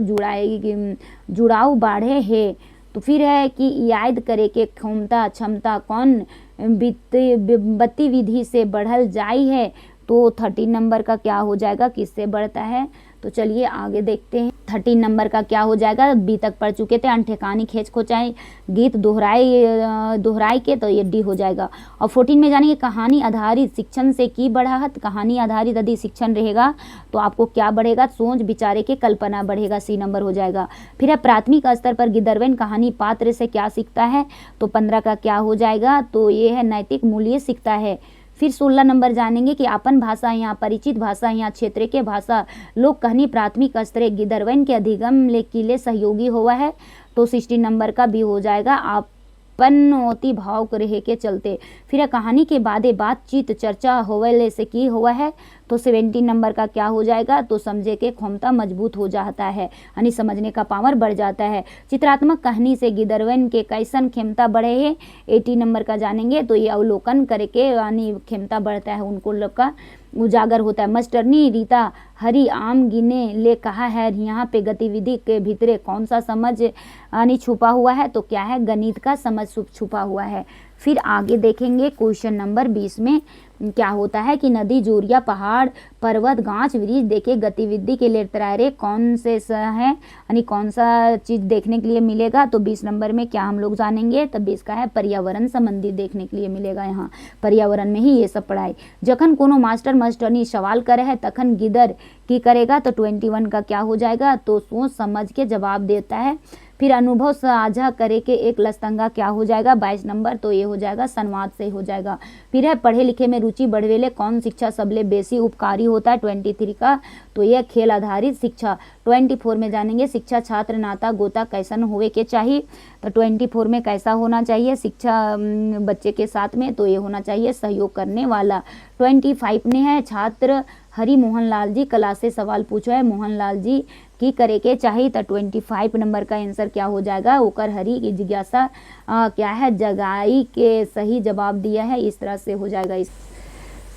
जुड़ाव बाढ़े है। तो फिर है कि याद करे के क्षमता कौन बत्ती विधि से बढ़ल जाई है, तो 13 नंबर का क्या हो जाएगा किससे बढ़ता है, तो चलिए आगे देखते हैं। 13 नंबर का क्या हो जाएगा बी तक पढ़ चुके थे, अनठेकानी खेच खोचाई गीत दोहराई के, तो ये डी हो जाएगा। और 14 में जानेंगे कहानी आधारित शिक्षण से की बढ़ाहत, कहानी आधारित यदि शिक्षण रहेगा तो आपको क्या बढ़ेगा, सोच विचारे के कल्पना बढ़ेगा, सी नंबर हो जाएगा। फिर है प्राथमिक स्तर पर गिदरवन कहानी पात्र से क्या सीखता है, तो 15 का क्या हो जाएगा, तो ये है नैतिक मूल्य सीखता है। फिर 16 नंबर जानेंगे कि अपन भाषा यहाँ परिचित भाषा यहाँ क्षेत्र के भाषा लोक कहनी प्राथमिक स्तर गिदरवन के अधिगम के लिए सहयोगी हुआ है, तो 16 नंबर का भी हो जाएगा आपनोती भाव रहे के चलते। फिर कहानी के बादे बातचीत चर्चा होवे से की हुआ है, तो 17 नंबर का क्या हो जाएगा, तो समझे के क्षमता मजबूत हो जाता है, यानी समझने का पावर बढ़ जाता है। चित्रात्मक कहानी से गिदरवन के कैसन क्षमता बढ़े है 80 नंबर का जानेंगे, तो ये अवलोकन करके यानी क्षमता बढ़ता है, उनको लोग का उजागर होता है। मास्टरनी रीता हरी आम गिने ले कहा है यहाँ पे गतिविधि के भीतरे कौन सा समझ यानी छुपा हुआ है, तो क्या है गणित का समझ छुपा हुआ है। फिर आगे देखेंगे क्वेश्चन नंबर 20 में क्या होता है कि नदी जोरिया पहाड़ पर्वत गाछ वृक्ष देखे गतिविधि के लिए तरारे कौन से है यानी कौन सा चीज़ देखने के लिए मिलेगा, तो 20 नंबर में क्या हम लोग जानेंगे, तो 20 का है पर्यावरण संबंधी देखने के लिए मिलेगा, यहाँ पर्यावरण में ही ये सब पढ़ाई। जखन कोनो मास्टर मास्टरनी सवाल करे है तखन गिदर की करेगा, तो 21 का क्या हो जाएगा, तो सोच समझ के जवाब देता है। फिर अनुभव साझा करे के एक लस्तंगा क्या हो जाएगा 22 नंबर, तो ये हो जाएगा संवाद से हो जाएगा। फिर है पढ़े लिखे में रुचि बढ़वेले कौन शिक्षा सबले बेसी उपकारी होता है 23 का, तो यह खेल आधारित शिक्षा। 24 में जानेंगे शिक्षा छात्र नाता गोता कैसन होवे के चाहिए, तो 24 में कैसा होना चाहिए शिक्षा बच्चे के साथ में, तो ये होना चाहिए सहयोग करने वाला। 25 में है छात्र हरि मोहन लाल जी कला से सवाल पूछो है मोहन लाल जी की करे के चाहिए, तो 25 नंबर का आंसर क्या हो जाएगा, ओकर हरि की जिज्ञासा क्या है जगाई के सही जवाब दिया है, इस तरह से हो जाएगा इस।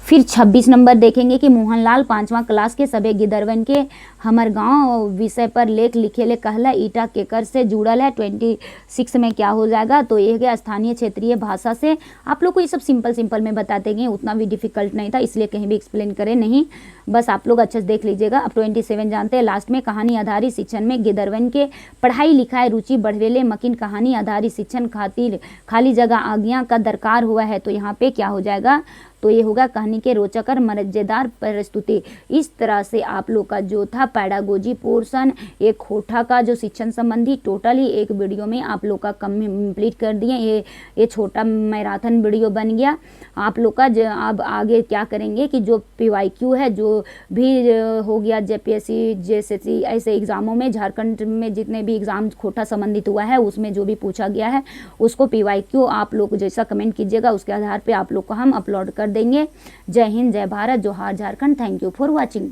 फिर 26 नंबर देखेंगे कि मोहनलाल 5वां क्लास के सभी गिदरवन के हमर गांव विषय पर लेख लिखेले कहला ईटा केकर से जुड़ल है। 26 में क्या हो जाएगा, तो ये गया स्थानीय क्षेत्रीय भाषा से। आप लोग को ये सब सिंपल में बताते गए, उतना भी डिफिकल्ट नहीं था, इसलिए कहीं भी एक्सप्लेन करें नहीं, बस आप लोग अच्छे से देख लीजिएगा। अब 27 जानते हैं लास्ट में कहानी आधारित शिक्षण में गिदरवन के पढ़ाई लिखाई रुचि बढ़वेले मकिन कहानी आधारित शिक्षण खातिर खाली जगह आज्ञा का दरकार हुआ है, तो यहाँ पे क्या हो जाएगा, तो ये होगा कहानी के रोचक और मजेदार प्रस्तुति। इस तरह से आप लोग का जो था पैडागोजी पोर्शन एक होठा का जो शिक्षण संबंधी टोटली एक वीडियो में आप लोग का कंप्लीट कर दिए। ये छोटा मैराथन वीडियो बन गया आप लोग का। अब आगे क्या करेंगे कि जो PYQ है जो भी हो गया JPSC JSSC ऐसे एग्जामों में झारखंड में जितने भी एग्जाम खोटा संबंधित हुआ है उसमें जो भी पूछा गया है उसको PYQ आप लोग जैसा कमेंट कीजिएगा उसके आधार पे आप लोग को हम अपलोड कर देंगे। जय हिंद, जय भारत, जोहार Jharkhand. Thank you for watching.